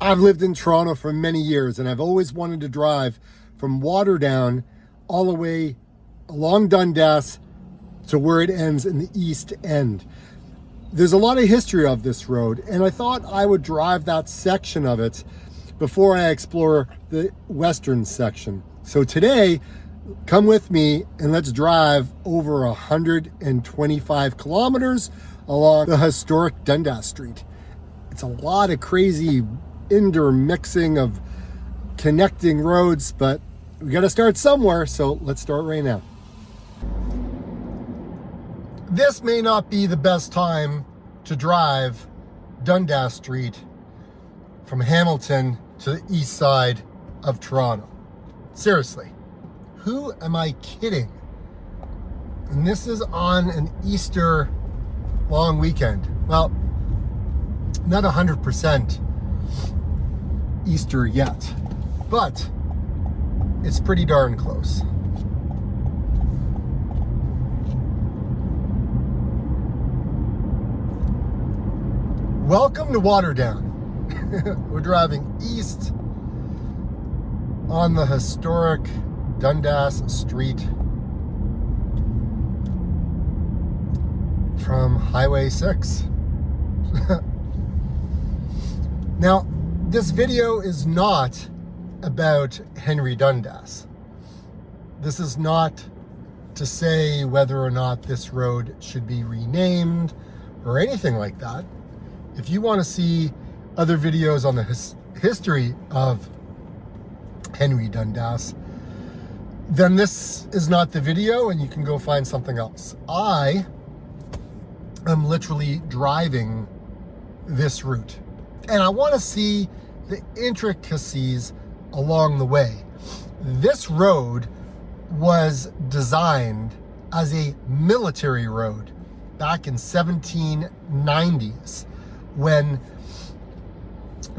I've lived in Toronto for many years, and I've always wanted to drive from Waterdown all the way along Dundas to where it ends in the East End. There's a lot of history of this road, and I thought I would drive that section of it before I explore the western section. So today, come with me and let's drive over 125 kilometers along the historic Dundas Street. It's a lot of crazy intermixing of connecting roads, but we got to start somewhere, so let's start right now. This may not be the best time to drive Dundas Street from Hamilton to the east side of Toronto. Seriously, who am I kidding? And this is on an Easter long weekend. Well, not 100% Easter yet, but it's pretty darn close. Welcome to Waterdown. We're driving east on the historic Dundas Street from Highway 6. Now, this video is not about Henry Dundas. This is not to say whether or not this road should be renamed or anything like that. If you want to see other videos on the history of Henry Dundas, then this is not the video and you can go find something else. I am literally driving this route, and I want to see the intricacies along the way. This road was designed as a military road back in 1790s when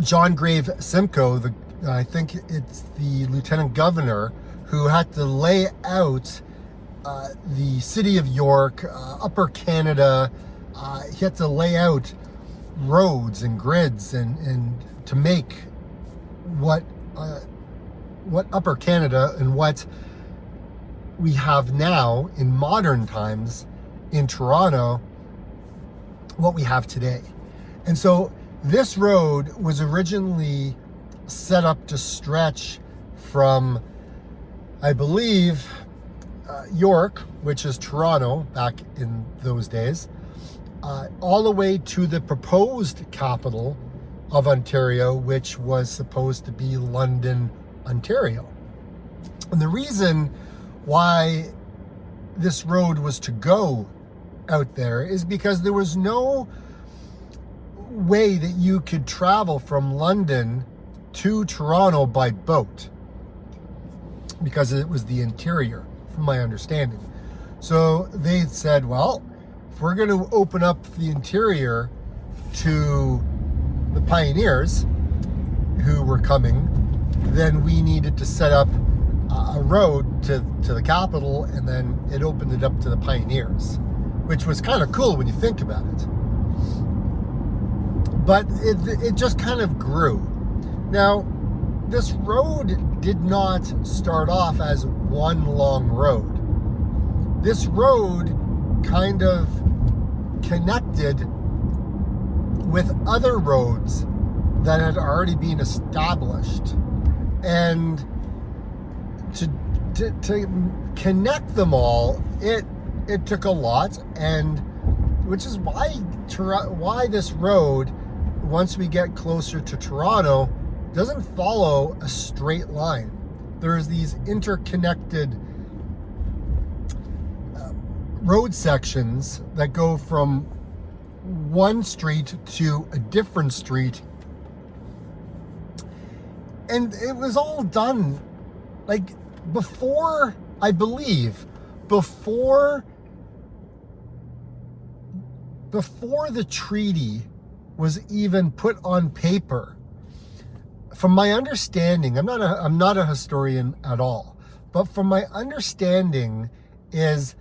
John Grave Simcoe, I think it's the lieutenant governor, who had to lay out the city of York, Upper Canada. He had to lay out roads and grids and to make what Upper Canada and what we have now in modern times in Toronto, what we have today. And so this road was originally set up to stretch from, I believe, York, which is Toronto back in those days, all the way to the proposed capital of Ontario, which was supposed to be London, Ontario. And the reason why this road was to go out there is because there was no way that you could travel from London to Toronto by boat, because it was the interior, from my understanding. So they said, well, if we're going to open up the interior to the pioneers who were coming, then we needed to set up a road to the capital, and then it opened it up to the pioneers, which was kind of cool when you think about it. But it just kind of grew. Now, this road did not start off as one long road. This road kind of connected with other roads that had already been established. And to connect them all, it took a lot, and which is why this road, once we get closer to Toronto, doesn't follow a straight line. There's these interconnected road sections that go from one street to a different street. And it was all done like before, I believe, before the treaty was even put on paper. From my understanding, I'm not a historian at all, but from my understanding is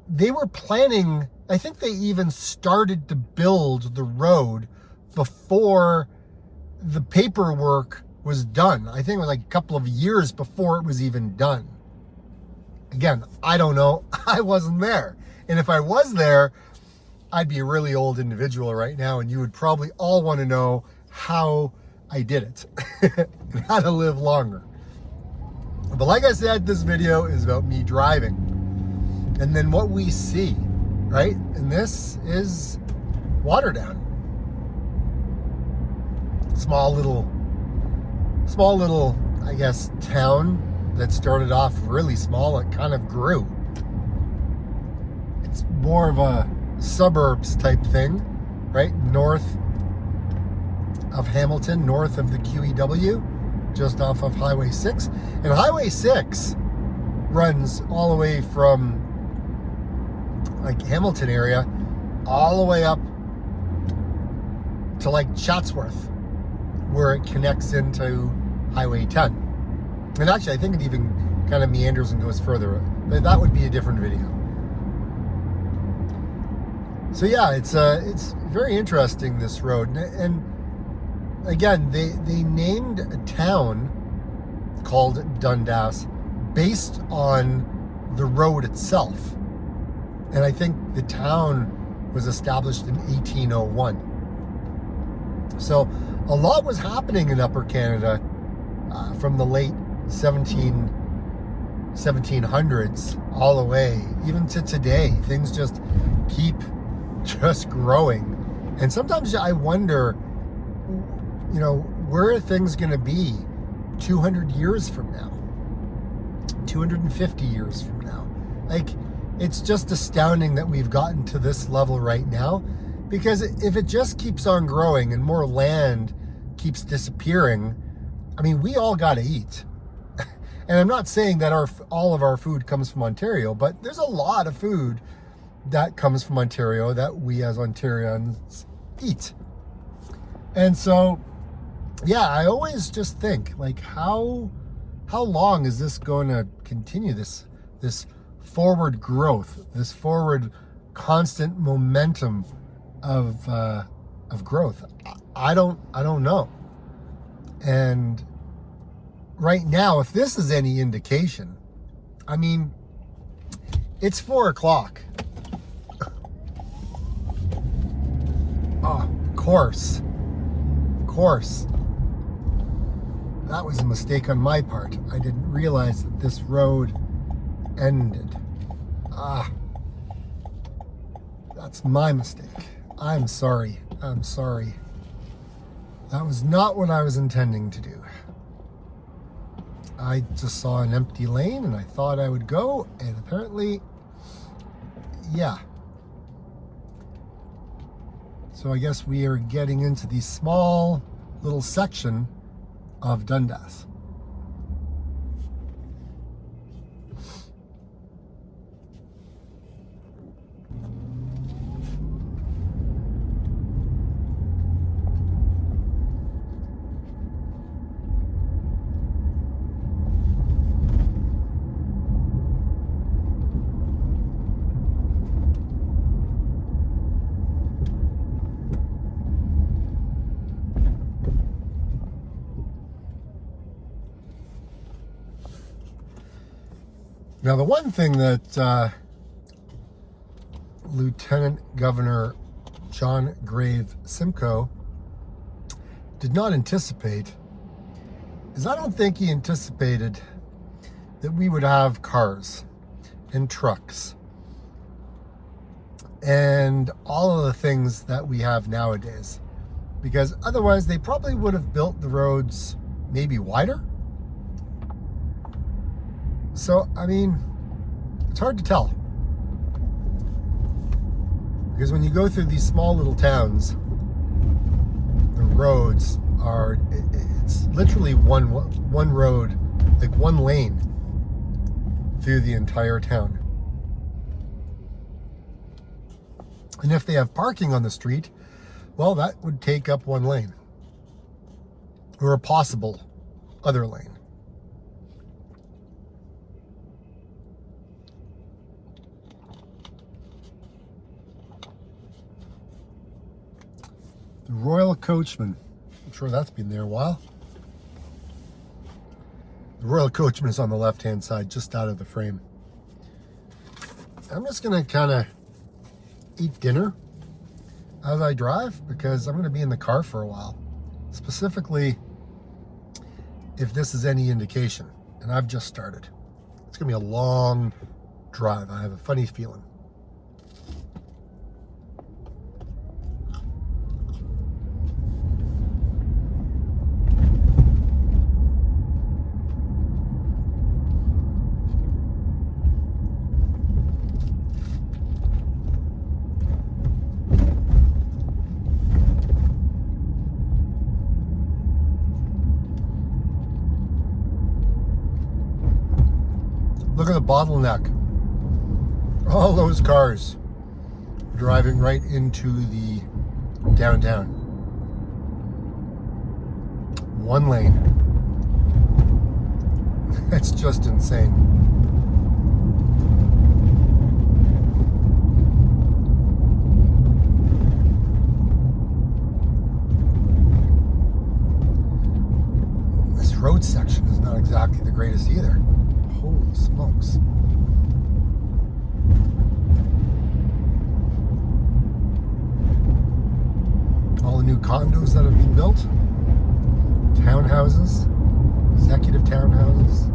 they were planning, I think they even started to build the road before the paperwork was done. I think it was like a couple of years before it was even done. Again, I don't know. I wasn't there. And if I was there, I'd be a really old individual right now, and you would probably all want to know how I did it and how to live longer. But like I said, this video is about me driving and then what we see, right? And this is Waterdown. Small little, I guess, town that started off really small. It kind of grew. It's more of a suburbs type thing, right? North of Hamilton, north of the QEW, just off of Highway 6. And Highway 6 runs all the way from like Hamilton area all the way up to like Chatsworth, where it connects into Highway 10. And actually, I think it even kind of meanders and goes further, but that would be a different video. So yeah, it's very interesting, this road. And again, they named a town called Dundas based on the road itself. And I think the town was established in 1801. So a lot was happening in Upper Canada from the late 1700s all the way, even to today. Things just keep growing. And sometimes I wonder, where are things going to be 200 years from now? 250 years from now? Like, it's just astounding that we've gotten to this level right now, because if it just keeps on growing and more land keeps disappearing, I mean, we all got to eat. And I'm not saying that all of our food comes from Ontario, but there's a lot of food that comes from Ontario that we as Ontarians eat. And so, yeah, I always just think, like, how long is this going to continue, this forward growth, this forward constant momentum of growth? I don't know. And right now, if this is any indication, I mean, it's 4 o'clock. Oh, of course. That was a mistake on my part. I didn't realize that this road ended. That's my mistake. I'm sorry. That was not what I was intending to do. I just saw an empty lane and I thought I would go, and apparently, yeah. So I guess we are getting into the small little section of Dundas. Now, the one thing that Lieutenant Governor John Grave Simcoe did not anticipate is I don't think he anticipated that we would have cars and trucks and all of the things that we have nowadays, because otherwise they probably would have built the roads maybe wider. So, I mean, it's hard to tell, because when you go through these small little towns, the roads are, it's literally one road, like one lane through the entire town. And if they have parking on the street, well, that would take up one lane, or a possible other lane. The Royal Coachman. I'm sure that's been there a while. The Royal Coachman is on the left-hand side, just out of the frame. I'm just gonna kind of eat dinner as I drive because I'm gonna be in the car for a while. Specifically, if this is any indication, and I've just started. It's gonna be a long drive. I have a funny feeling. Look at the bottleneck. All those cars driving right into the downtown. One lane. It's just insane. This road section is not exactly the greatest either. Holy smokes. All the new condos that have been built, townhouses, executive townhouses.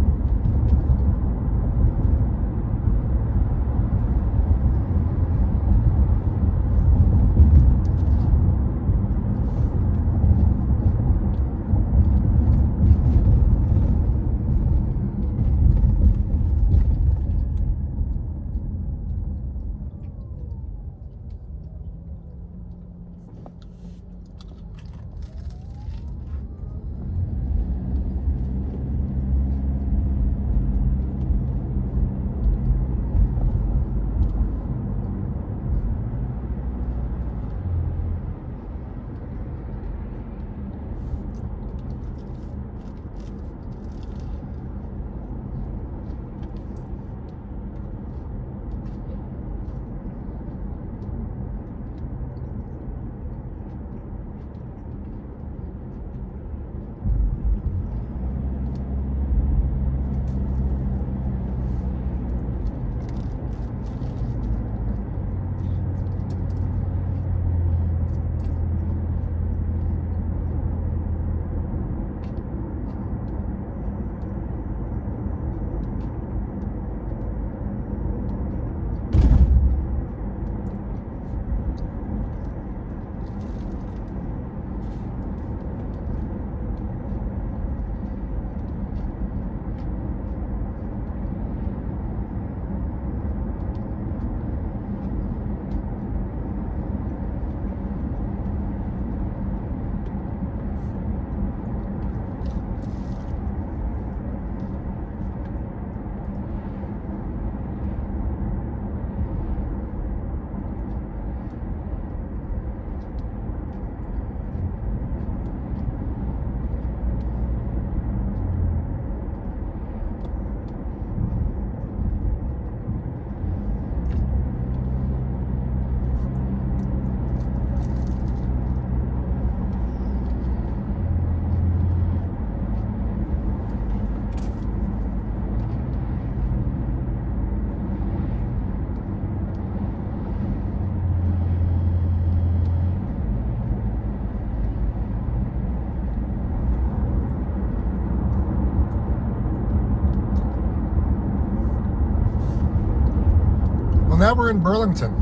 Well, now we're in Burlington,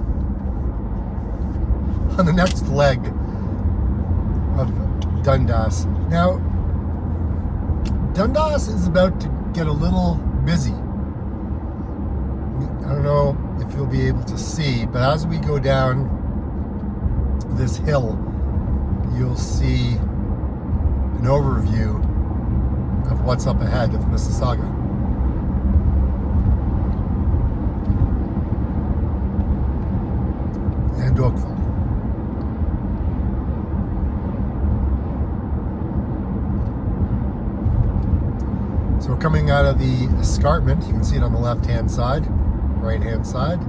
on the next leg of Dundas. Now, Dundas is about to get a little busy. I don't know if you'll be able to see, but as we go down this hill, you'll see an overview of what's up ahead of Mississauga. And Oakville. So we're coming out of the escarpment. You can see it on the left-hand side, right-hand side.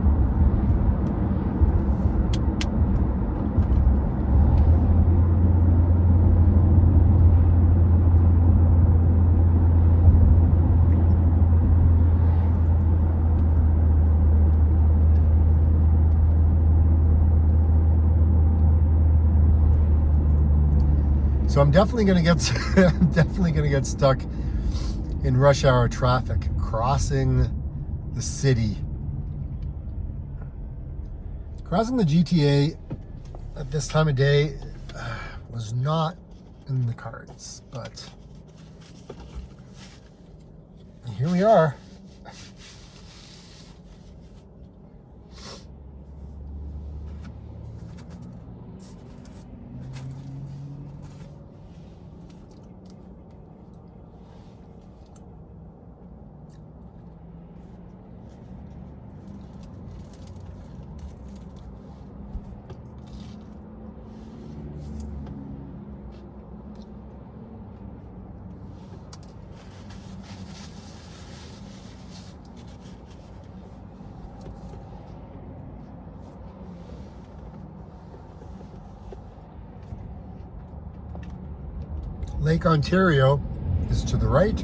So I'm definitely going to get I'm definitely going to get stuck in rush hour traffic crossing the city. Crossing the GTA at this time of day was not in the cards, but here we are. Lake Ontario is to the right.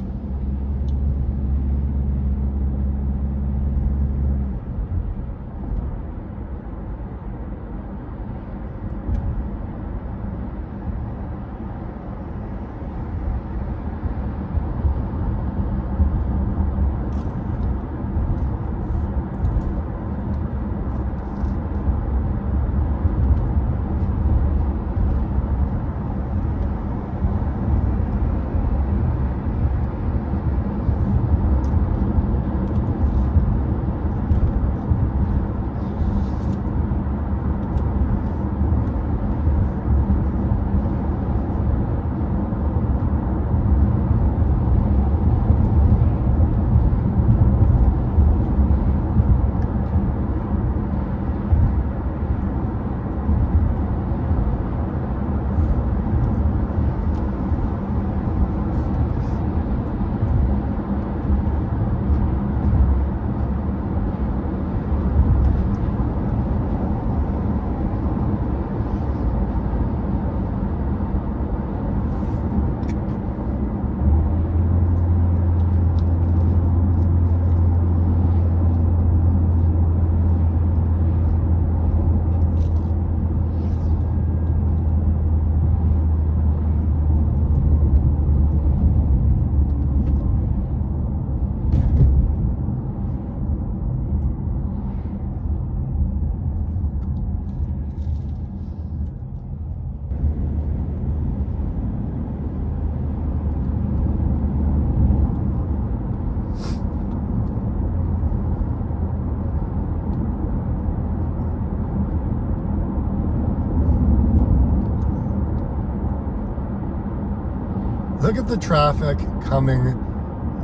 Look at the traffic coming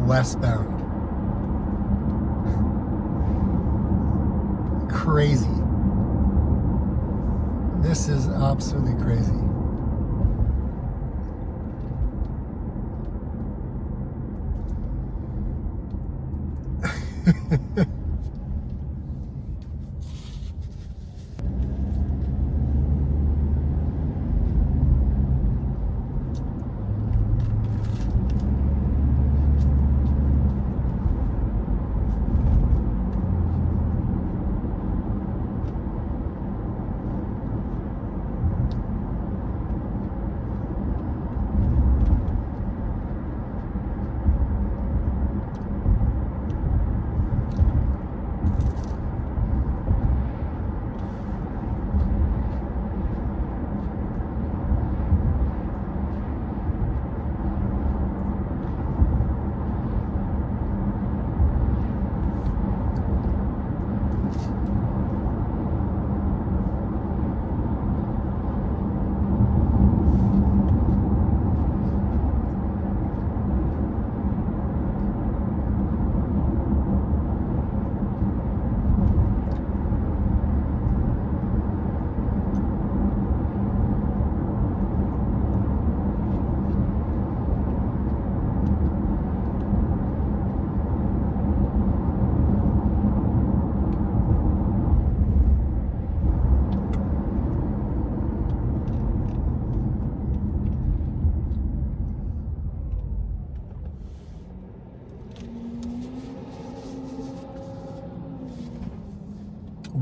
westbound. Crazy. This is absolutely crazy.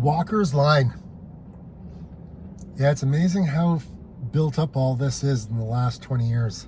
Walker's Line. Yeah, it's amazing how built up all this is in the last 20 years.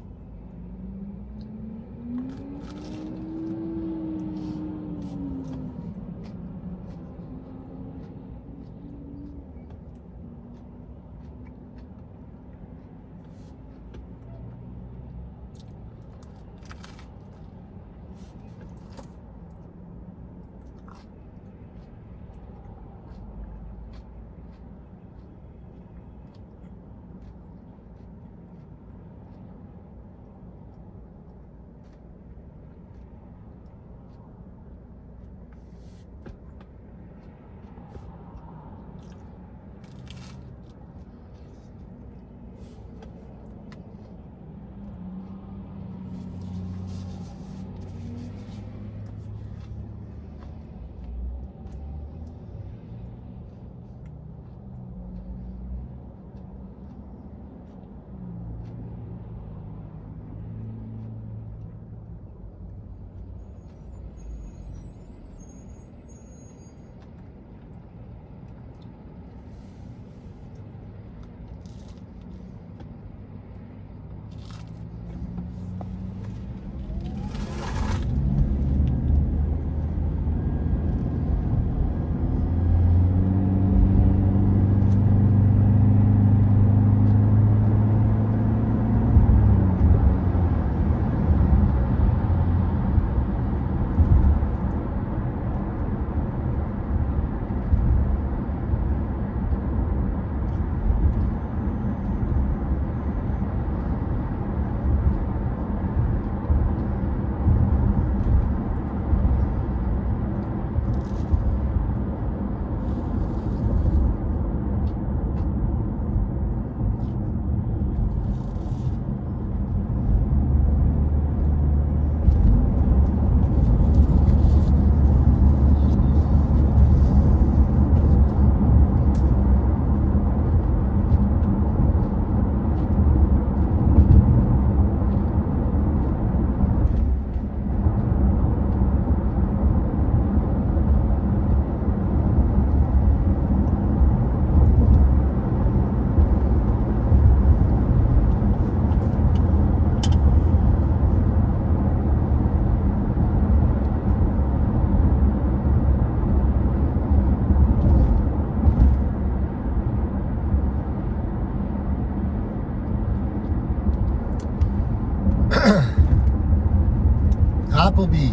Applebee.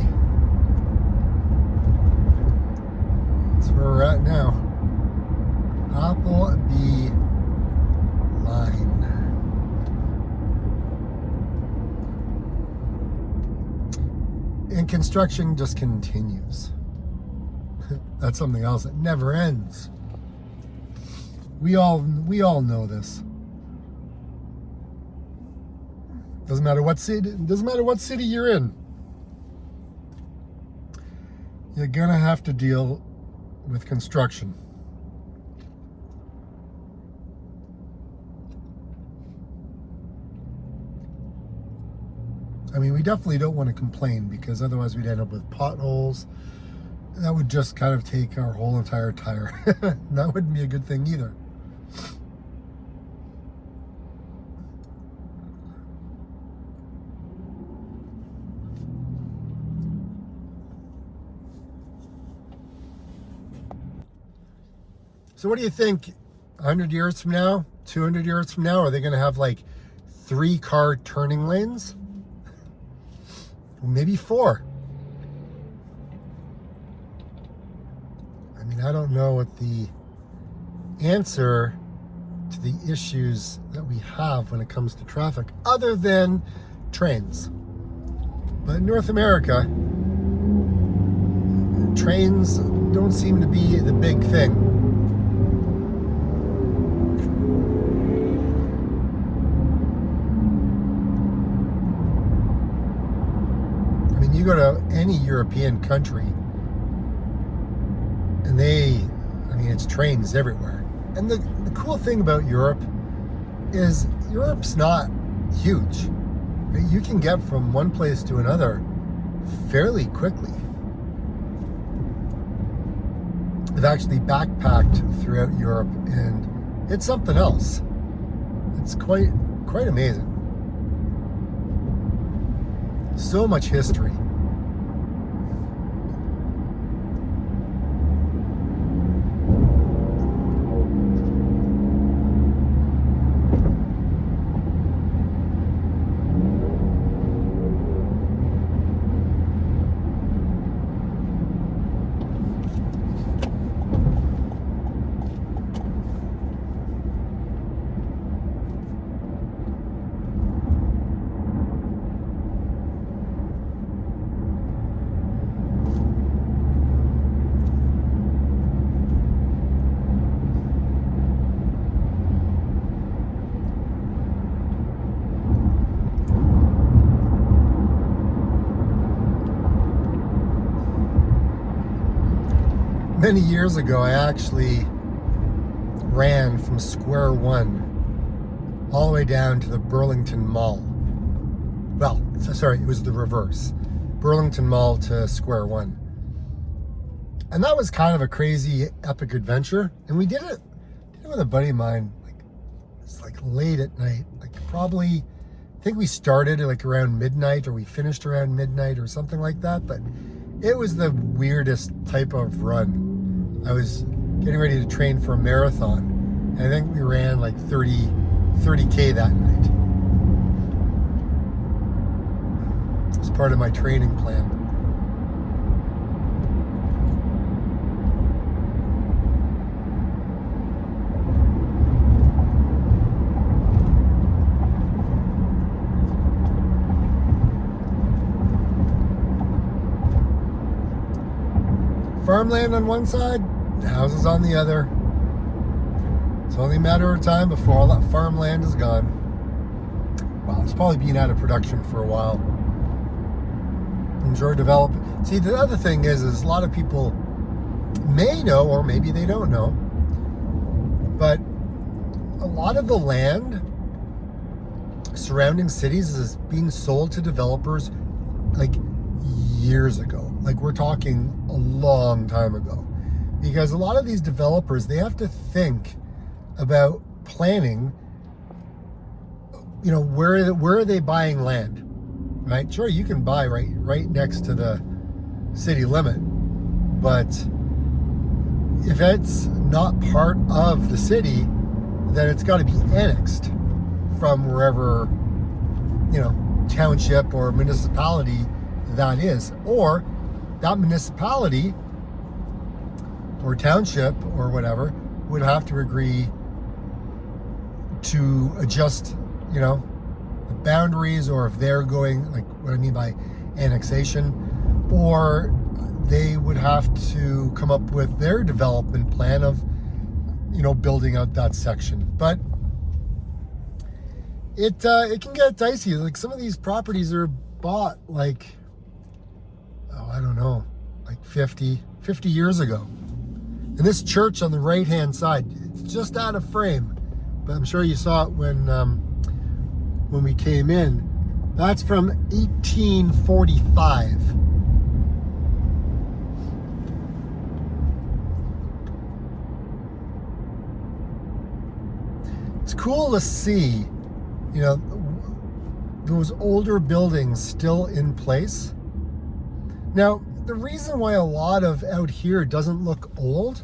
That's where we're at now. Applebee line. And construction just continues. That's something else that never ends. We all know this. Doesn't matter what city you're in. You're gonna have to deal with construction. I mean, we definitely don't want to complain, because otherwise we'd end up with potholes. That would just kind of take our whole entire tire. That wouldn't be a good thing either. So what do you think, 100 years from now, 200 years from now, are they going to have like 3-car turning lanes? Well, maybe 4. I mean, I don't know what the answer to the issues that we have when it comes to traffic, other than trains. But in North America, trains don't seem to be the big thing. You go to any European country and it's trains everywhere. And the cool thing about Europe is Europe's not huge. Right? You can get from one place to another fairly quickly. I've actually backpacked throughout Europe, and it's something else. It's quite amazing. So much history. Many years ago, I actually ran from Square One all the way down to the Burlington Mall. Well, sorry, it was the reverse. Burlington Mall to Square One. And that was kind of a crazy, epic adventure. And we did it with a buddy of mine. It's like late at night. Like probably, I think we started like around midnight, or we finished around midnight or something like that. But it was the weirdest type of run. I was getting ready to train for a marathon. And I think we ran like 30K that night. It's part of my training plan. Farmland on one side, houses on the other. It's only a matter of time before all that farmland is gone. Well, it's probably been out of production for a while. Enjoy developing. See, the other thing is a lot of people may know, or maybe they don't know, but a lot of the land surrounding cities is being sold to developers like years ago. Like we're talking a long time ago, because a lot of these developers, they have to think about planning, you know, where are they buying land, right? Sure, you can buy right next to the city limit, but if it's not part of the city, then it's got to be annexed from wherever, you know, township or municipality that is, or that municipality or township or whatever would have to agree to adjust, you know, the boundaries, or if they're going, like what I mean by annexation, or they would have to come up with their development plan of, you know, building out that section. But it can get dicey. Like some of these properties are bought like, I don't know, like 50 years ago. And this church on the right-hand side, it's just out of frame, but I'm sure you saw it when we came in. That's from 1845. It's cool to see, you know, those older buildings still in place. Now, the reason why a lot of out here doesn't look old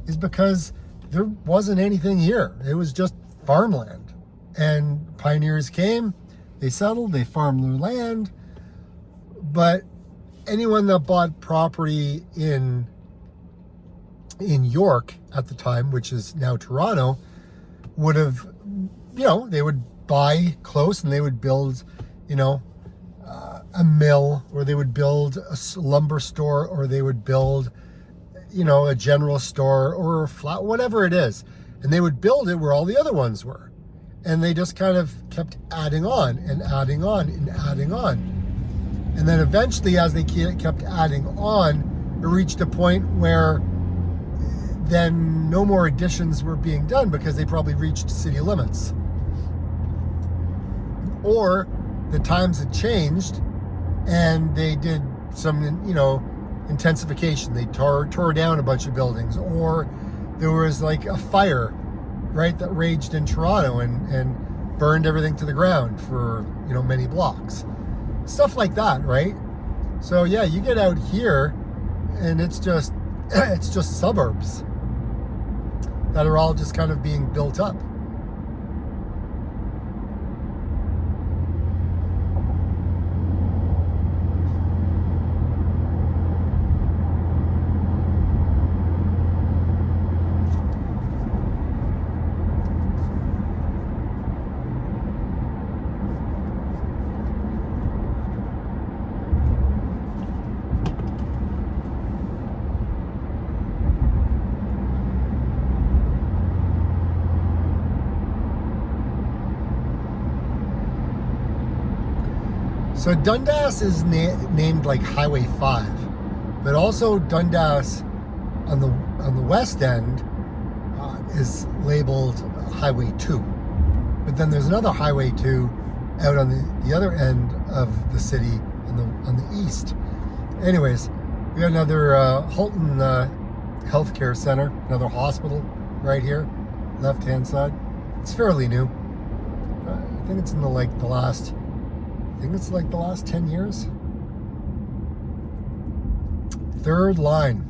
is because there wasn't anything here. It was just farmland. And pioneers came, they settled, they farmed their land. But anyone that bought property in York at the time, which is now Toronto, would have, you know, they would buy close and they would build, you know, a mill, or they would build a lumber store, or they would build, you know, a general store or a flat, whatever it is. And they would build it where all the other ones were. And they just kind of kept adding on and adding on and adding on. And then eventually, as they kept adding on, it reached a point where then no more additions were being done because they probably reached city limits. Or the times had changed and they did some, you know, intensification. They tore down a bunch of buildings, or there was like a fire, right, that raged in Toronto, and burned everything to the ground for, you know, many blocks. Stuff like that, right? So yeah, you get out here and it's just suburbs that are all just kind of being built up. So Dundas is named like Highway 5, but also Dundas on the west end is labeled Highway 2. But then there's another Highway 2 out on the other end of the city on the east. Anyways, we got another Halton Healthcare Center, another hospital right here, left-hand side. It's fairly new. I think it's in the last 10 years. Third line.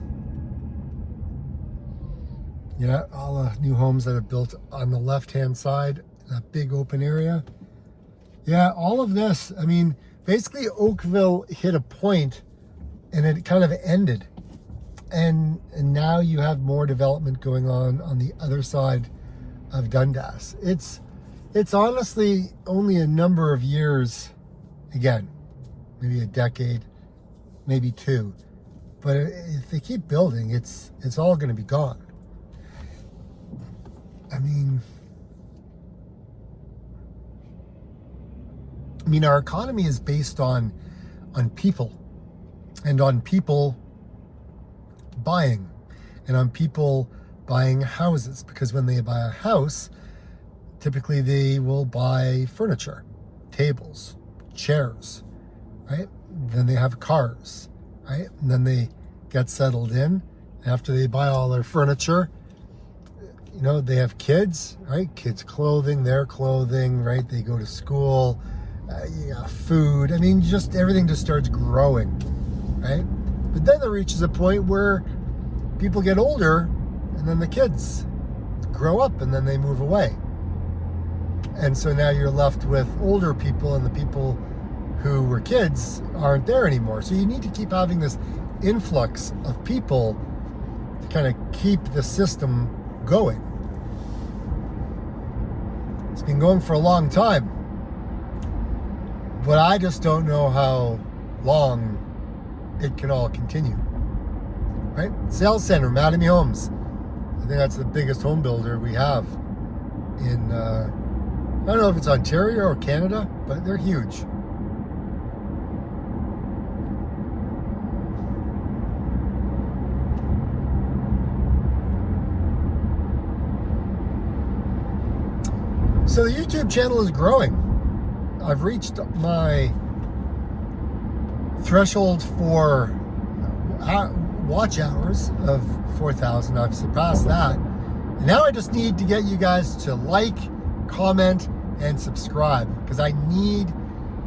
Yeah, all the new homes that are built on the left-hand side, that big open area. Yeah, all of this, I mean, basically Oakville hit a point and it kind of ended. And now you have more development going on the other side of Dundas. It's honestly only a number of years, again, maybe a decade, maybe two. But if they keep building, it's all going to be gone. I mean, our economy is based on people, and on people buying, and on people buying houses, because when they buy a house, typically they will buy furniture, tables, chairs, right? Then they have cars, right? And then they get settled in. After they buy all their furniture, you know, they have kids, right? Kids' clothing, their clothing, right? They go to school, food. I mean, just everything just starts growing, right? But then there reaches a point where people get older, and then the kids grow up, and then they move away. And so now you're left with older people, and the people who were kids aren't there anymore. So you need to keep having this influx of people to kind of keep the system going. It's been going for a long time, but I just don't know how long it can all continue, right? Sales Center, Mattamy Homes. I think that's the biggest home builder we have in, I don't know if it's Ontario or Canada, but they're huge. So the YouTube channel is growing. I've reached my threshold for watch hours of 4,000. I've surpassed that. And now I just need to get you guys to like, comment, and subscribe, because I need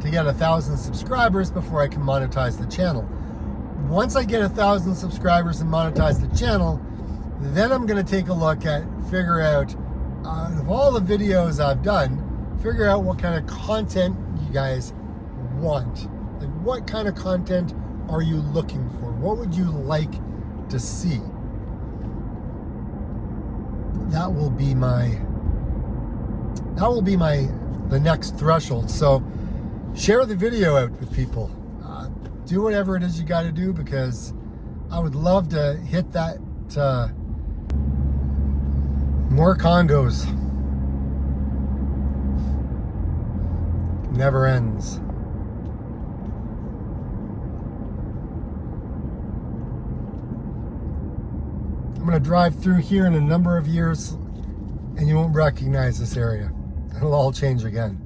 to get 1,000 subscribers before I can monetize the channel. Once I get 1,000 subscribers and monetize the channel, then I'm going to take a look at, figure out, out of all the videos I've done, figure out what kind of content you guys want. Like, what kind of content are you looking for? What would you like to see? That will be the next threshold. So share the video out with people. Do whatever it is you got to do, because I would love to hit that more condos. Never ends. I'm going to drive through here in a number of years, and you won't recognize this area. It'll all change again.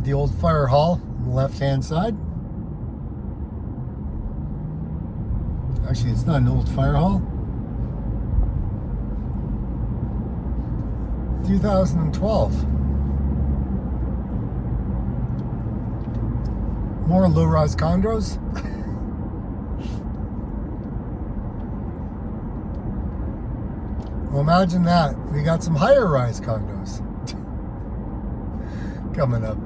Got the old fire hall on the left-hand side. Actually, it's not an old fire hall. 2012. More low-rise condos. Well, imagine that. We got some higher-rise condos coming up.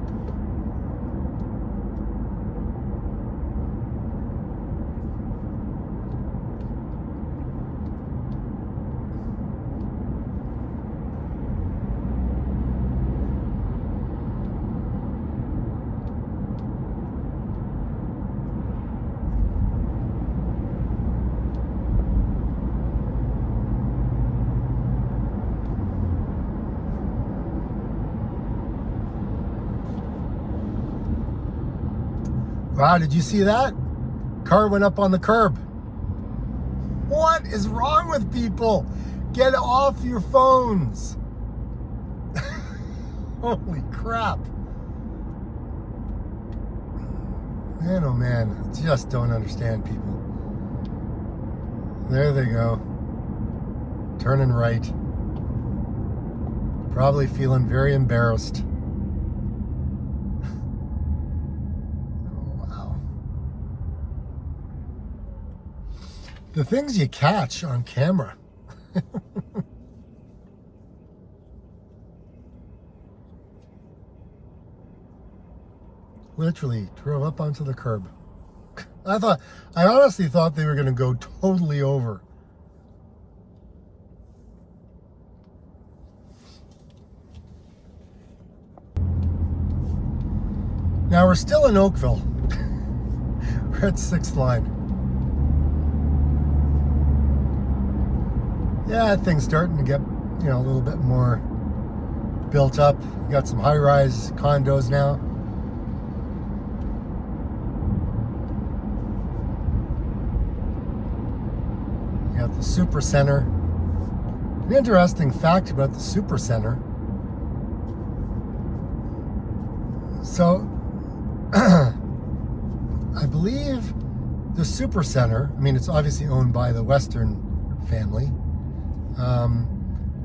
Wow, did you see that? Car went up on the curb. What is wrong with people? Get off your phones. Holy crap. Man, oh man, I just don't understand people. There they go. Turning right. Probably feeling very embarrassed. The things you catch on camera. Literally drove up onto the curb. I honestly thought they were going to go totally over. Now we're still in Oakville. We're at 6th line. Yeah, things starting to get, a little bit more built up. We got some high-rise condos now. You got the Super Center. An interesting fact about the Super Center. So, I believe the Super Center, it's obviously owned by the Western family.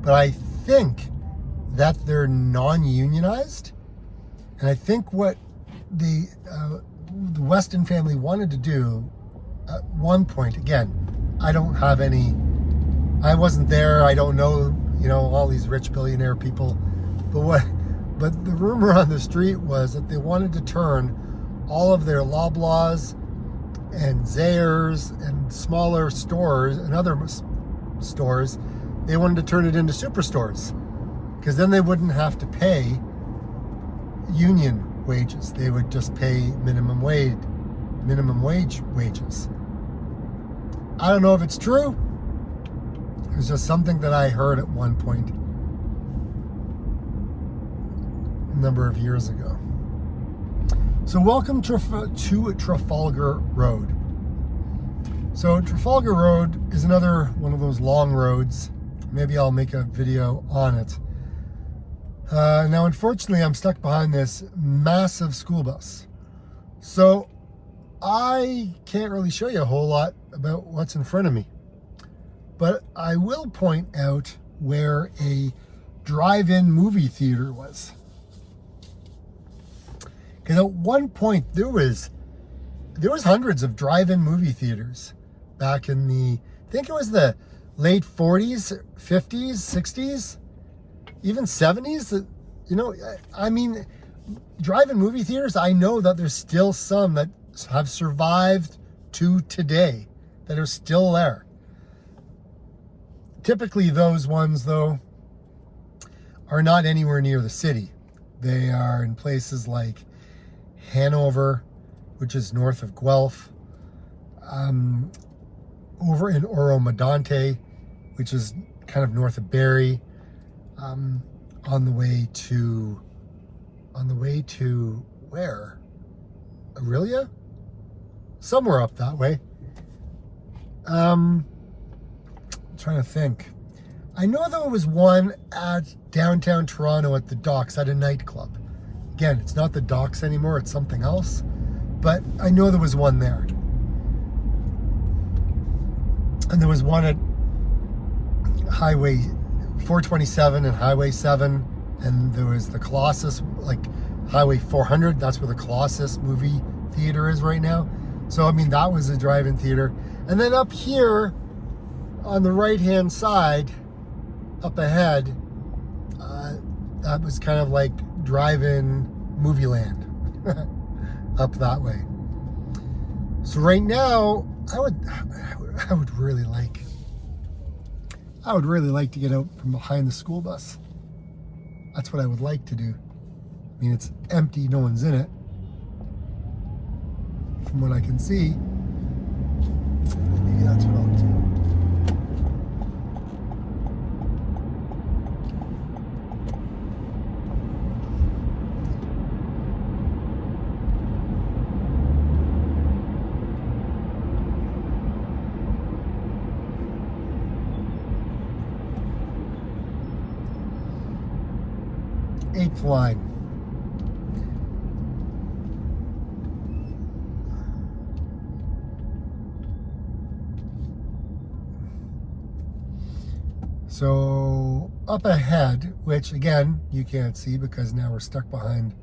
But I think that they're non-unionized, and I think what the Weston family wanted to do at one point, again, I wasn't there, I don't know, all these rich billionaire people, but the rumor on the street was that they wanted to turn all of their Loblaws and Zayres and smaller stores and other stores, they wanted to turn it into superstores, because then they wouldn't have to pay union wages. They would just pay minimum wage wages. I don't know if it's true. It was just something that I heard at one point a number of years ago. So welcome to Trafalgar Road. So Trafalgar Road is another one of those long roads. Maybe I'll make a video on it. Now, unfortunately, I'm stuck behind this massive school bus. So I can't really show you a whole lot about what's in front of me. But I will point out where a drive-in movie theater was. Because at one point, there was hundreds of drive-in movie theaters back in I think it was the late 40s, 50s, 60s, even 70s. Drive-in movie theaters, I know that there's still some that have survived to today that are still there. Typically those ones, though, are not anywhere near the city. They are in places like Hanover, which is north of Guelph, over in Oro-Medonte, which is kind of north of Barrie, on the way to where? Aurelia? Somewhere up that way. I'm trying to think. I know there was one at downtown Toronto at the docks at a nightclub. Again, it's not the docks anymore, it's something else. But I know there was one there. And there was one at Highway 427 and Highway 7. And there was the Colossus, like Highway 400. That's where the Colossus movie theater is right now. So, I mean, that was a drive-in theater. And then up here on the right-hand side, up ahead, that was kind of like drive-in movie land up that way. So right now, I would really like to get out from behind the school bus. That's what I would like to do. I mean, it's empty, no one's in it, from what I can see. Maybe that's what I'll do. Eighth line. So up ahead, which again you can't see because now we're stuck behind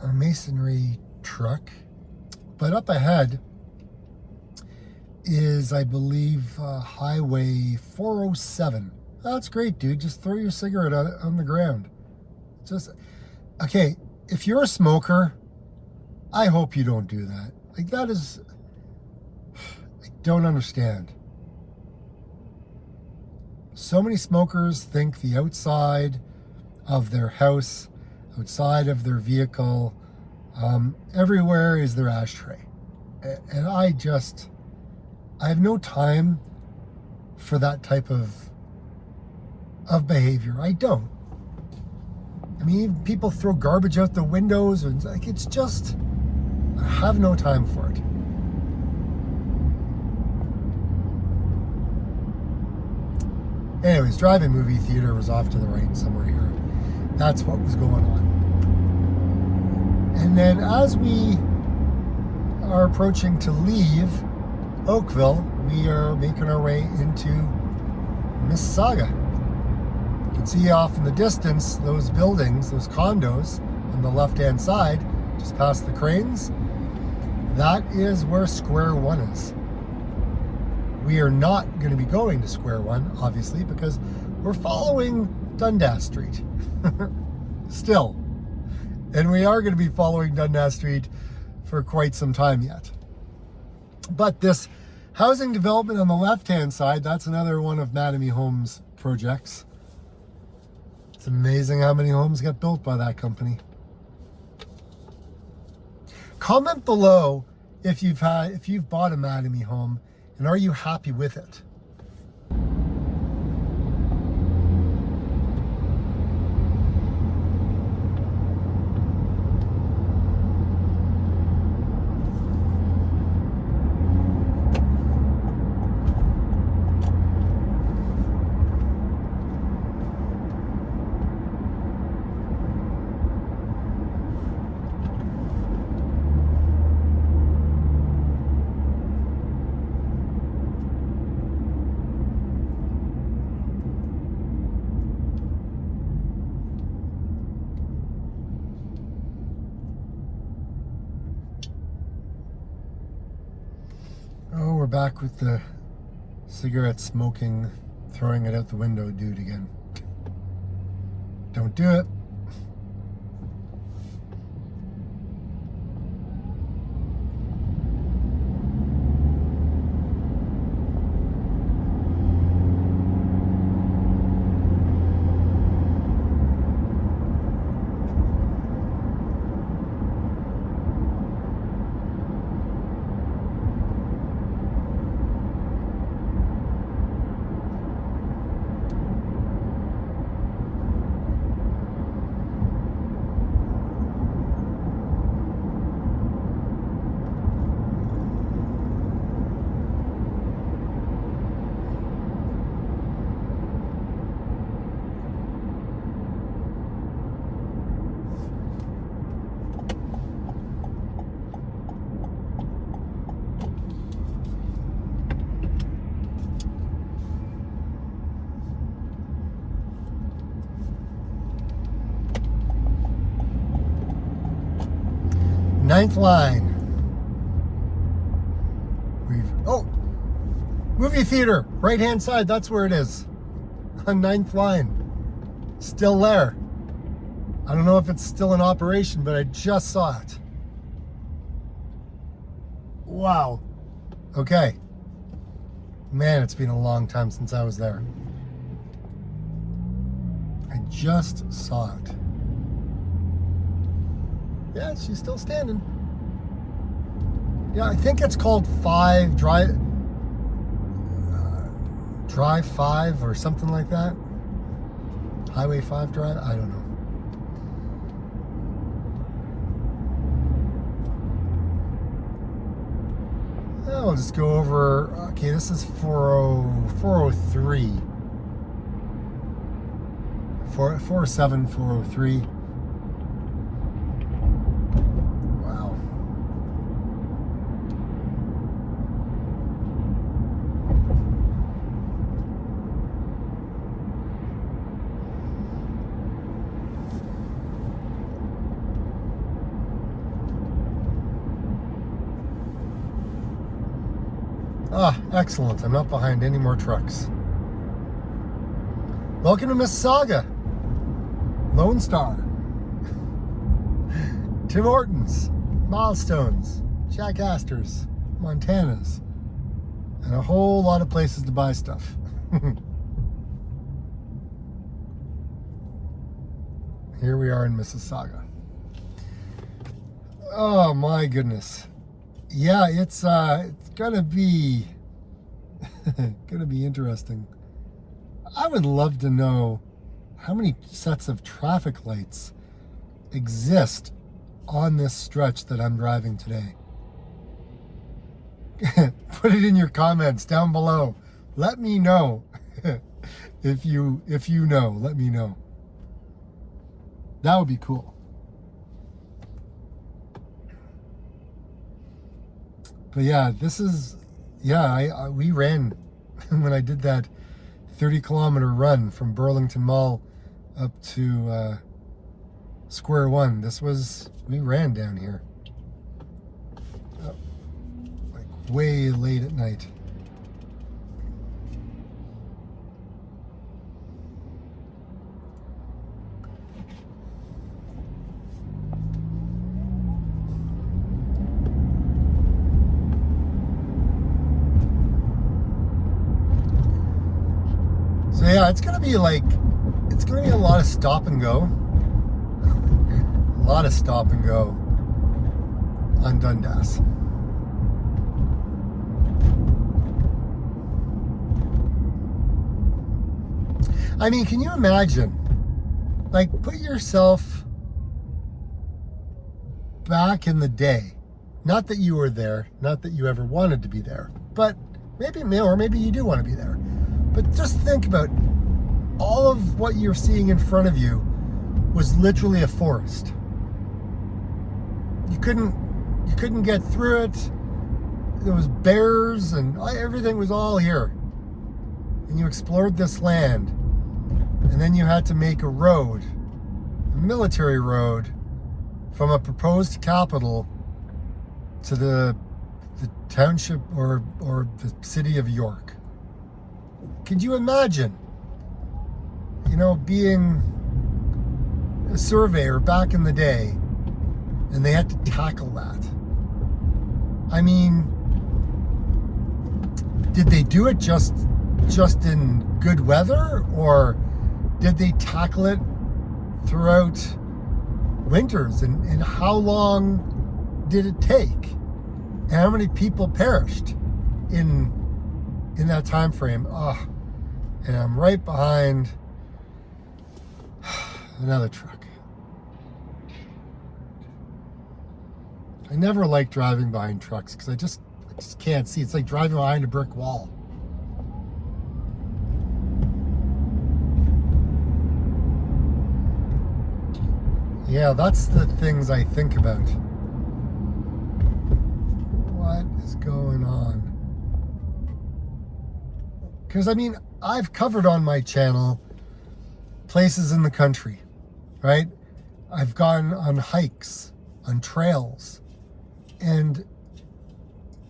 a masonry truck, but up ahead is, I believe, Highway 407. That's great, dude. Just throw your cigarette on the ground. Just, okay, if you're a smoker, I hope you don't do that. Like, that is, I don't understand. So many smokers think the outside of their house, outside of their vehicle, everywhere is their ashtray. And I have no time for that type of behavior. I don't. I mean, people throw garbage out the windows, and like, it's just, I have no time for it. Anyways, drive-in movie theater was off to the right somewhere here. That's what was going on. And then as we are approaching to leave Oakville, we are making our way into Mississauga. You can see off in the distance those buildings, those condos on the left-hand side, just past the cranes. That is where Square One is. We are not going to be going to Square One, obviously, because we're following Dundas Street still. And we are going to be following Dundas Street for quite some time yet. But this housing development on the left-hand side, that's another one of Mattamy Homes' projects. It's amazing how many homes get built by that company. Comment below if you've bought a Mattamy home, and are you happy with it? Oh, we're back with the cigarette smoking, throwing it out the window dude again. Don't do it. Ninth line. Movie theater, right hand side, that's where it is. On Ninth line. Still there. I don't know if it's still in operation, but I just saw it. Wow. Okay. Man, it's been a long time since I was there. I just saw it. Yeah, she's still standing. Yeah, I think it's called Drive 5 or something like that. Highway 5 Drive? I don't know. I'll just go over. Okay, this is 403. 407, 403. Wow. Ah, excellent. I'm not behind any more trucks. Welcome to Mississauga. Lone Star. Tim Hortons. Milestones. Jack Astor's. Montana's. And a whole lot of places to buy stuff. Here we are in Mississauga. Oh my goodness. Yeah, it's gonna be interesting. I would love to know how many sets of traffic lights exist on this stretch that I'm driving today. Put it in your comments down below. Let me know. if you know, let me know. That would be cool. But yeah, this is, yeah, we ran when I did that 30-kilometer run from Burlington Mall up to Square One. We ran down here. Like way late at night. So yeah, it's gonna be a lot of stop and go. A lot of stop and go on Dundas. I mean, can you imagine? Like, put yourself back in the day. Not that you were there, not that you ever wanted to be there, but maybe you do want to be there. But just think about all of what you're seeing in front of you was literally a forest. You couldn't get through it. There was bears and everything was all here. And you explored this land. And then you had to make a road, a military road, from a proposed capital to the township or the city of York. Could you imagine, being a surveyor back in the day, and they had to tackle that? I mean, did they do it just in good weather, or did they tackle it throughout winters? And how long did it take? And how many people perished in that time frame? And I'm right behind another truck. I never like driving behind trucks because I just can't see. It's like driving behind a brick wall. Yeah, that's the things I think about. What is going on? Because, I mean, I've covered on my channel places in the country, right? I've gone on hikes, on trails, And,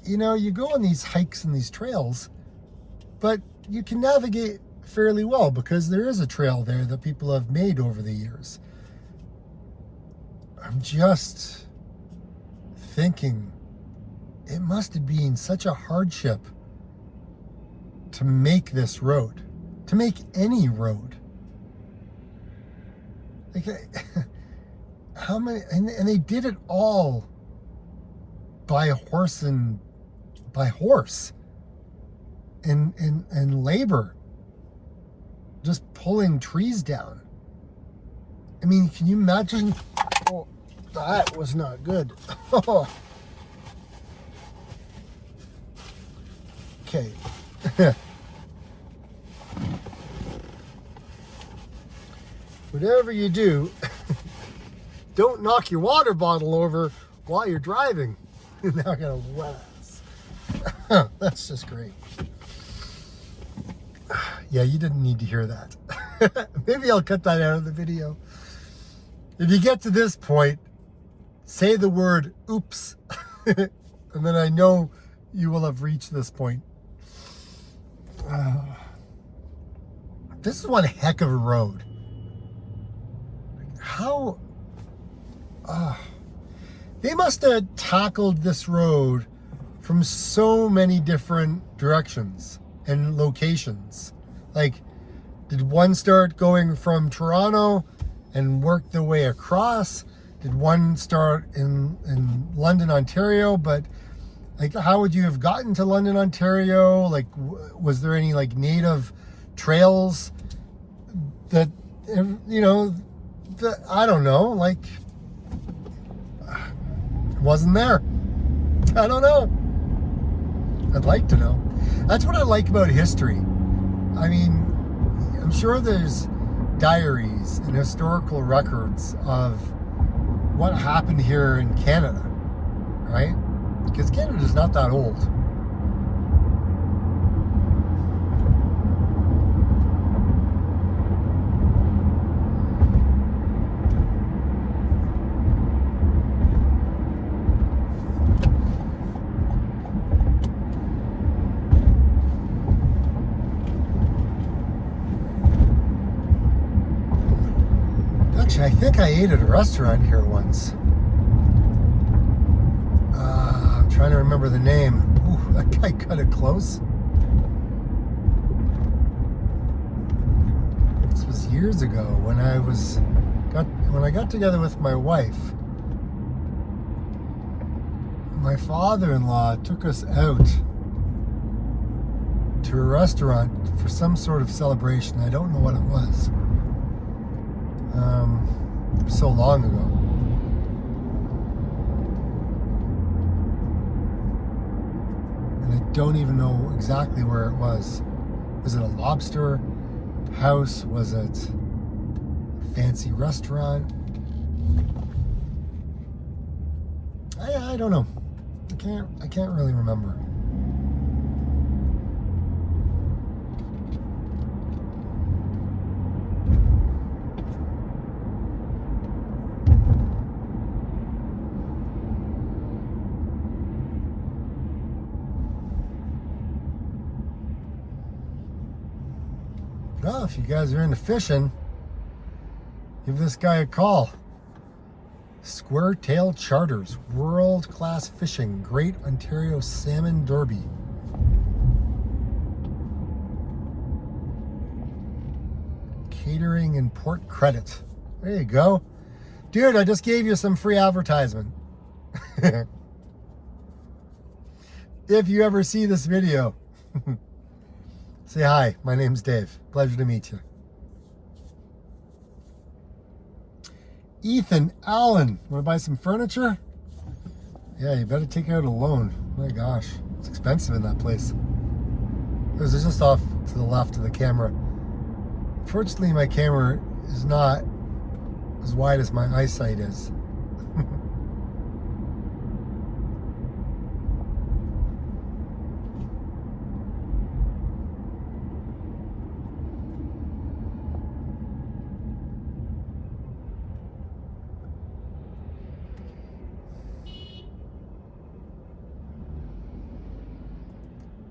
you know, you go on these hikes and these trails, but you can navigate fairly well because there is a trail there that people have made over the years. I'm just thinking it must have been such a hardship to make this road, to make any road. Like, how many, and they did it all by horse and labor, just pulling trees down. I mean, can you imagine? Oh, that was not good. Okay. Whatever you do, don't knock your water bottle over while you're driving. Now I got a wet ass. That's just great. Yeah, you didn't need to hear that. Maybe I'll cut that out of the video. If you get to this point, say the word oops, and then I know you will have reached this point. This is one heck of a road. How? They must have tackled this road from so many different directions and locations. Like, did one start going from Toronto and work their way across? Did one start in London, Ontario? But like, how would you have gotten to London, Ontario? Like, was there any like native trails that, you know, that, I don't know, like, wasn't there? I don't know. I'd like to know. That's what I like about history. I mean, I'm sure there's diaries and historical records of what happened here in Canada, right? Because Canada's not that old. Actually, I think I ate at a restaurant here once. I'm trying to remember the name. Ooh, that guy cut it close. This was years ago when I got together with my wife. My father-in-law took us out to a restaurant for some sort of celebration. I don't know what it was. So long ago. And I don't even know exactly where it was. Was it a lobster house? Was it a fancy restaurant? I don't know. I can't really remember. Well, if you guys are into fishing, give this guy a call. Square Tail Charters, world-class fishing, Great Ontario Salmon Derby. Catering and port credit. There you go. Dude, I just gave you some free advertisement. If you ever see this video, say hi, my name's Dave. Pleasure to meet you. Ethan Allen, want to buy some furniture? Yeah, you better take out a loan. My gosh, it's expensive in that place. This is just off to the left of the camera. Unfortunately, my camera is not as wide as my eyesight is.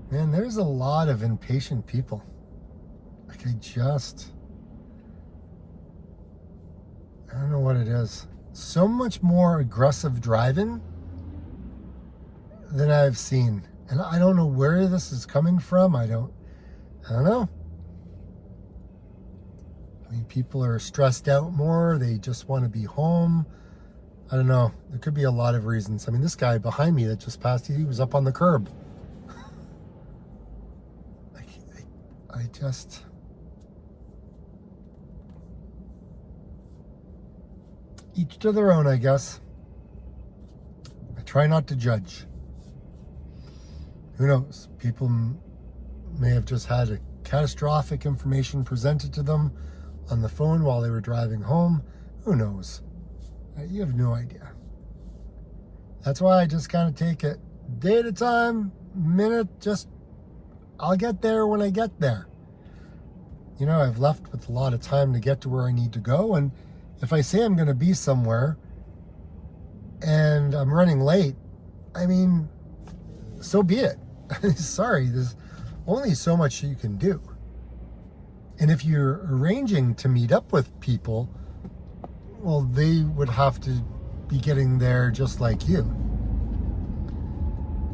Man, there's a lot of impatient people. Like I don't know what it is. So much more aggressive driving than I've seen. And I don't know where this is coming from. I don't know. I mean, people are stressed out more. They just want to be home. I don't know. There could be a lot of reasons. I mean, this guy behind me that just passed, he was up on the curb. I just... Each to their own, I guess. I try not to judge. Who knows? People may have just had a catastrophic information presented to them on the phone while they were driving home. Who knows? You have no idea. That's why I just kind of take it day at a time, minute, I'll get there when I get there. You know, I've left with a lot of time to get to where I need to go, and if I say I'm going to be somewhere and I'm running late, I mean, so be it. Sorry, there's only so much you can do. And if you're arranging to meet up with people, well, they would have to be getting there just like you.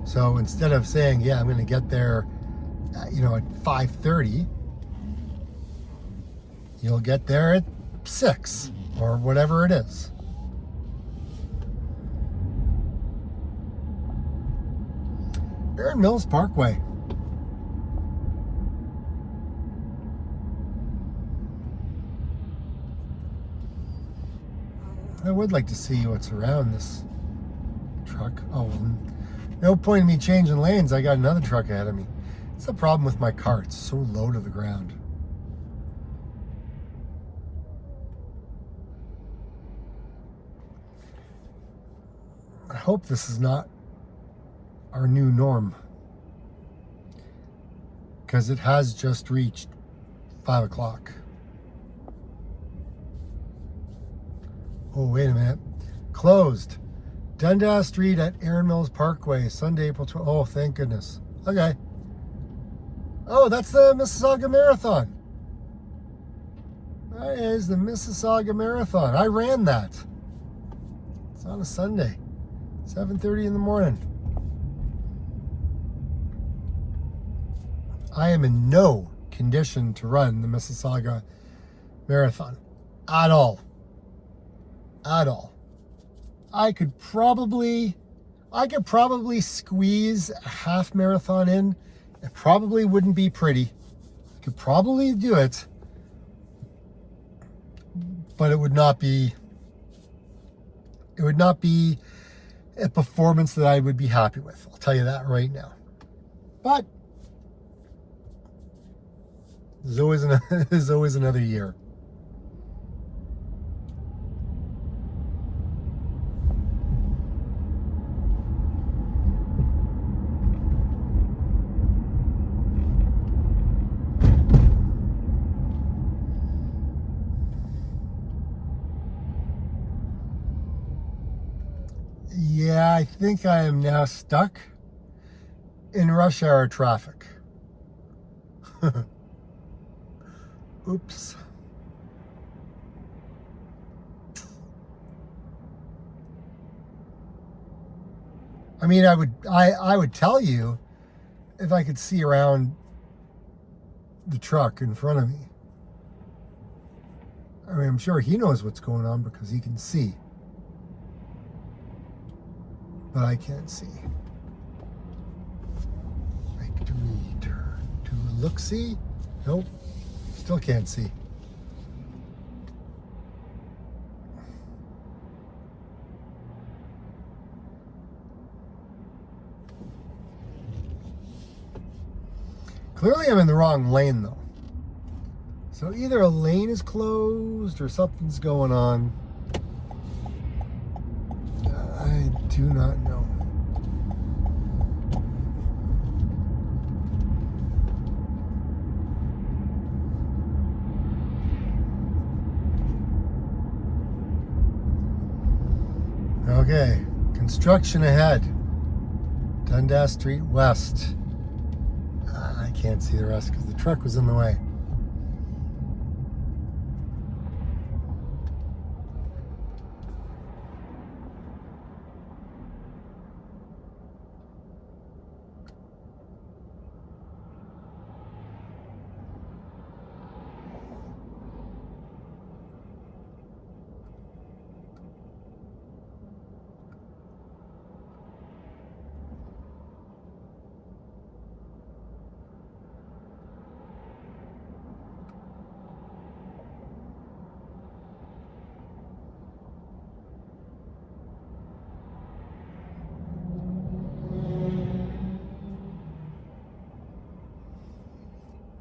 So instead of saying, yeah, I'm going to get there, at 5:30, you'll get there at 6 or whatever it is. Erin Mills Parkway. I would like to see what's around this truck. Oh, well, no point in me changing lanes. I got another truck ahead of me. It's the problem with my car. It's so low to the ground. I hope this is not our new norm, because it has just reached 5 o'clock. Oh, wait a minute. Closed. Dundas Street at Erin Mills Parkway, Sunday, April 12th. Oh, thank goodness. Okay. Oh, that's the Mississauga Marathon. That is the Mississauga Marathon. I ran that. It's on a Sunday, 7:30 in the morning. I am in no condition to run the Mississauga Marathon at all. At all. I could probably squeeze a half marathon in. It probably wouldn't be pretty. I could probably do it, but it would not be a performance that I would be happy with. I'll tell you that right now. But there's always another year. Yeah, I think I am now stuck in rush hour traffic. Oops. I mean, I would tell you if I could see around the truck in front of me. I mean, I'm sure he knows what's going on because he can see. But I can't see. Like, do we turn to look-see? Nope. Still can't see. Clearly I'm in the wrong lane though. So either a lane is closed or something's going on. I do not know. Okay, construction ahead. Dundas Street West. can't see the rest because the truck was in the way.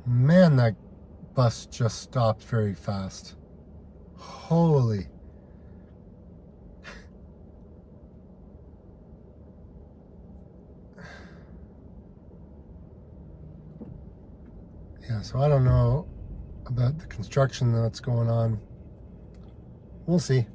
Man, that bus just stopped very fast. Holy. Yeah, so I don't know about the construction that's going on. We'll see.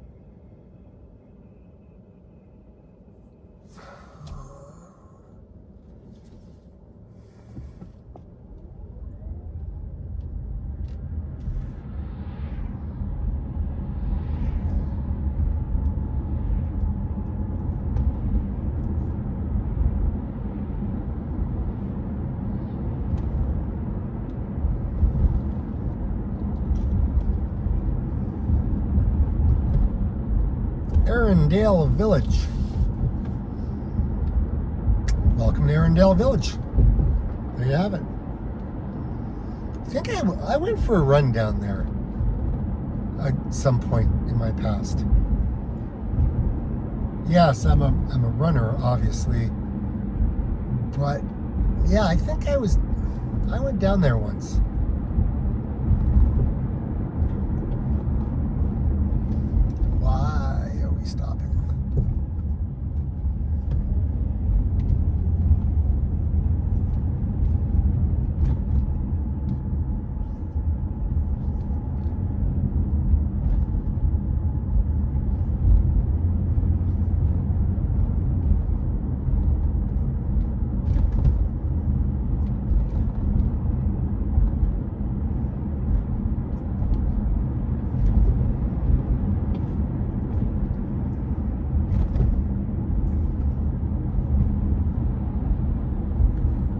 Arundel Village. Welcome to Arundel Village. There you have it. I think I went for a run down there at some point in my past. Yes, I'm a runner, obviously, but yeah, I think I went down there once. Why are we stopping?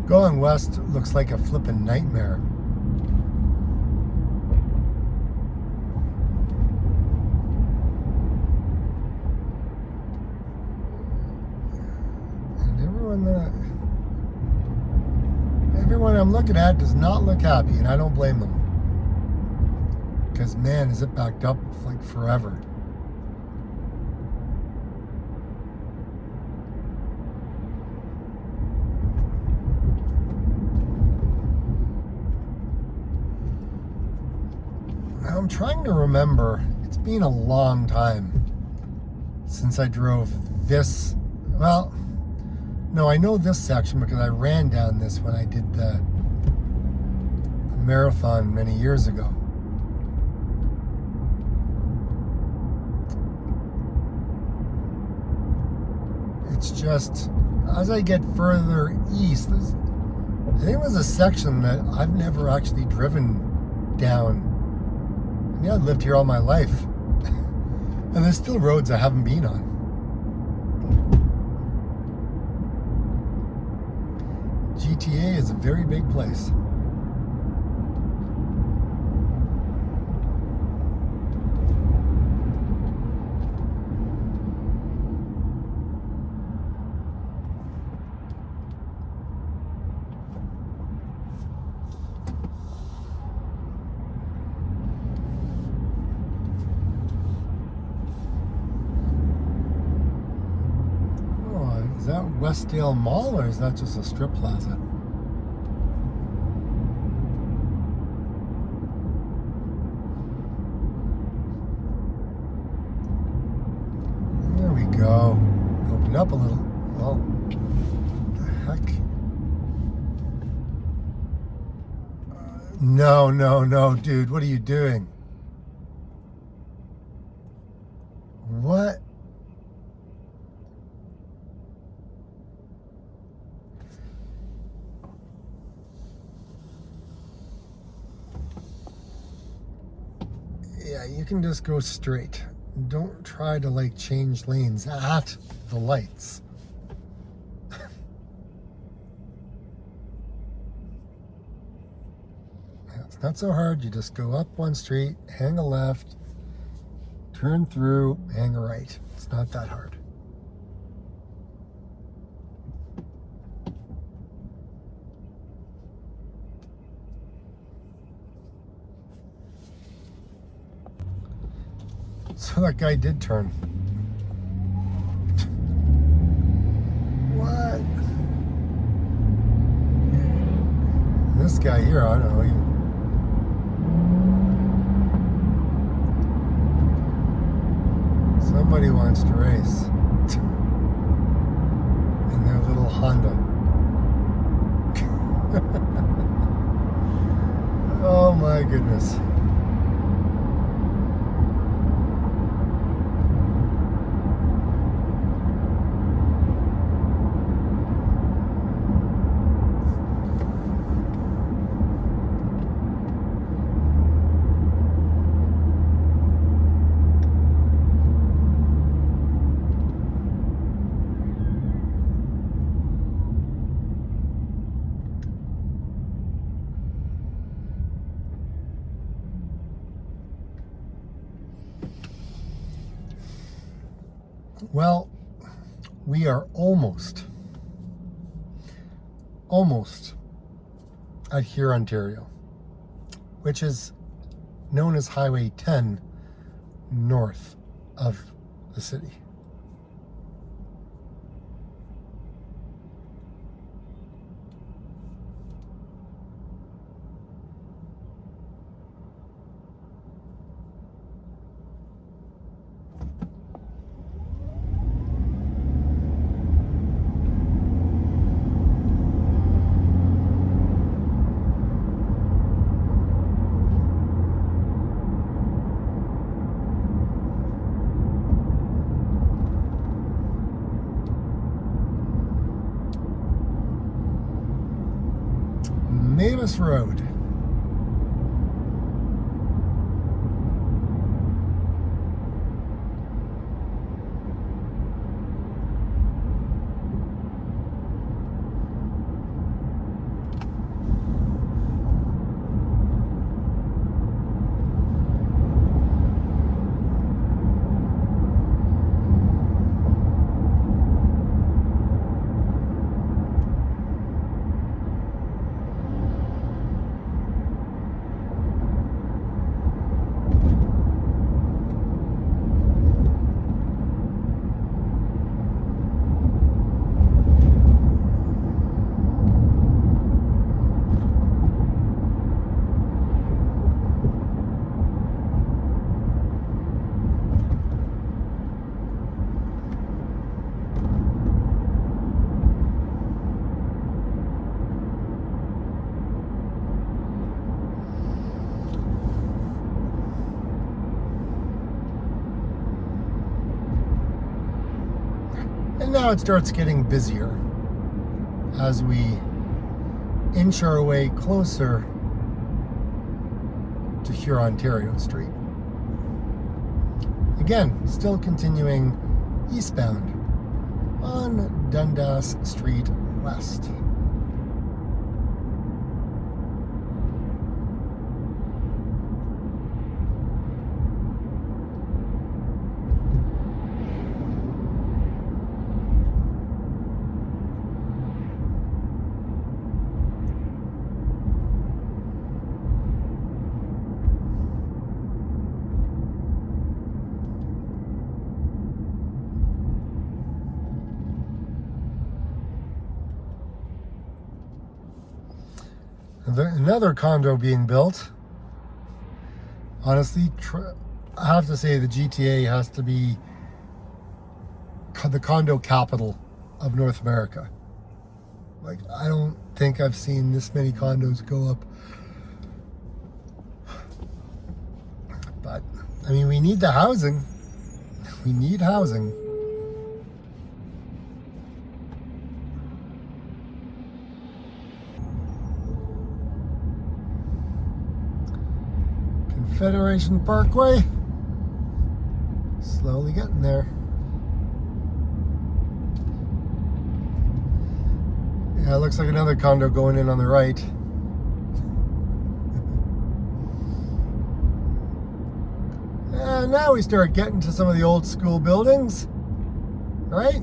Going west looks like a flippin' nightmare. And everyone I'm looking at does not look happy, and I don't blame them. Because man, is it backed up like forever. I'm trying to remember, it's been a long time since I drove this. Well, no, I know this section because I ran down this when I did the marathon many years ago. It's just, as I get further east, I think it was a section that I've never actually driven down. I mean, I've lived here all my life, and there's still roads I haven't been on. GTA is a very big place. Is that Westdale Mall, or is that just a strip plaza? There we go. Open up a little. Well, what the heck? No, dude. What are you doing? What? Yeah, you can just go straight. Don't try to like change lanes at the lights. It's not so hard. You just go up one street, hang a left, turn through, hang a right. It's not that hard. So that guy did turn. What? This guy here, I don't know. Somebody wants to race in their little Honda. Oh my goodness. Well, we are almost at here, Ontario, which is known as Highway 10 north of the city. Mavis Road. And now it starts getting busier as we inch our way closer to Hurontario Street. Again, still continuing eastbound on Dundas Street West. Another condo being built. Honestly, I have to say the GTA has to be the condo capital of North America. Like, I don't think I've seen this many condos go up. But, I mean, we need the housing. We need housing. Federation Parkway. Slowly getting there. Yeah, it looks like another condo going in on the right. And now we start getting to some of the old school buildings, right?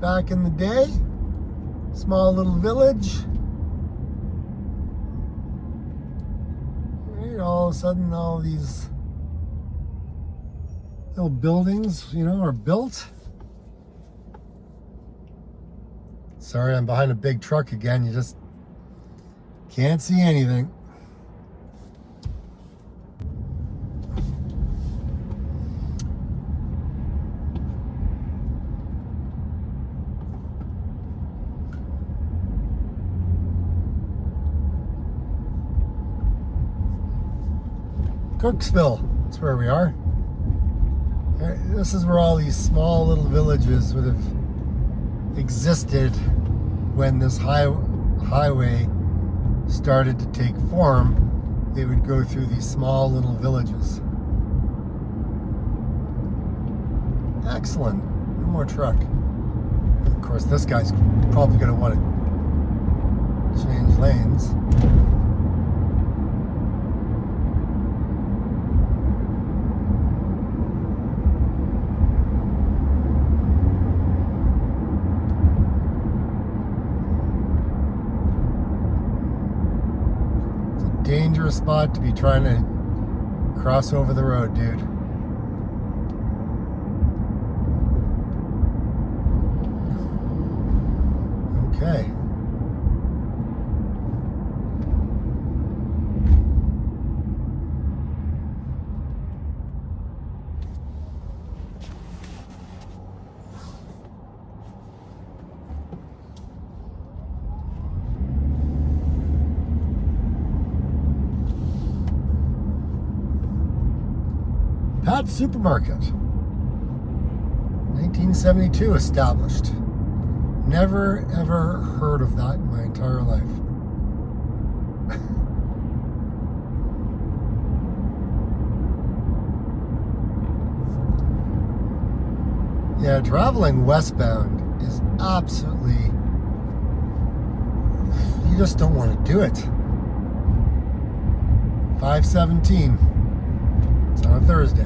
Back in the day, small little village. Right, all of a sudden, all these little buildings, you know, are built. Sorry, I'm behind a big truck again. You just can't see anything. Cooksville, that's where we are. This is where all these small little villages would have existed when this highway started to take form. They would go through these small little villages. Excellent. One more truck. Of course, this guy's probably going to want to change lanes. Dangerous spot to be trying to cross over the road, dude. Okay. Pat's Supermarket, 1972 established. Never ever heard of that in my entire life. Yeah, traveling westbound is absolutely, you just don't want to do it. 517. It's on a Thursday.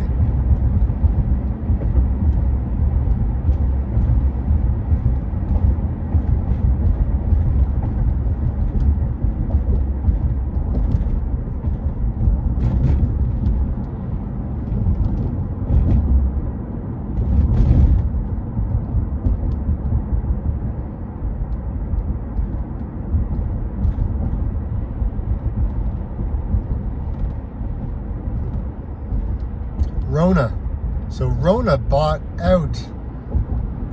Rona. So Rona bought out.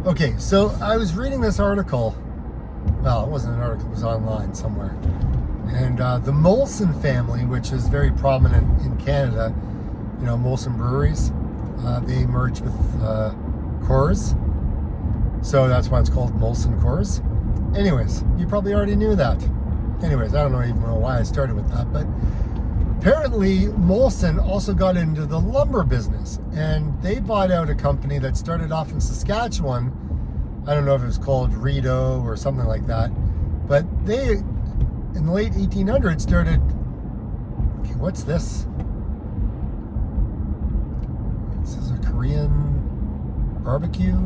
Okay, so I was reading this article. Well, it wasn't an article, it was online somewhere. And the Molson family, which is very prominent in Canada, you know, Molson breweries, they merged with Coors. So that's why it's called Molson Coors. Anyways, you probably already knew that. Anyways, I don't even know why I started with that, but apparently, Molson also got into the lumber business, and they bought out a company that started off in Saskatchewan. I don't know if it was called Rideau or something like that, but they, in the late 1800s, started. Okay, what's this? This is a Korean barbecue.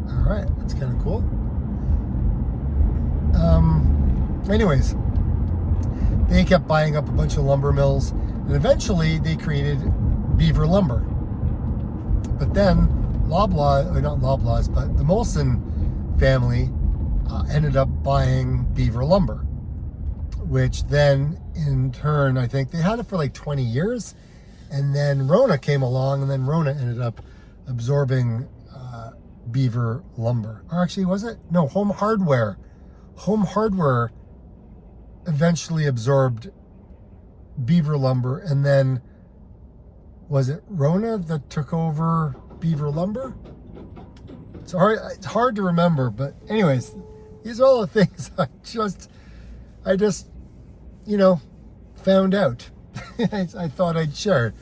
All right, that's kind of cool. Anyways. They kept buying up a bunch of lumber mills, and eventually they created Beaver Lumber. But then Loblaw, or not Loblaws, but the Molson family ended up buying Beaver Lumber, which then in turn, I think they had it for like 20 years, and then Rona came along, and then Rona ended up absorbing Beaver Lumber. Or actually, was it? No, Home Hardware. Home Hardware eventually absorbed Beaver Lumber, and then was it Rona that took over Beaver Lumber? It's hard to remember, but anyways, these are all the things I just found out. I thought I'd share.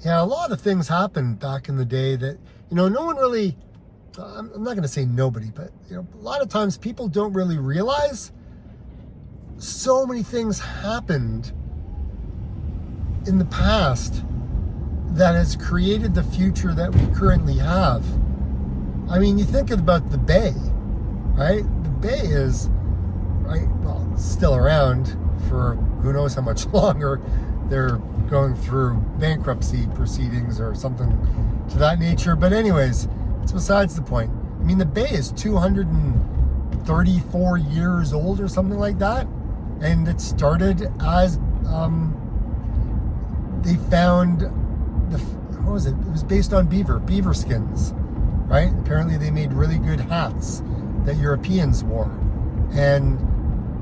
Yeah, a lot of things happened back in the day that, no one really, I'm not going to say nobody, but, a lot of times people don't really realize so many things happened in the past that has created the future that we currently have. I mean, you think about the Bay, right? The Bay is, right, well, still around for who knows how much longer. They're going through bankruptcy proceedings or something to that nature. But anyways, it's besides the point. I mean, the Bay is 234 years old or something like that. And it started as they found what was it? It was based on beaver skins, right? Apparently they made really good hats that Europeans wore. And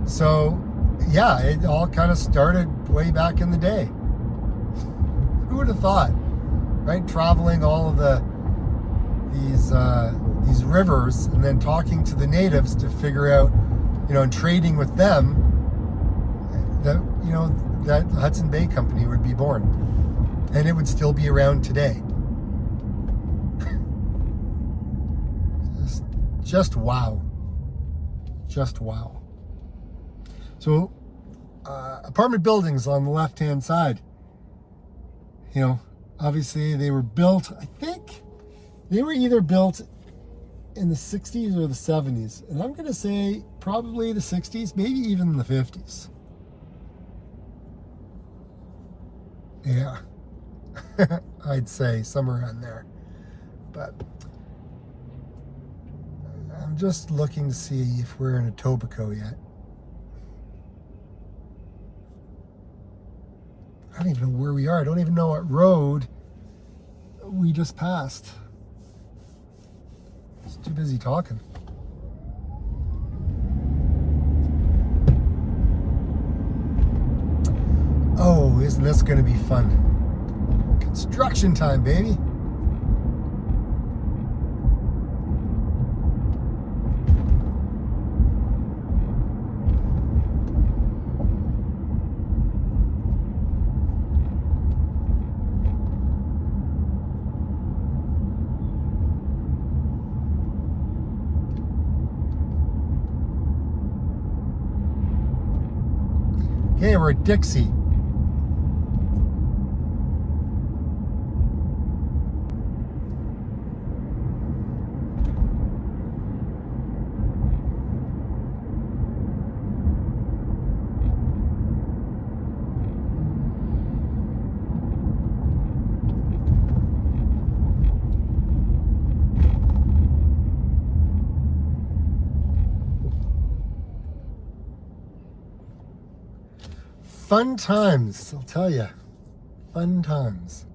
so, yeah, it all kind of started way back in the day. Who would have thought, right? Traveling all of these rivers and then talking to the natives to figure out, and trading with them, that that Hudson Bay Company would be born, and it would still be around today. Just wow. Just wow. So, apartment buildings on the left-hand side. Obviously they were built, I think, they were either built in the 60s or the 70s. And I'm going to say probably the 60s, maybe even the 50s. Yeah. I'd say somewhere around there. But I'm just looking to see if we're in Etobicoke yet. I don't even know where we are. I don't even know what road we just passed. Just too busy talking. Oh, isn't this going to be fun? Construction time, baby. Okay, we're at Dixie. Fun times, I'll tell you. Fun times.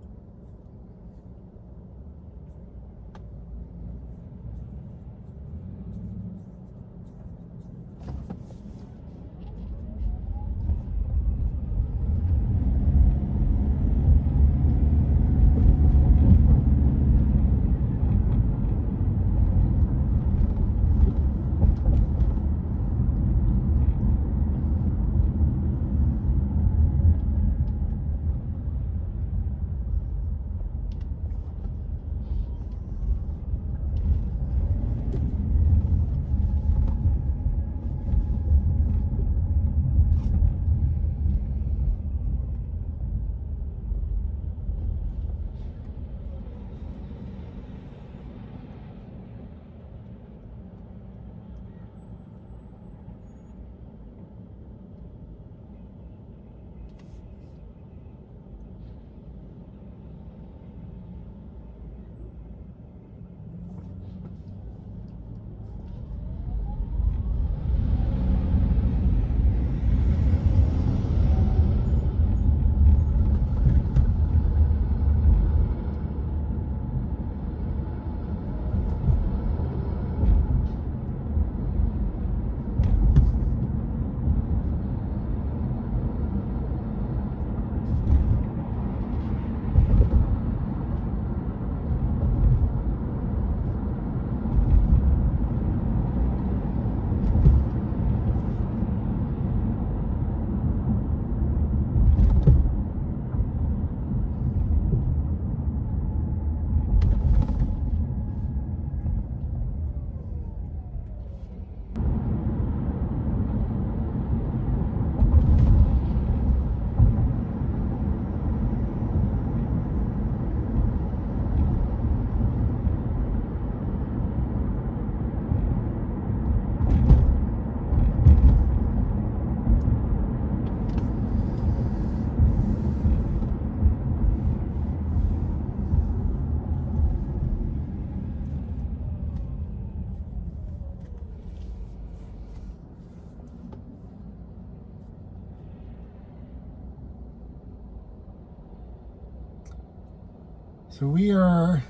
So we are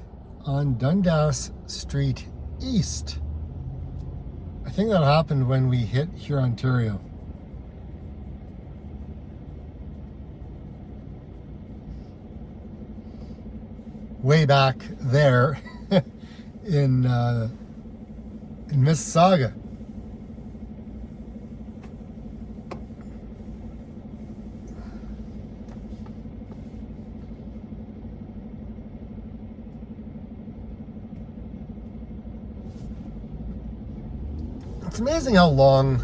on Dundas Street East. I think that happened when we hit here, Ontario. Way back there in Mississauga. It's amazing how long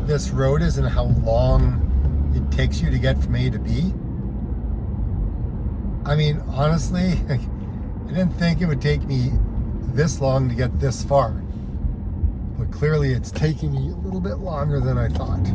this road is and how long it takes you to get from A to B. I mean, honestly, I didn't think it would take me this long to get this far. But clearly it's taking me a little bit longer than I thought.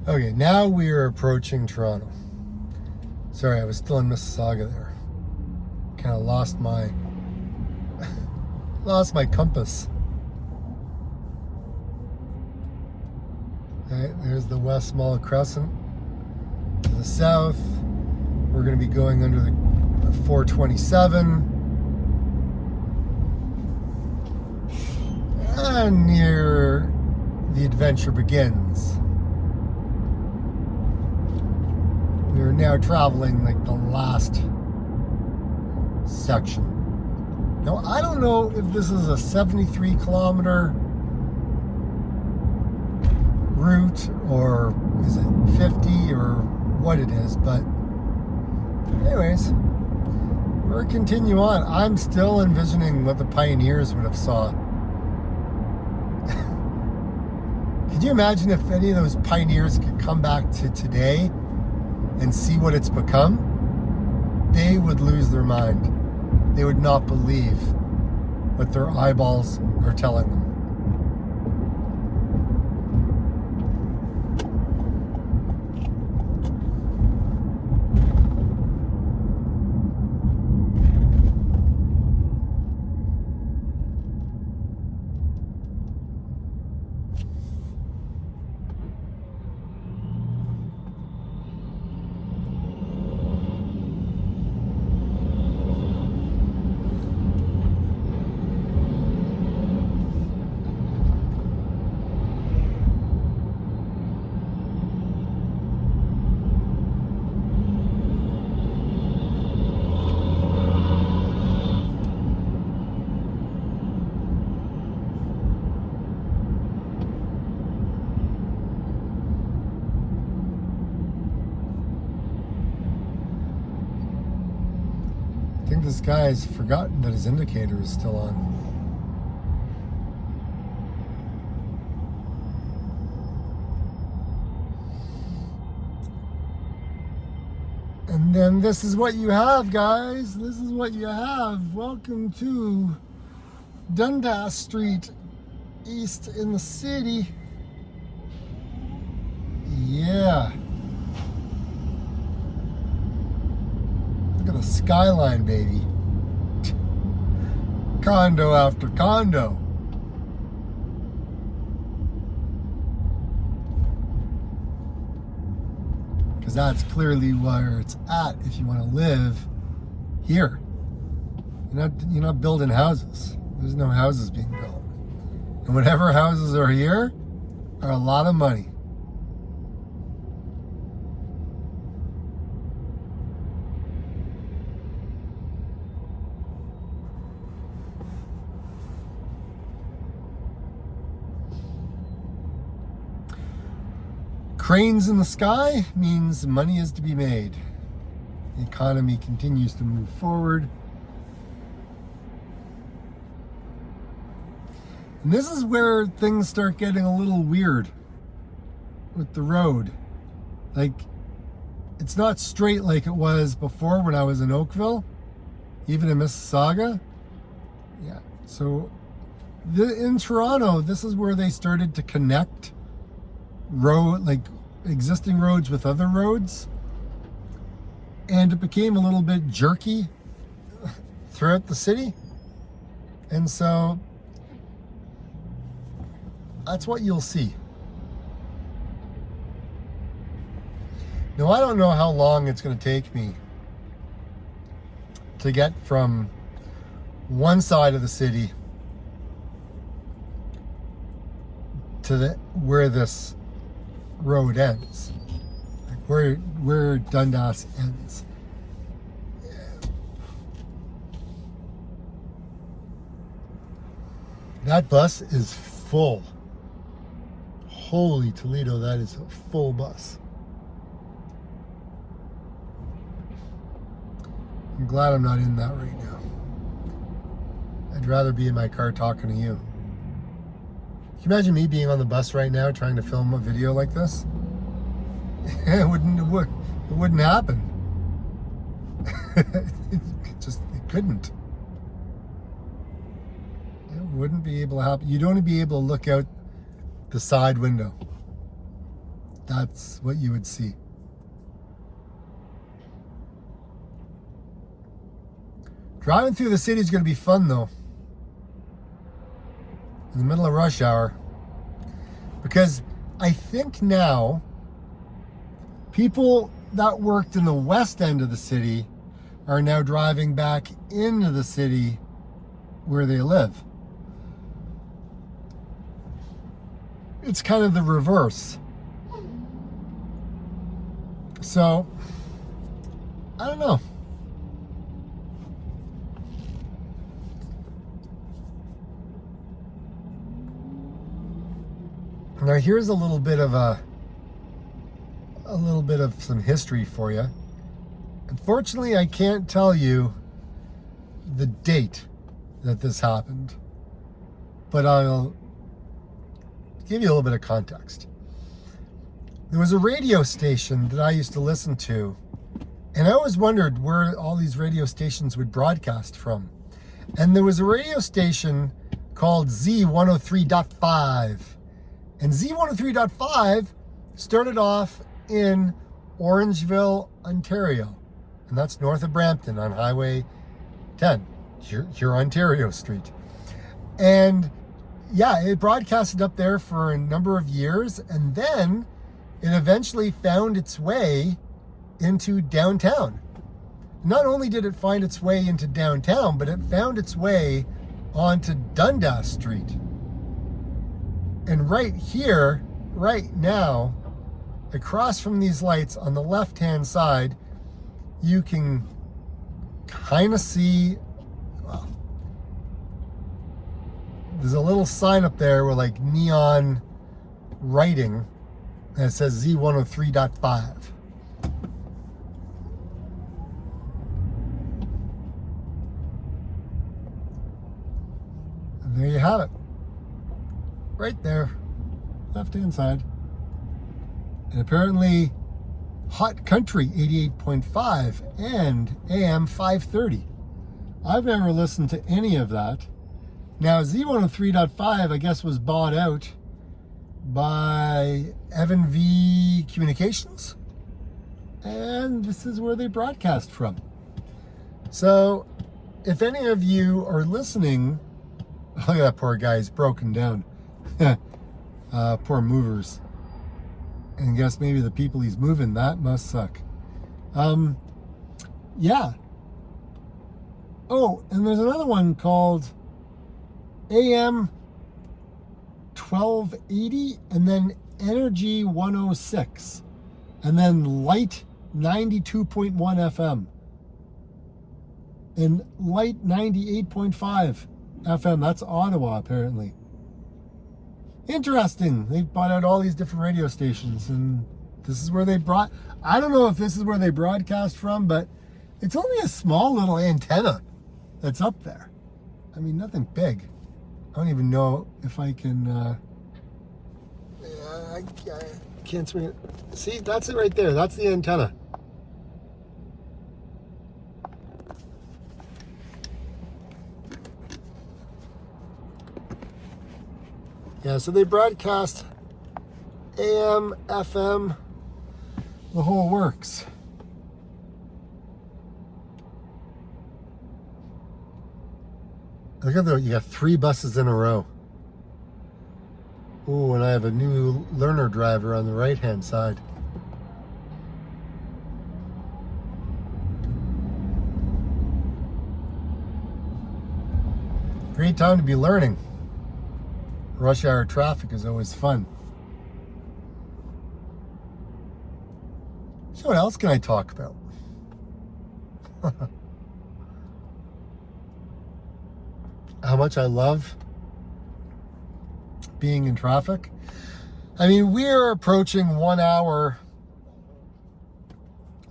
Okay, now we are approaching Toronto. Sorry, I was still in Mississauga there. Kind of lost my compass. All right, there's the West Mall Crescent. To the south, we're going to be going under the 427. And near the adventure begins. We're now traveling like the last section. Now, I don't know if this is a 73 kilometer route or is it 50 or what it is, but anyways, we'll continue on. I'm still envisioning what the pioneers would have saw. Could you imagine if any of those pioneers could come back to today and see what it's become? They would lose their mind. They would not believe what their eyeballs are telling them. I think this guy has forgotten that his indicator is still on. And then this is what you have, guys. This is what you have. Welcome to Dundas Street East in the city. Yeah. Look at the skyline, baby. Condo after condo. Because that's clearly where it's at if you want to live here. You're not building houses. There's no houses being built. And whatever houses are here are a lot of money. Cranes in the sky means money is to be made. The economy continues to move forward. And this is where things start getting a little weird with the road. Like, it's not straight like it was before when I was in Oakville, even in Mississauga. Yeah, so in Toronto, this is where they started to connect existing roads with other roads. And it became a little bit jerky throughout the city. And so that's what you'll see. Now, I don't know how long it's going to take me to get from one side of the city to where this road ends, like where Dundas ends. That bus is full. Holy Toledo, that is a full bus. I'm glad I'm not in that right now. I'd rather be in my car talking to you. Can you imagine me being on the bus right now trying to film a video like this? It wouldn't happen. It couldn't. It wouldn't be able to happen. You'd only be able to look out the side window. That's what you would see. Driving through the city is going to be fun, though. In the middle of rush hour. Because I think now, people that worked in the west end of the city are now driving back into the city where they live. It's kind of the reverse. So, I don't know. Now here's a little bit of some history for you. Unfortunately, I can't tell you the date that this happened, but I'll give you a little bit of context. There was a radio station that I used to listen to, and I always wondered where all these radio stations would broadcast from. And there was a radio station called Z103.5. And Z103.5 started off in Orangeville, Ontario. And that's north of Brampton on Highway 10, Ontario Street. And yeah, it broadcasted up there for a number of years. And then it eventually found its way into downtown. Not only did it find its way into downtown, but it found its way onto Dundas Street. And right here, right now, across from these lights on the left-hand side, you can kind of see, well, there's a little sign up there with like neon writing that says Z103.5. And there you have it. Right there, left-hand side. And apparently Hot Country 88.5 and AM 530. I've never listened to any of that. Now Z103.5 I guess was bought out by Evan V Communications, and this is where they broadcast from. So if any of you are listening, look at that poor guy, he's broken down. Poor movers. And guess maybe the people he's moving, that must suck. Yeah. Oh, and there's another one called AM 1280, and then Energy 106, and then Light 92.1 FM, and Light 98.5 FM. That's Ottawa, apparently. Interesting. They bought out all these different radio stations, and this is where they I don't know if this is where they broadcast from, but it's only a small little antenna that's up there. I mean, nothing big. I don't even know if I can, I can't swing it. See, that's it right there. That's the antenna. Yeah, so they broadcast AM, FM, the whole works. Look at that, you got 3 buses in a row. Oh, and I have a new learner driver on the right-hand side. Great time to be learning. Rush hour traffic is always fun. So what else can I talk about? How much I love being in traffic. I mean, we're approaching 1 hour.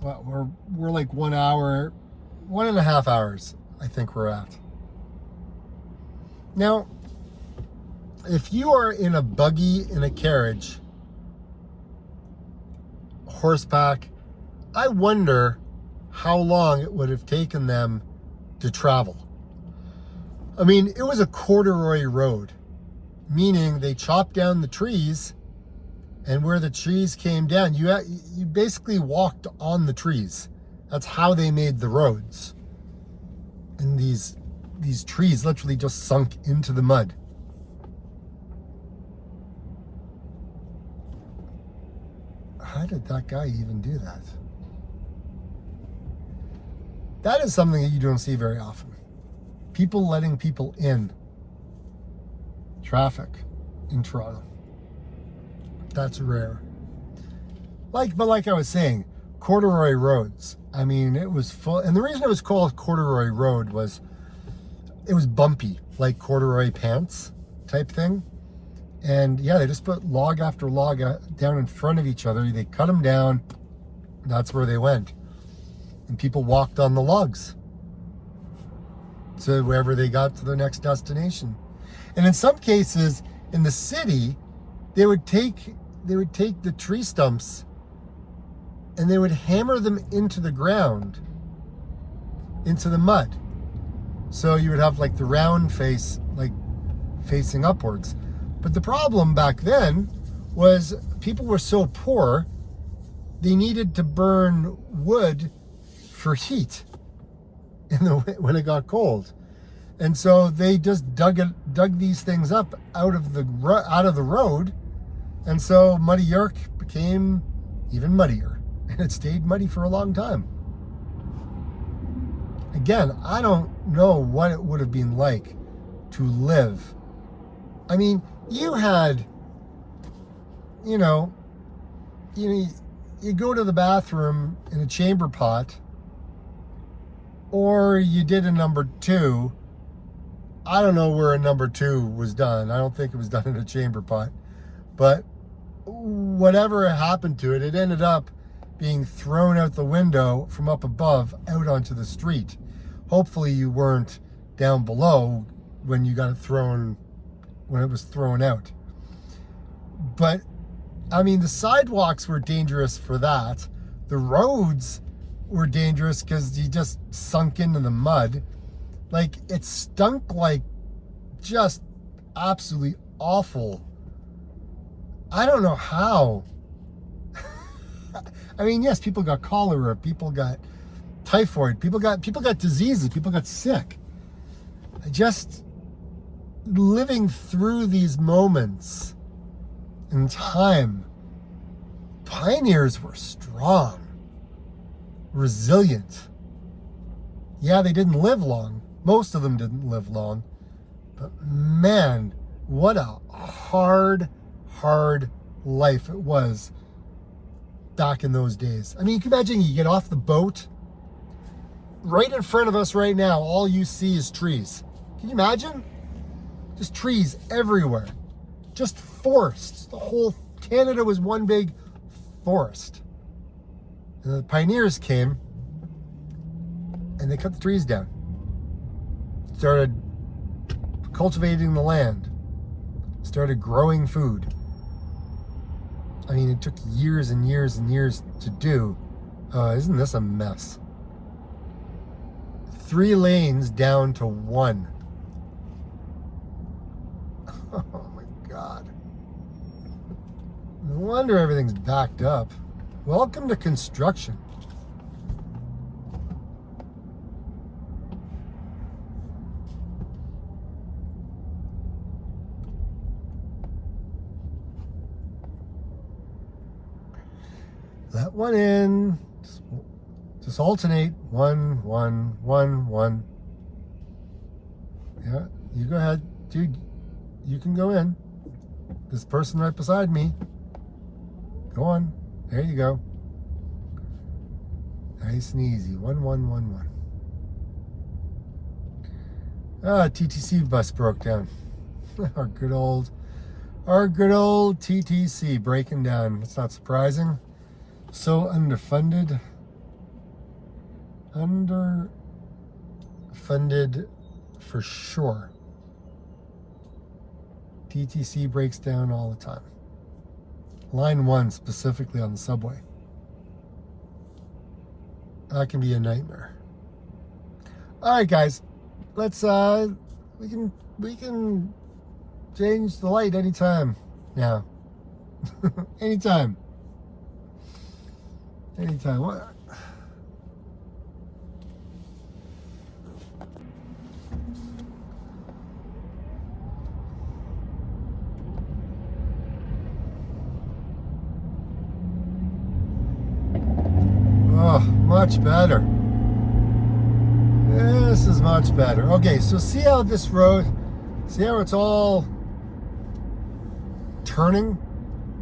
Well, we're like 1 hour, 1.5 hours, I think we're at. Now, if you are in a buggy, in a carriage, horseback, I wonder how long it would have taken them to travel. I mean, it was a corduroy road, meaning they chopped down the trees, and where the trees came down, you basically walked on the trees. That's how they made the roads. And these trees literally just sunk into the mud. How did that guy even do that? That is something that you don't see very often. People letting people in. Traffic in Toronto. That's rare. But like I was saying, corduroy roads. I mean, it was full, and the reason it was called corduroy road was it was bumpy, like corduroy pants type thing. And yeah, they just put log after log down in front of each other. They cut them down. That's where they went. And people walked on the logs to wherever they got to their next destination. And in some cases, in the city, they would take the tree stumps and they would hammer them into the ground, into the mud. So you would have like the round face, like facing upwards. But the problem back then was people were so poor, they needed to burn wood for heat when it got cold. And so they just dug these things up out of the road. And so Muddy York became even muddier. And it stayed muddy for a long time. Again, I don't know what it would have been like to live. I mean, you had, you go to the bathroom in a chamber pot, or you did a number 2. I don't know where a number 2 was done. I don't think it was done in a chamber pot. But whatever happened to it, it ended up being thrown out the window from up above out onto the street. Hopefully you weren't down below when you got it thrown, when it was thrown out. But, I mean, the sidewalks were dangerous for that. The roads were dangerous because you just sunk into the mud. Like, it stunk like just absolutely awful. I don't know how. I mean, yes, people got cholera, people got typhoid, people got diseases, people got sick. Just living through these moments in time, pioneers were strong, resilient. Yeah, they didn't live long. Most of them didn't live long. But man, what a hard life it was back in those days. I mean, you can imagine you get off the boat. Right in front of us right now, all you see is trees. Can you imagine? Just trees everywhere. Just forests. The whole Canada was one big forest. And the pioneers came and they cut the trees down. Started cultivating the land, started growing food. I mean, it took years and years and years to do. Isn't this a mess? 3 lanes down to 1. Oh my God. No wonder everything's backed up. Welcome to construction. Let one in. Just alternate. 1, 1, 1, 1. Yeah, you go ahead, dude. You can go in. This person right beside me. Go on. There you go. Nice and easy. 1, 1, 1, 1. TTC bus broke down. Our good old TTC breaking down. It's not surprising. So underfunded. Underfunded for sure. TTC breaks down all the time. Line 1 specifically on the subway. That can be a nightmare. All right, guys. Let's we can change the light anytime now. Anytime. What? Oh, much better. This is much better. Okay, so see how this road, see how it's all turning,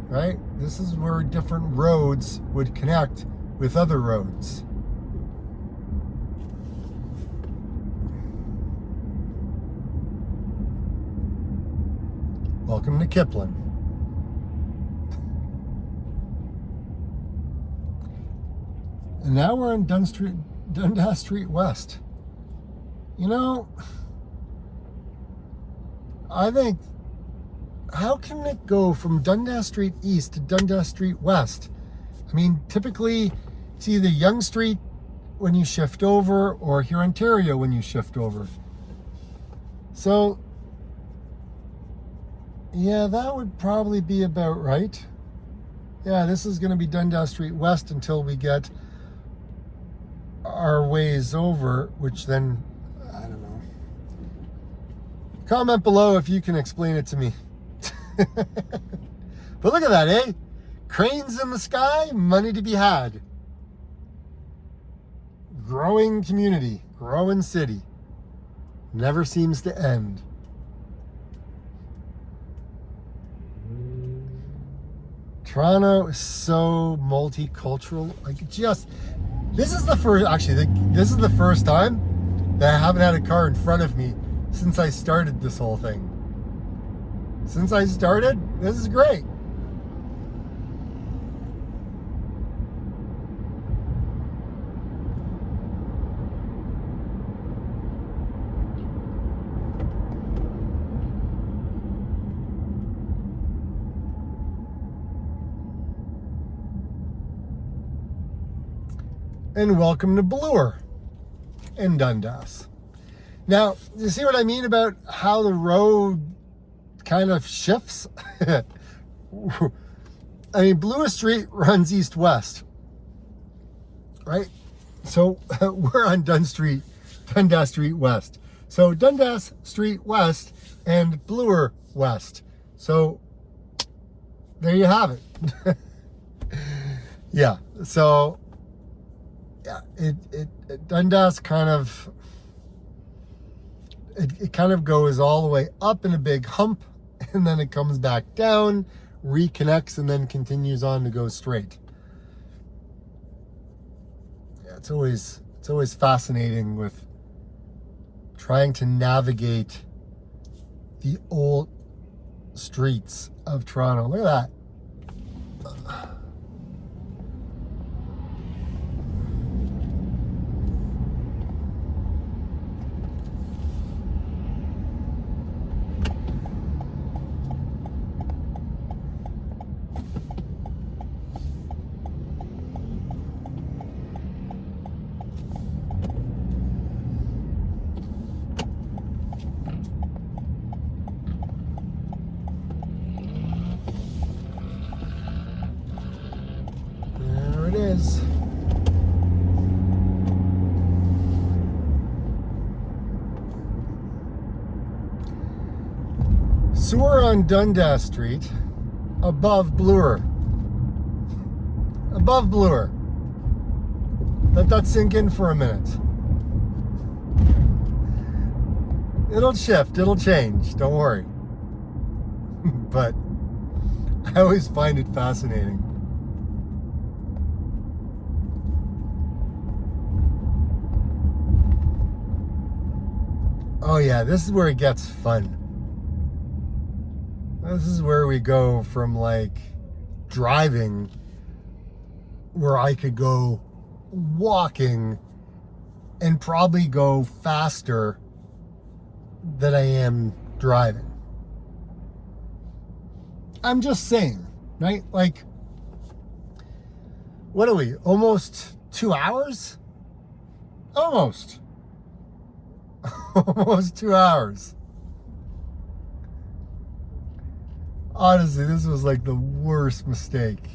right? This is where different roads would connect with other roads. Welcome to Kipling. And now we're on Dundas Street West. You know, I think, how can it go from Dundas Street East to Dundas Street West? I mean, typically it's either Yonge Street when you shift over or Ontario when you shift over. So, yeah, that would probably be about right. Yeah, this is going to be Dundas Street West until we get our ways over, which then, I don't know. Comment below if you can explain it to me. But look at that, eh? Cranes in the sky, money to be had. Growing community, growing city. Never seems to end. Toronto is so multicultural. Like, just, this is the first time that I haven't had a car in front of me since I started this whole thing. Since I started, this is great. And welcome to Bloor in Dundas. Now, you see what I mean about how the road kind of shifts? I mean, Bloor Street runs east-west, right? So we're on Dundas Street West. So Dundas Street West and Bloor West. So there you have it. Yeah, so yeah, it Dundas kind of, it kind of goes all the way up in a big hump, and then it comes back down, reconnects, and then continues on to go straight. Yeah, it's always fascinating with trying to navigate the old streets of Toronto. Look at that. is. So we're on Dundas Street, above Bloor. Above Bloor. Let that sink in for a minute. It'll shift, it'll change, don't worry. But I always find it fascinating. Oh yeah, this is where it gets fun. This is where we go from like driving, where I could go walking and probably go faster than I am driving. I'm just saying, right? Like, what are we? Almost 2 hours? Almost. Almost 2 hours. Honestly, this was like the worst mistake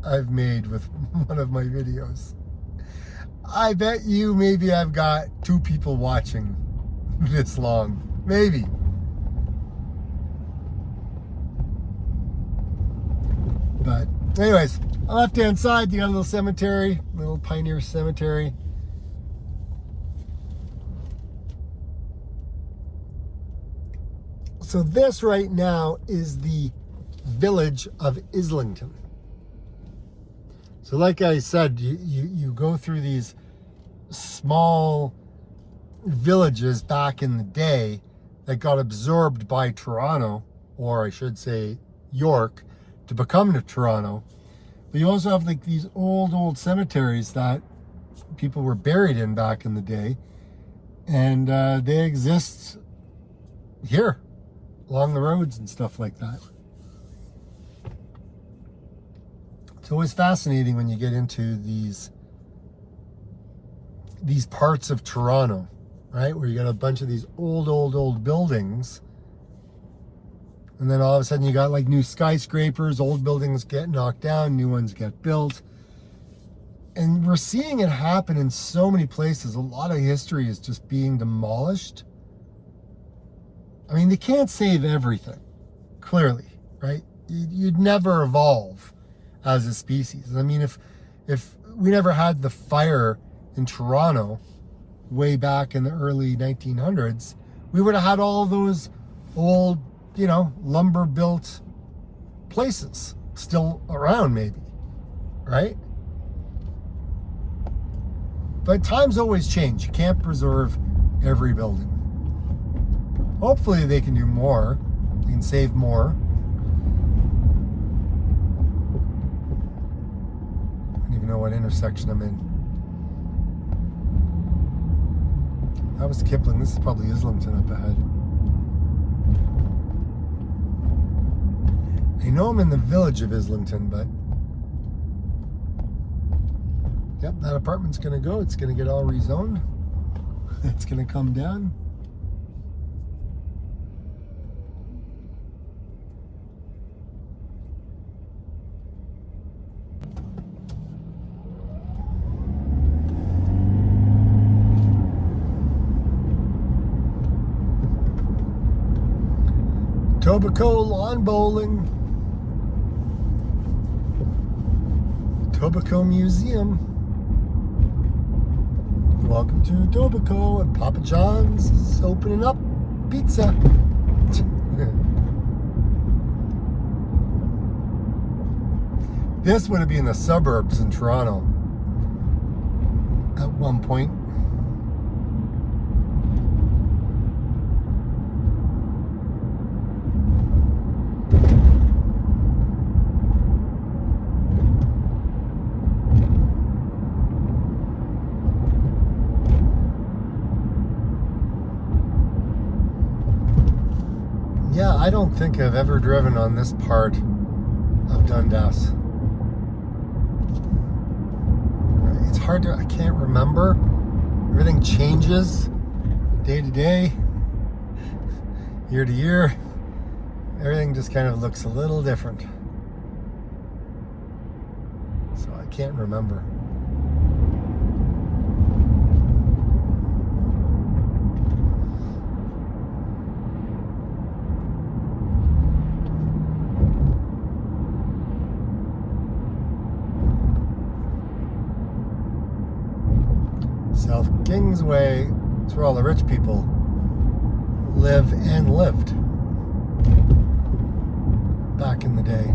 I've made with one of my videos. I bet you maybe I've got 2 people watching this long. Maybe. But anyways, on the left-hand side, you got a little cemetery, little Pioneer Cemetery. So this right now is the village of Islington. So like I said, you go through these small villages back in the day that got absorbed by Toronto, or I should say York, to become to Toronto. But you also have like these old cemeteries that people were buried in back in the day. And they exist here, along the roads and stuff like that. It's always fascinating when you get into these parts of Toronto, right? Where you got a bunch of these old buildings. And then all of a sudden you got like new skyscrapers, old buildings get knocked down, new ones get built. And we're seeing it happen in so many places. A lot of history is just being demolished. I mean, they can't save everything, clearly, right? You'd never evolve as a species. I mean, if we never had the fire in Toronto way back in the early 1900s, we would have had all those old, lumber-built places still around maybe, right? But times always change. You can't preserve every building. Hopefully they can do more. They can save more. I don't even know what intersection I'm in. That was Kipling. This is probably Islington up ahead. I know I'm in the village of Islington, but yep, that apartment's gonna go. It's gonna get all rezoned. It's gonna come down. Tobacco Lawn Bowling, Tobacco Museum. Welcome to Tobacco, and Papa John's is opening up pizza. This would have been the suburbs in Toronto at one point. Yeah, I don't think I've ever driven on this part of Dundas. It's hard to, I can't remember. Everything changes day to day, year to year. Everything just kind of looks a little different. So I can't remember. South Kingsway, it's where all the rich people live and lived back in the day.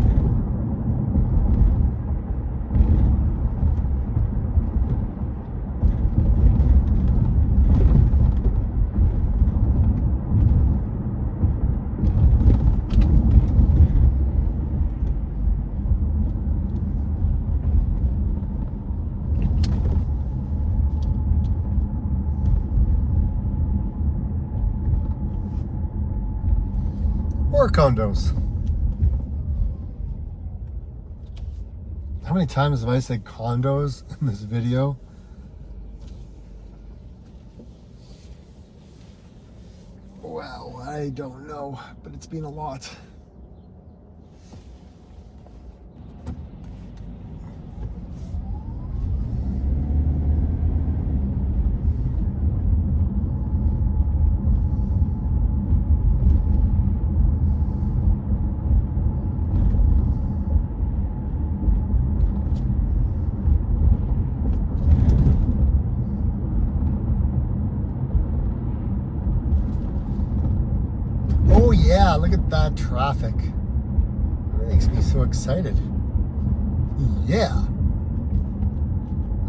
Or condos. How many times have I said condos in this video? Well, I don't know, but it's been a lot. Oh yeah, look at that traffic. It makes me so excited. Yeah.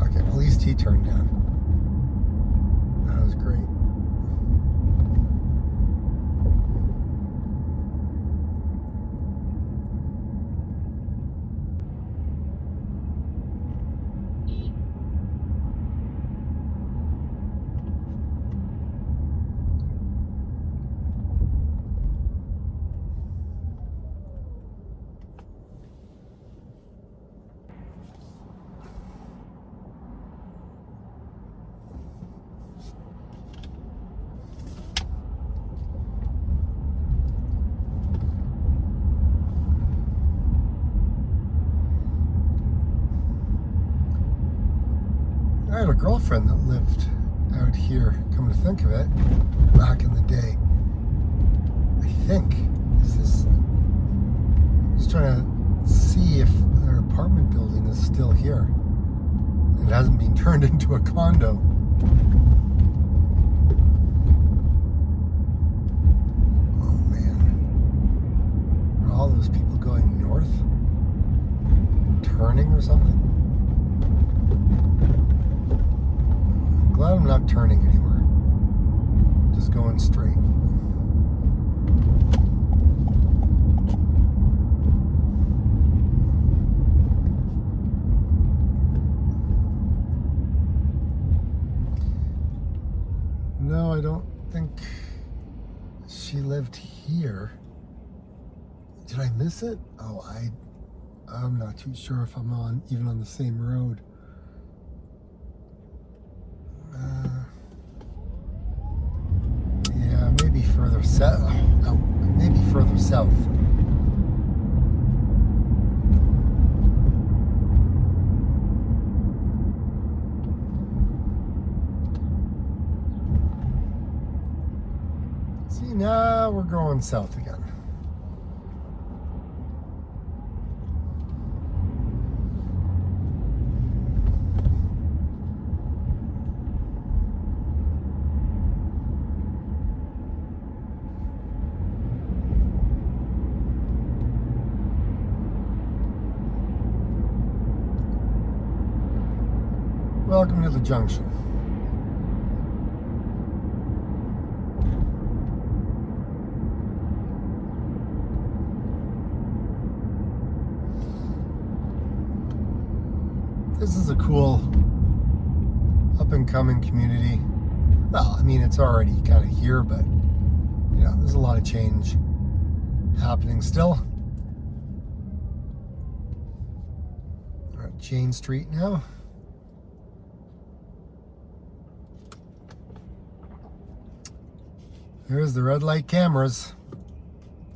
Okay, at least he turned down. That was great. I had a girlfriend that lived out here, come to think of it, back in the day. I think. Is this... I'm just trying to see if their apartment building is still here. It hasn't been turned into a condo. Oh man. Are all those people going north? Turning or something? Glad I'm not turning anywhere. Just going straight. No, I don't think she lived here. Did I miss it? Oh, I'm not too sure if I'm even on the same road. Yeah, maybe further south. Oh, maybe further south. See, now we're going south again. Welcome to the junction. This is a cool up-and-coming community. Well, I mean, it's already kind of here, but you know, there's a lot of change happening still. We're at Jane Street now. Here's the red light cameras.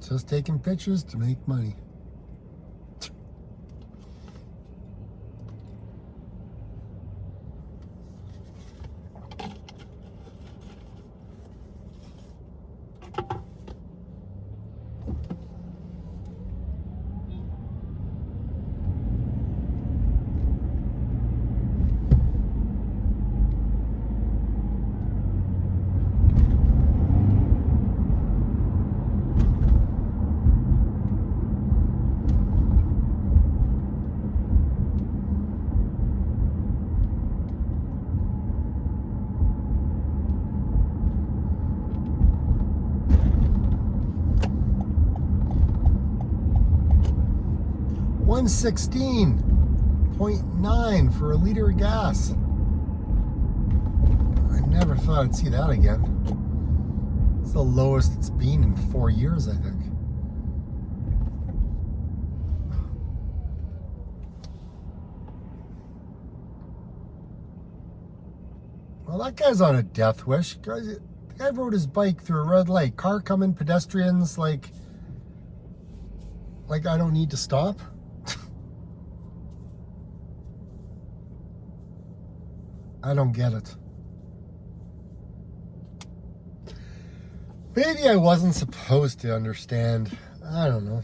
Just taking pictures to make money. 116.9 for a liter of gas. I never thought I'd see that again. It's the lowest it's been in 4 years, I think. Well, that guy's on a death wish. The guy rode his bike through a red light. Car coming, pedestrians, like I don't need to stop. I don't get it. Maybe I wasn't supposed to understand. I don't know.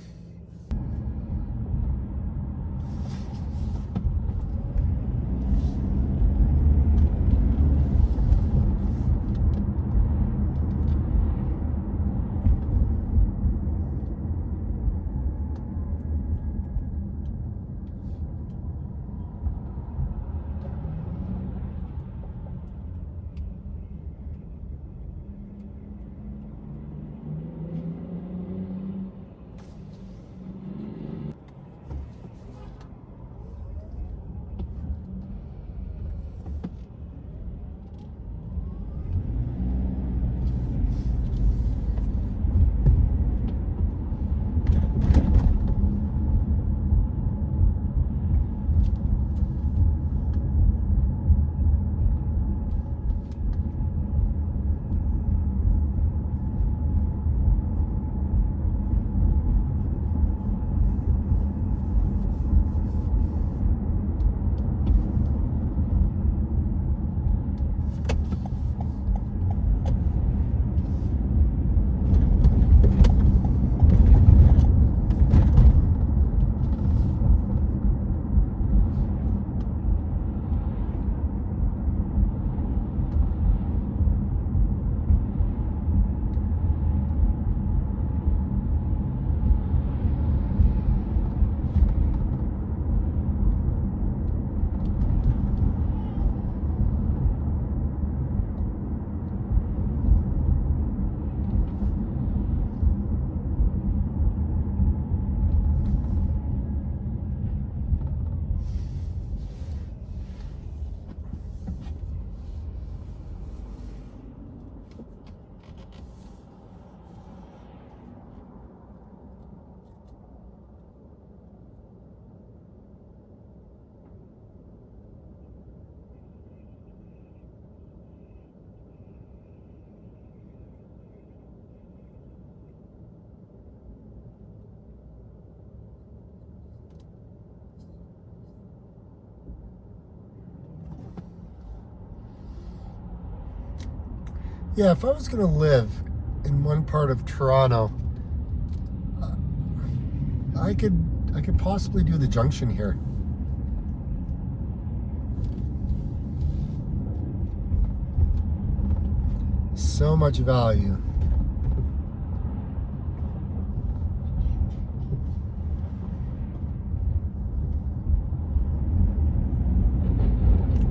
Yeah, if I was going to live in one part of Toronto, I could possibly do the junction here. So much value.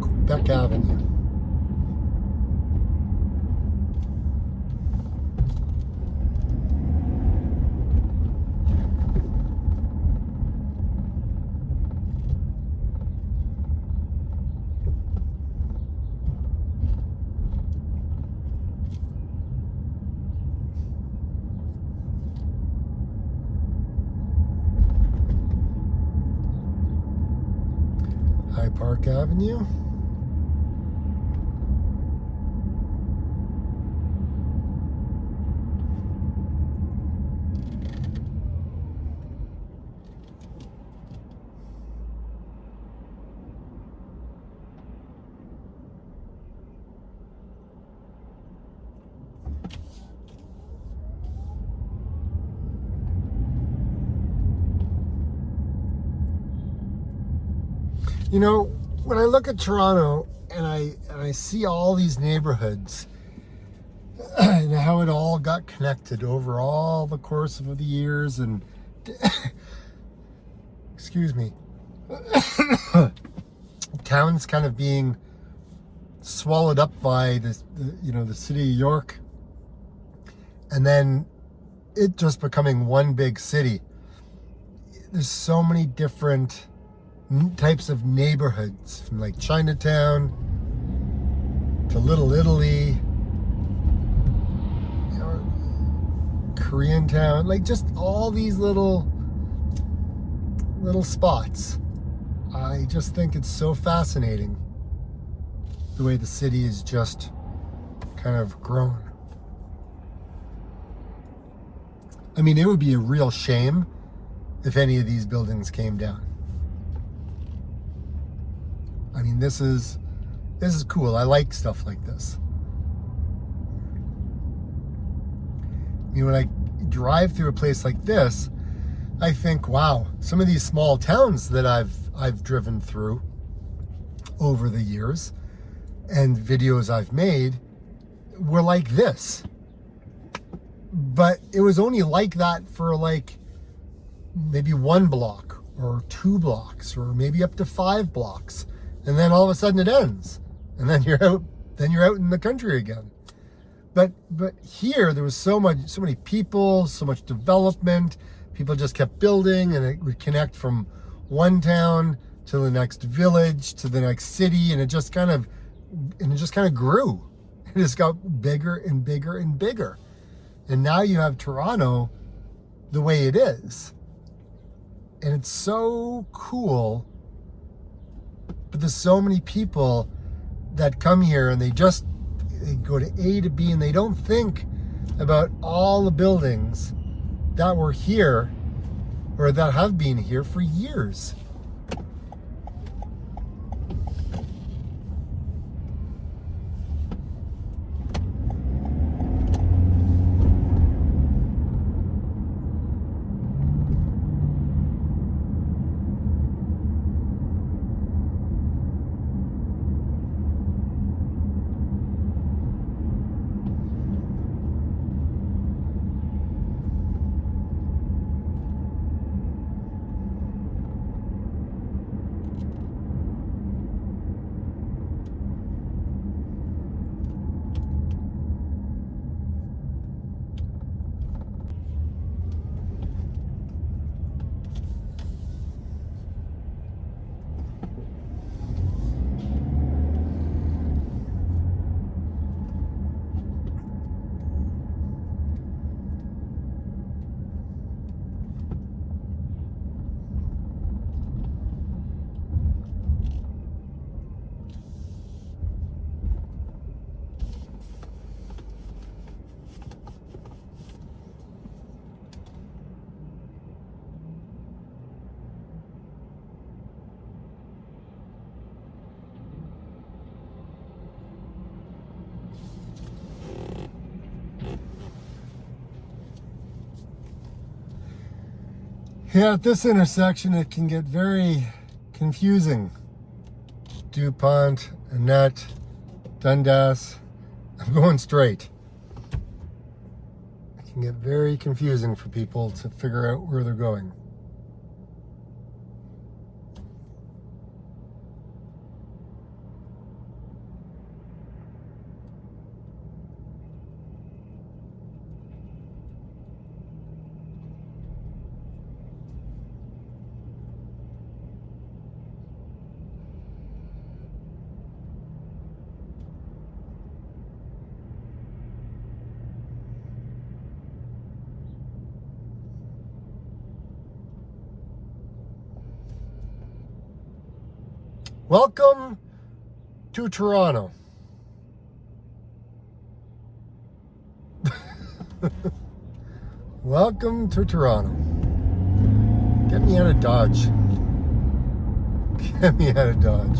Quebec Avenue. Park Avenue. You know, when I look at Toronto and I see all these neighborhoods and how it all got connected over all the course of the years, and excuse me, towns kind of being swallowed up by the city of York, and then it just becoming one big city. there's so many different types of neighborhoods, from like Chinatown to Little Italy, you know, Korean town, like just all these little spots. I just think it's so fascinating the way the city is just kind of grown. I mean, it would be a real shame if any of these buildings came down. I mean, this is cool. I like stuff like this. I mean, when I drive through a place like this, I think, wow, some of these small towns that I've driven through over the years and videos I've made were like this. But it was only like that for like maybe 1 block or 2 blocks or maybe up to 5 blocks. And then all of a sudden it ends. And then you're out in the country again. But here there was so many people, so much development. People just kept building, and it would connect from one town to the next village to the next city, and it just kind of grew. It just got bigger and bigger and bigger. And now you have Toronto the way it is. And it's so cool. But there's so many people that come here and they go to A to B, and they don't think about all the buildings that were here or that have been here for years. Yeah, at this intersection, it can get very confusing. DuPont, Annette, Dundas. I'm going straight. It can get very confusing for people to figure out where they're going. Welcome to Toronto. Welcome to Toronto. Get me out of Dodge. Get me out of Dodge.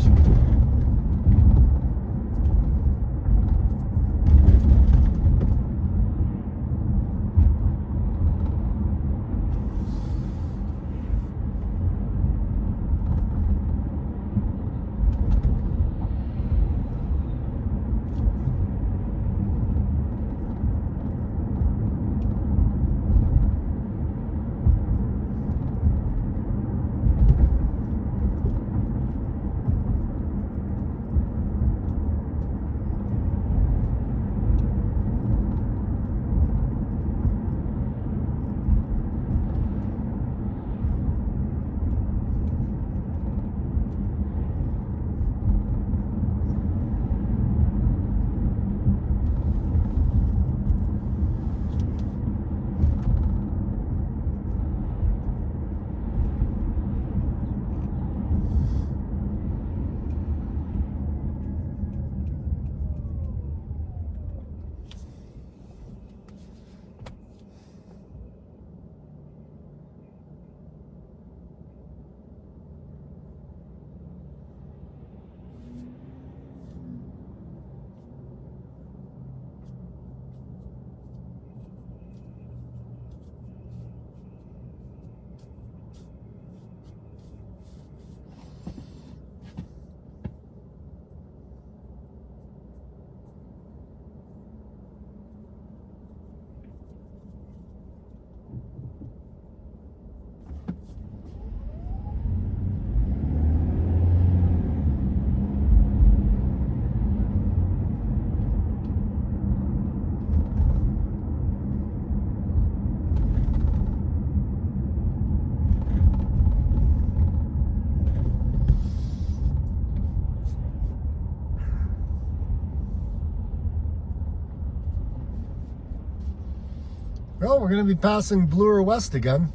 Well, we're going to be passing Bloor West again.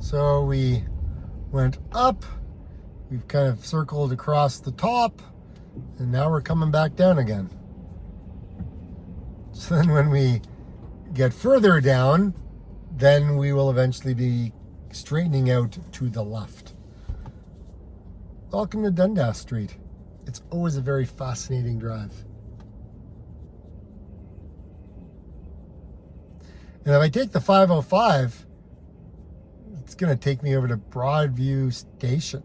So we went up, we've kind of circled across the top, and now we're coming back down again. So then when we get further down, then we will eventually be straightening out to the left. Welcome to Dundas Street. It's always a very fascinating drive. And if I take the 505, it's going to take me over to Broadview Station.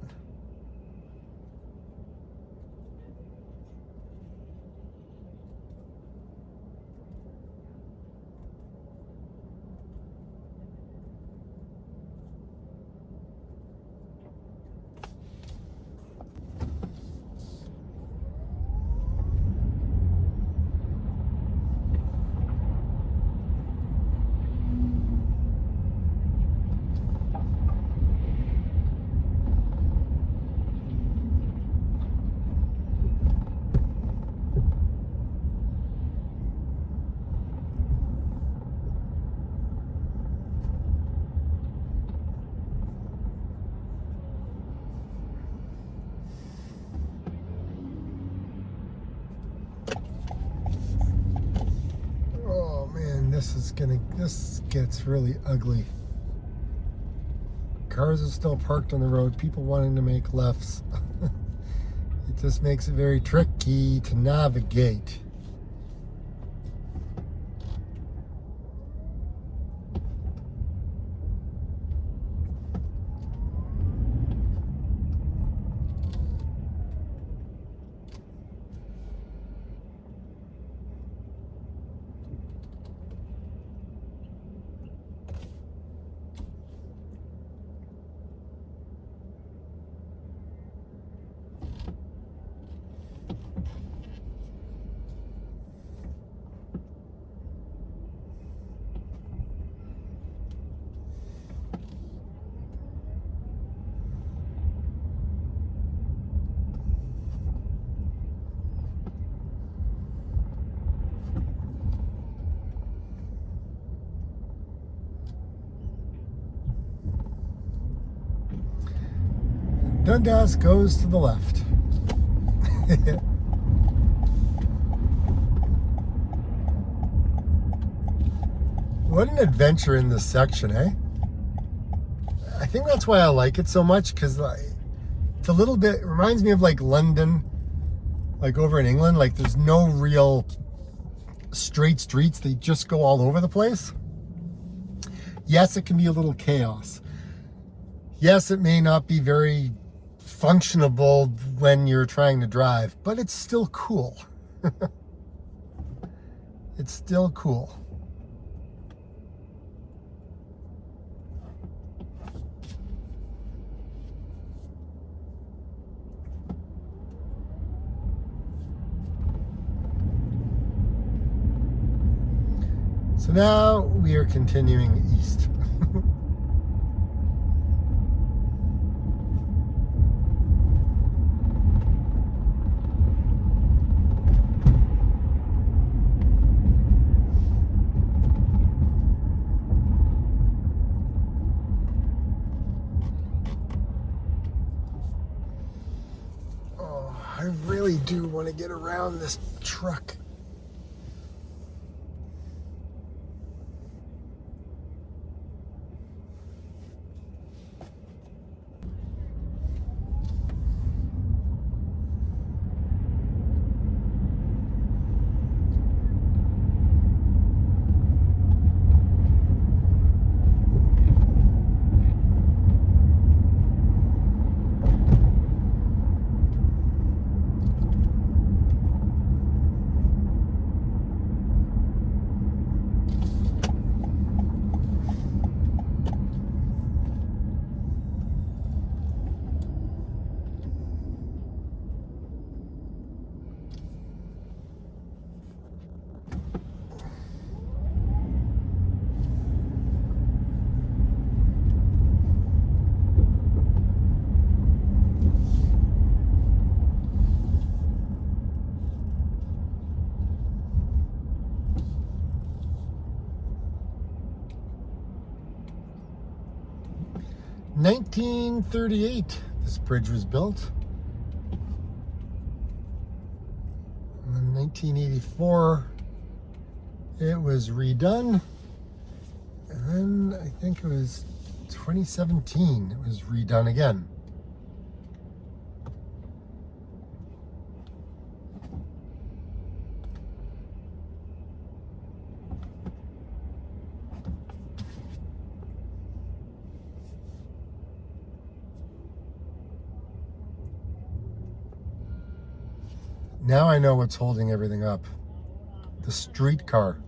This gets really ugly. Cars are still parked on the road, people wanting to make lefts. It just makes it very tricky to navigate. Dundas goes to the left. What an adventure in this section, eh? I think that's why I like it so much, because it's a little bit, it reminds me of like London, like over in England. Like there's no real straight streets, they just go all over the place. Yes, it can be a little chaos. Yes, it may not be very functionable when you're trying to drive, but it's still cool. It's still cool. So now we are continuing east. I really do want to get around this truck. 1938, this bridge was built. And then 1984, it was redone. And then I think it was 2017, it was redone again. Now I know what's holding everything up. The streetcar.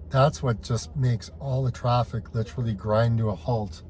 That's what just makes all the traffic literally grind to a halt.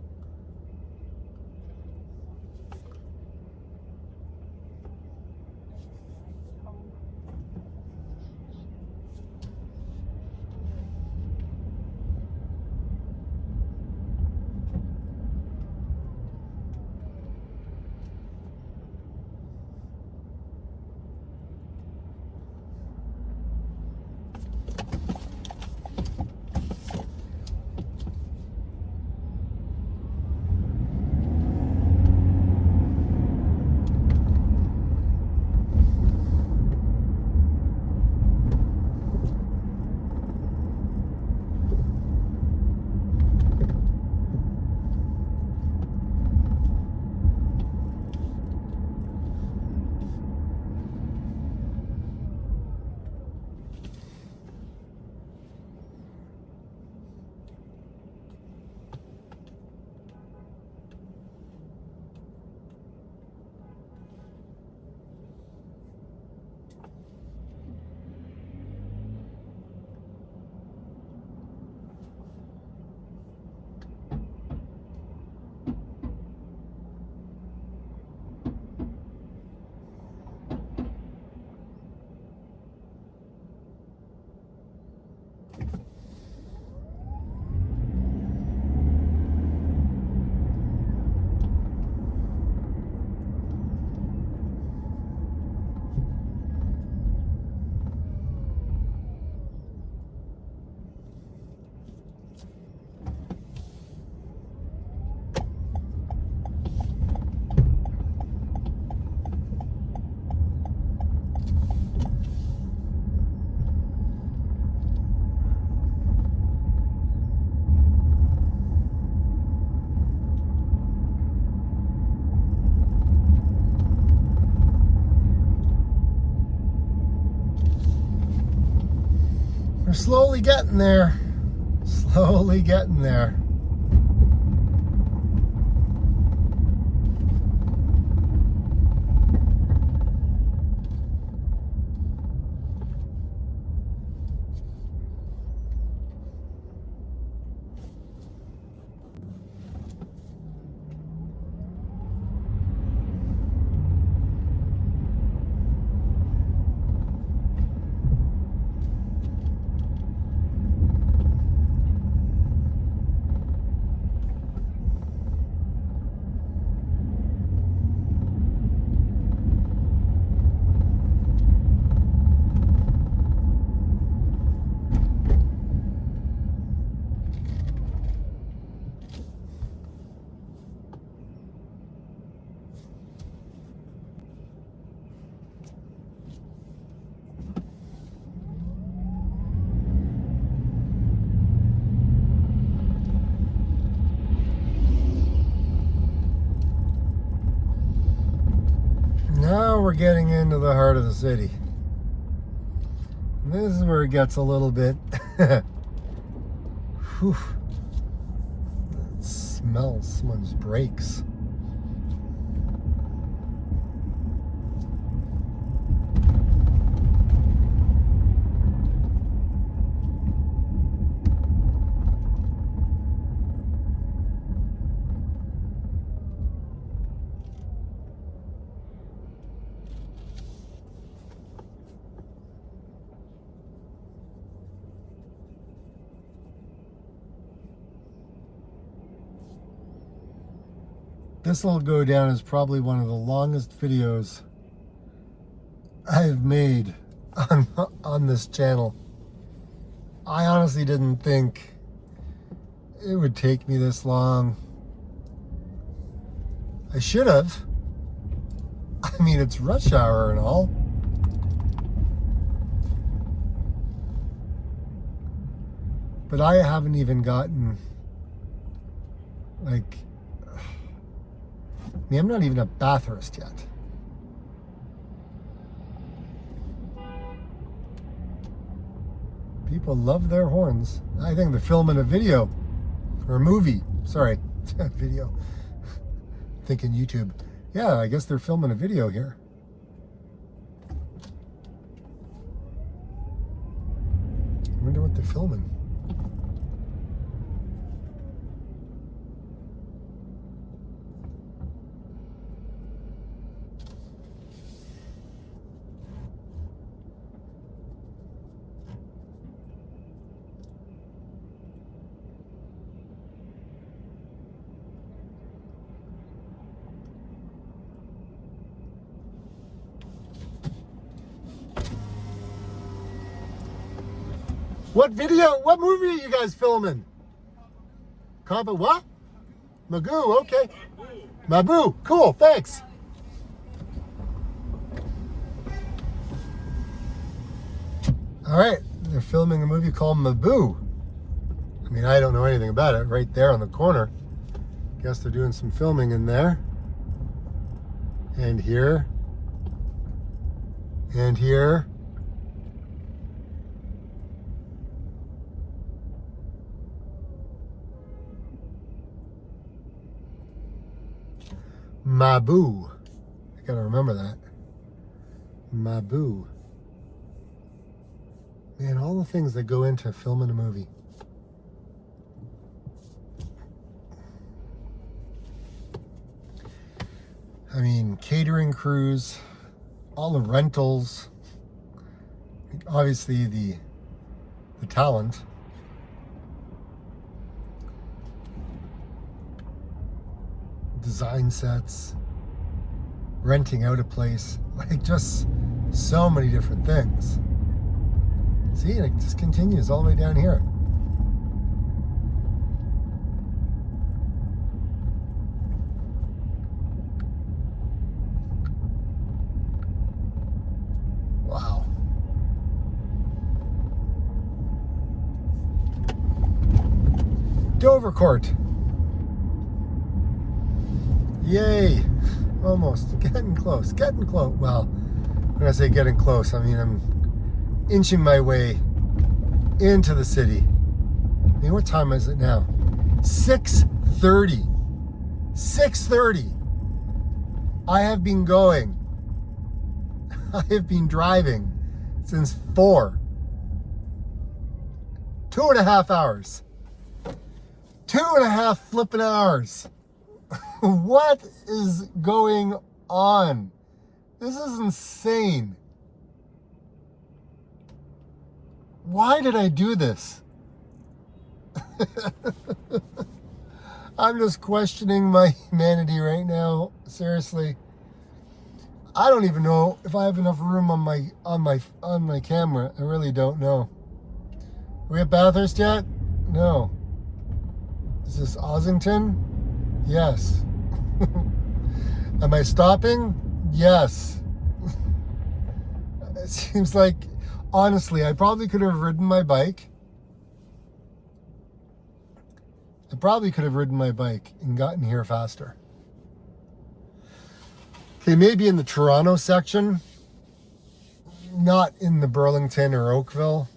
We're slowly getting there. Slowly getting there. Now we're getting into the heart of the city. And this is where it gets a little bit whew, it smells someone's brakes. This will go down as probably one of the longest videos I've made on this channel. I honestly didn't think it would take me this long. I should have. I mean, it's rush hour and all. But I haven't even gotten, like, I mean, I'm not even at Bathurst yet. People love their horns. I think they're filming a video or a movie. Sorry, video. Thinking YouTube. Yeah, I guess they're filming a video here. I wonder what they're filming. What video, what movie are you guys filming? Compa what? Magoo, okay. Maboo, cool, thanks. All right, they're filming a movie called Maboo. I mean, I don't know anything about it, right there on the corner. Guess they're doing some filming in there. And here. And here. Maboo. I gotta remember that. Maboo. Man, all the things that go into filming a movie. I mean, catering crews, all the rentals, obviously the talent. Design sets, renting out a place, like just so many different things. See, it just continues all the way down here. Wow. Dovercourt. Yay, almost, getting close. Well, when I say getting close, I mean I'm inching my way into the city. I mean, what time is it now? 6:30. 6:30. I have been driving since 4. 2.5 hours. 2.5 flipping hours. What is going on? This is insane. Why did I do this? I'm just questioning my humanity right now. Seriously. I don't even know if I have enough room on my camera. I really don't know. Are we at Bathurst yet? No. Is this Ossington? Yes. Am I stopping? Yes. It seems like, honestly, I probably could have ridden my bike. And gotten here faster. Okay, maybe in the Toronto section, not in the Burlington or Oakville.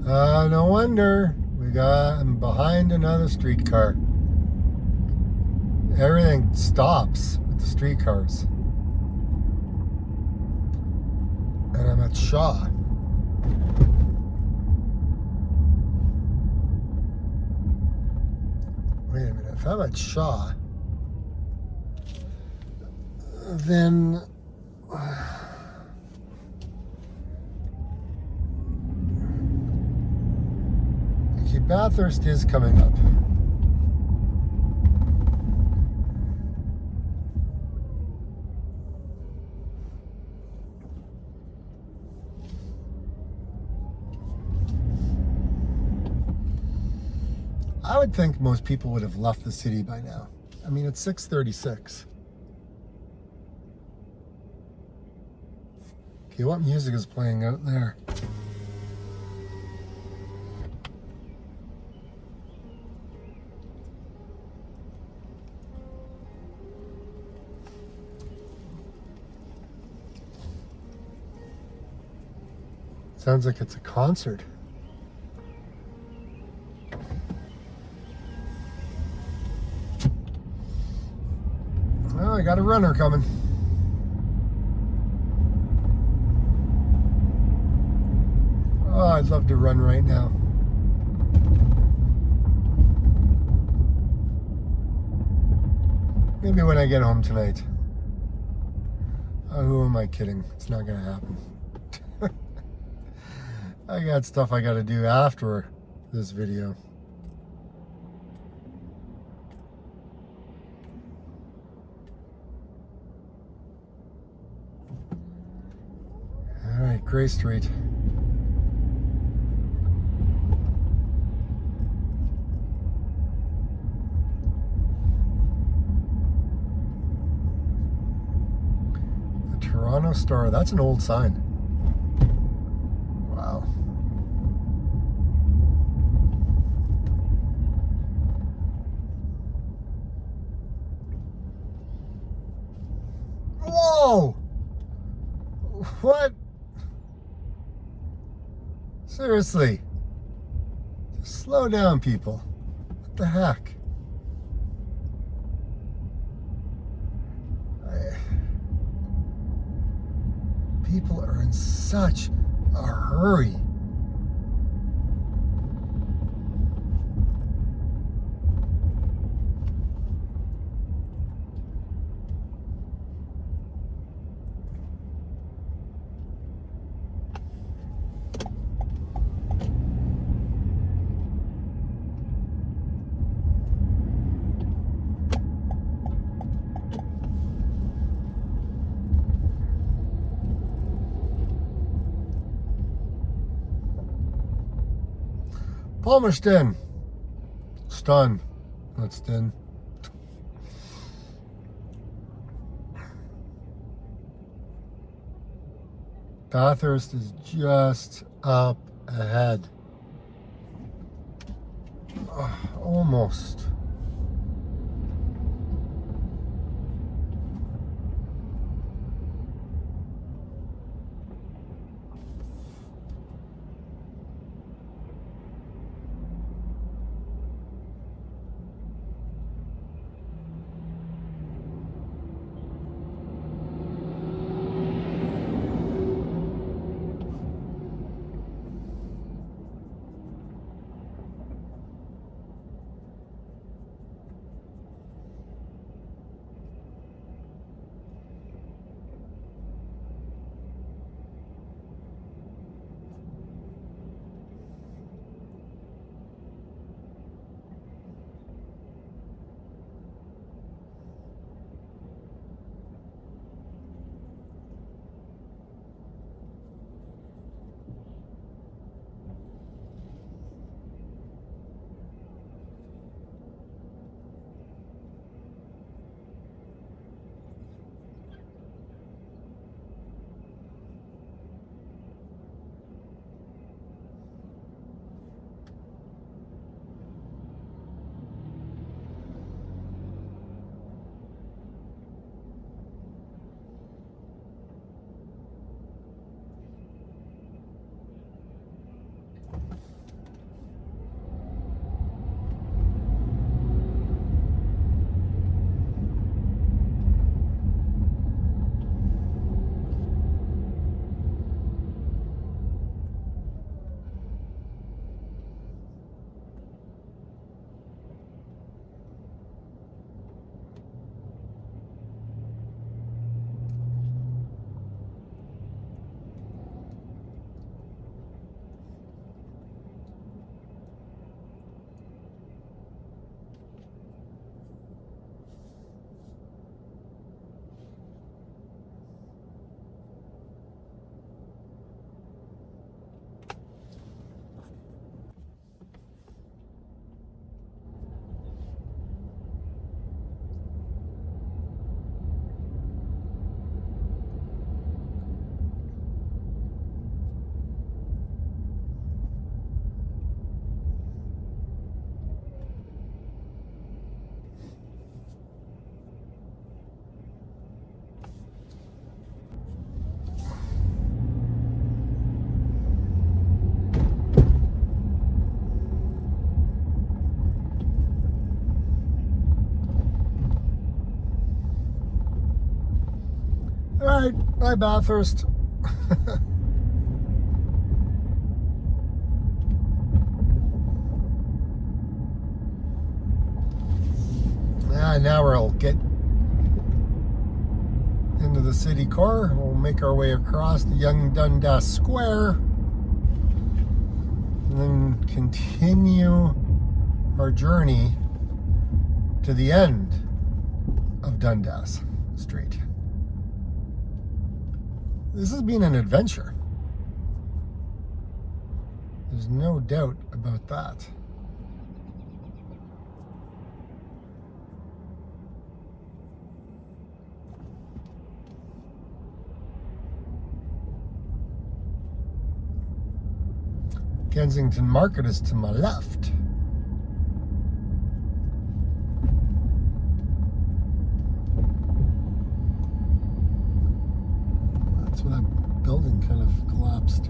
No wonder. I'm behind another streetcar. Everything stops with the streetcars. And I'm at Shaw. Wait a minute. If I'm at Shaw, then okay, Bathurst is coming up. I would think most people would have left the city by now. I mean, it's 6:36. Okay, what music is playing out there? Sounds like it's a concert. Well, I got a runner coming. Oh, I'd love to run right now. Maybe when I get home tonight. Oh, who am I kidding? It's not gonna happen. I got stuff I gotta do after this video. All right, Gray Street. The Toronto Star, that's an old sign. Wow. Whoa! What? Seriously. Just slow down, people. What the heck? People are in such a hurry. Palmerston. Stun. Not Stin. Bathurst is just up ahead. Almost. Hi, Bathurst. Now we'll get into the city core. We'll make our way across the young Dundas Square and then continue our journey to the end of Dundas Street. This has been an adventure. There's no doubt about that. Kensington Market is to my left. That's where that building kind of collapsed.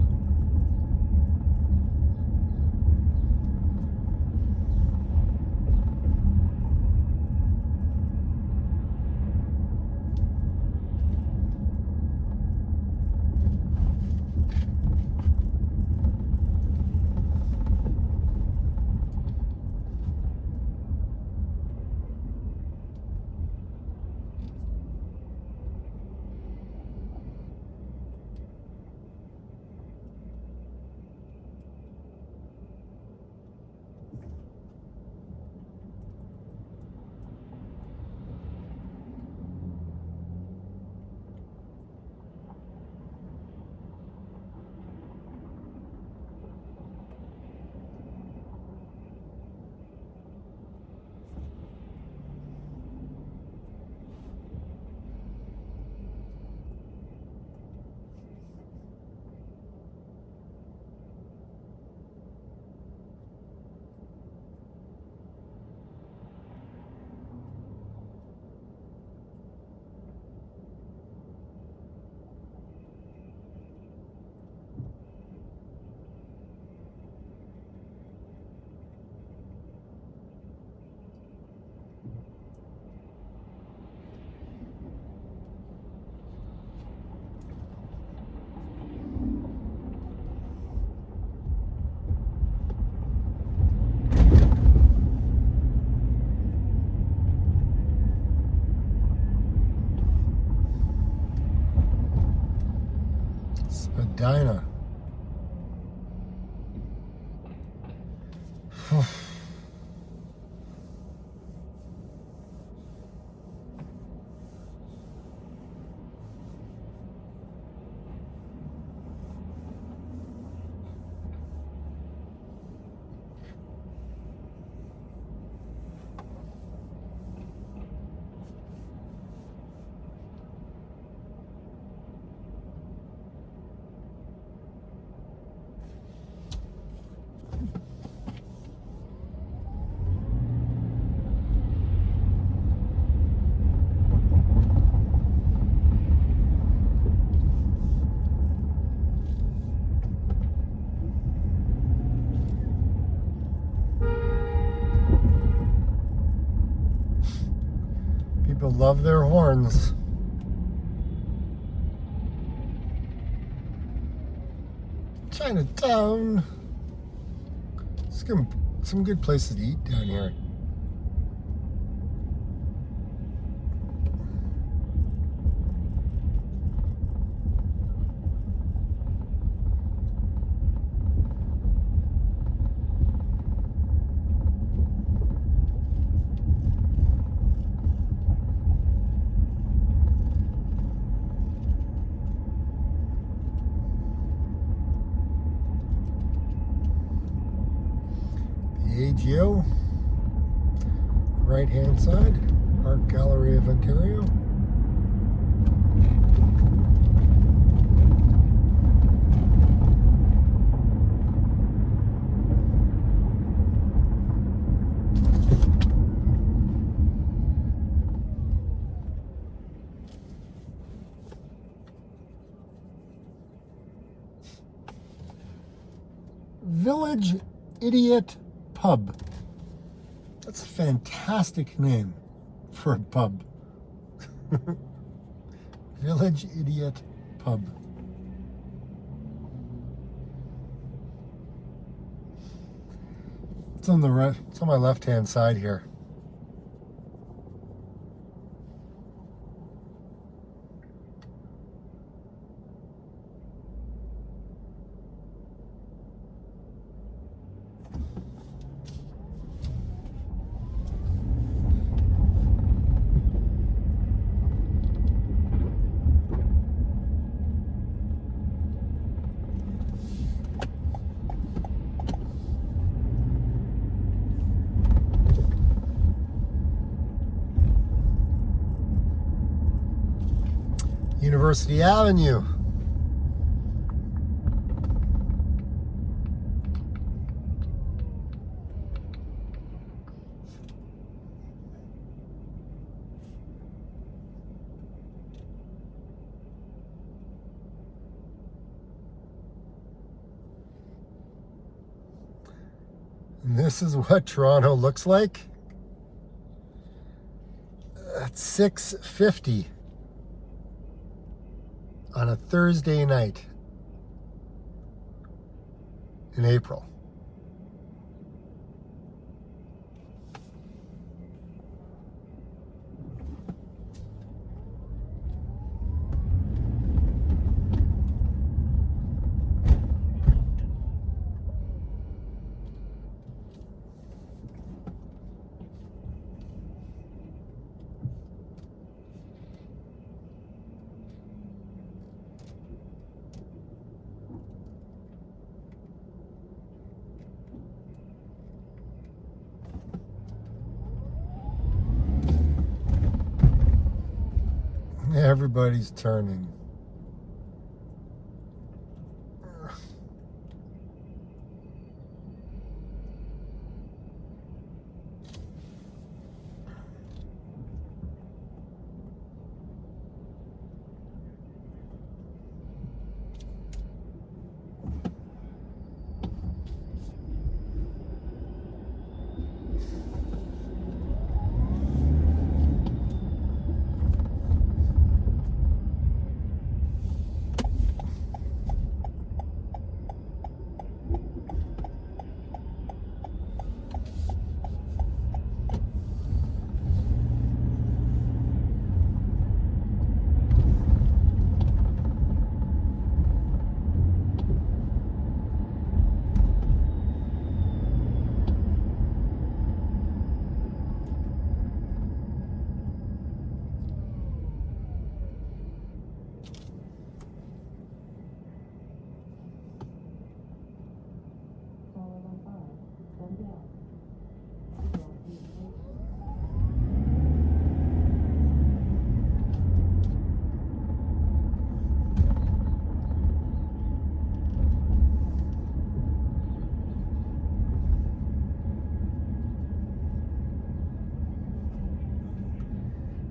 Spadina. People love their horns. Chinatown. Some good places to eat down here. AGO, right hand side, Art Gallery of Ontario. Village Idiot Pub. That's a fantastic name for a pub. Village Idiot pub. It's on the right. It's on my left-hand side here. University Avenue. And this is what Toronto looks like at 6:50 on a Thursday night in April. Everybody's turning.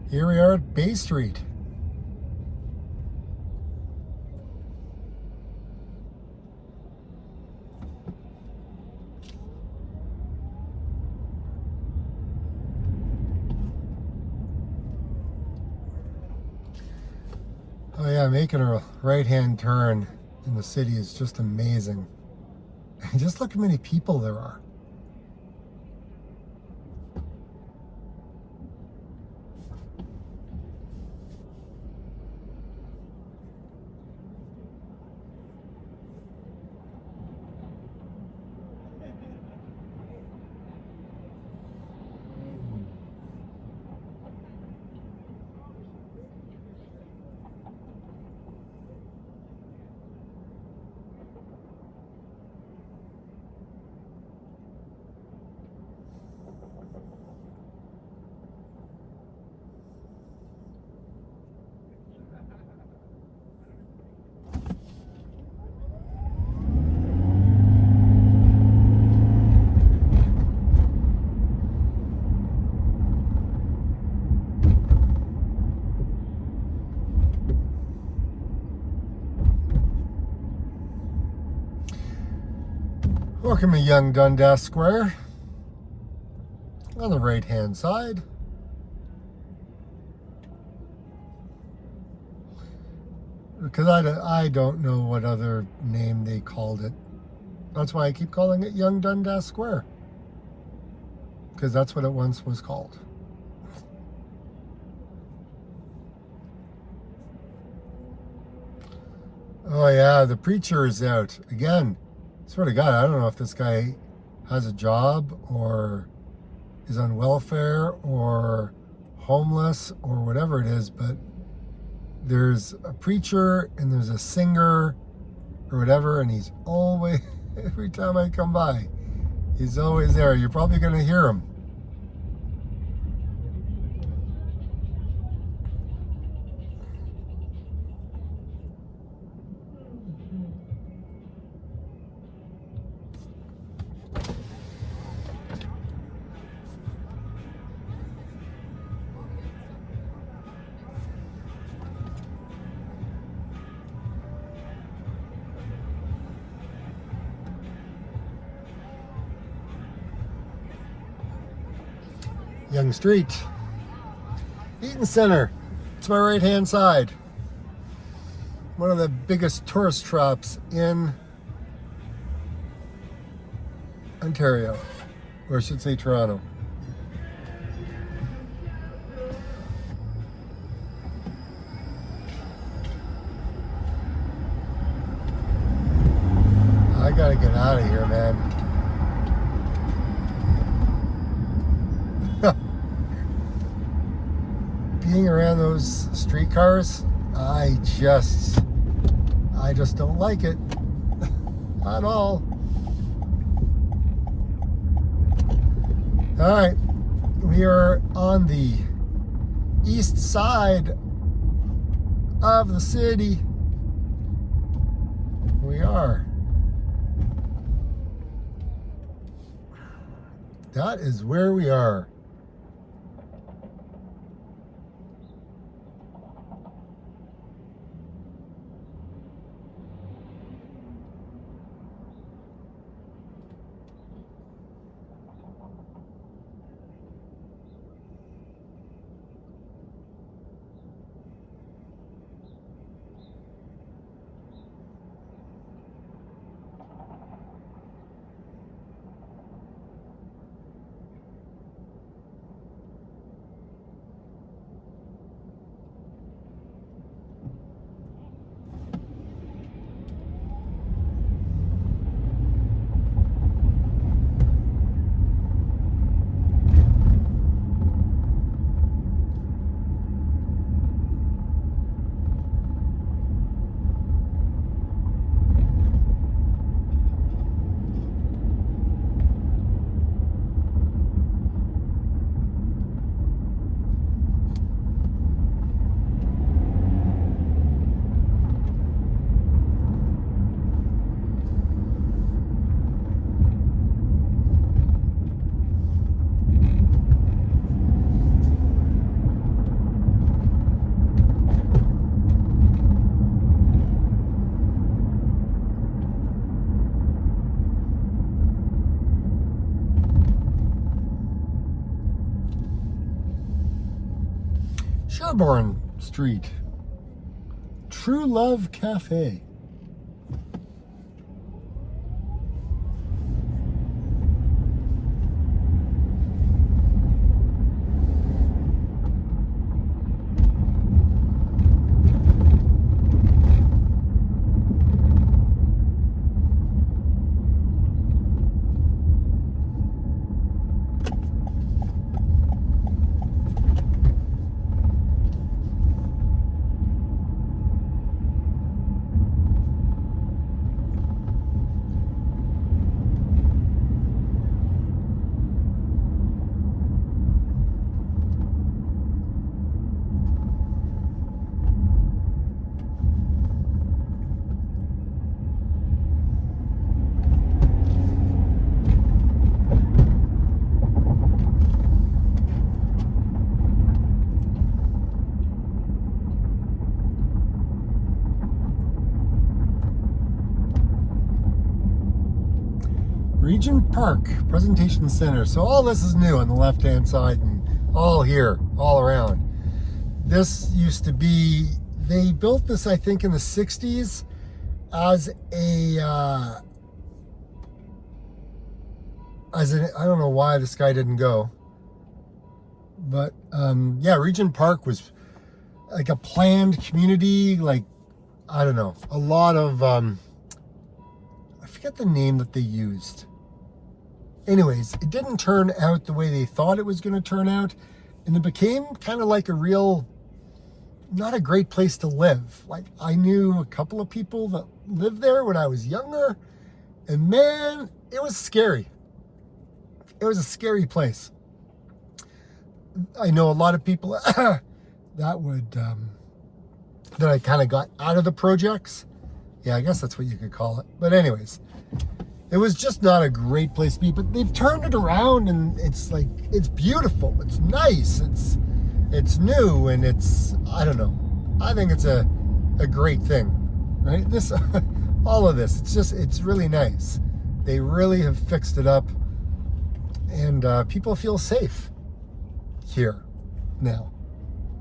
Here we are at Bay Street. Oh yeah, making a right-hand turn in the city is just amazing. Just look how many people there are. Welcome to Young Dundas Square. On the right-hand side. because I don't know what other name they called it. That's why I keep calling it Young Dundas Square, because that's what it once was called. Oh yeah, the preacher is out again. Swear to God, I don't know if this guy has a job or is on welfare or homeless or whatever it is, but there's a preacher and there's a singer or whatever, and he's always, every time I come by, he's always there. You're probably going to hear him. Yonge Street, Eaton Center. It's my right hand side. One of the biggest tourist traps in Ontario, or I should say Toronto. I gotta get out of here, man. Being around those streetcars, I just don't like it at all. All right, we are on the east side of the city. We are. That is where we are. Sherbourne Street, True Love Cafe. Regent Park Presentation Center. So all this is new on the left-hand side and all here, all around. This used to be They built this, I think, in the 60s as I don't know why this guy didn't go. But yeah, Regent Park was like a planned community, like, I don't know, a lot of, I forget the name that they used. Anyways, it didn't turn out the way they thought it was going to turn out. And it became kind of like a real, not a great place to live. Like, I knew a couple of people that lived there when I was younger. And man, it was scary. It was a scary place. I know a lot of people that would, that I kind of got out of the projects. Yeah, I guess that's what you could call it. But anyways, it was just not a great place to be, but they've turned it around and it's like, it's beautiful. It's nice. It's new and it's, I don't know. I think it's a great thing, right? This, all of this, it's really nice. They really have fixed it up and people feel safe here now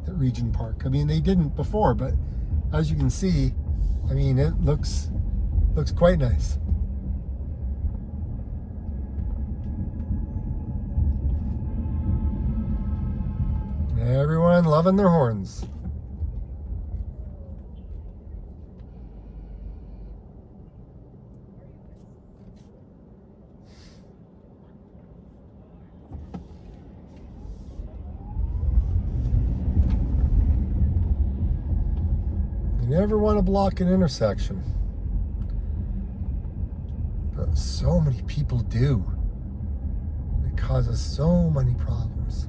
at Regent Park. I mean, they didn't before, but as you can see, I mean, it looks quite nice. Everyone loving their horns. You never want to block an intersection, but so many people do. It causes so many problems.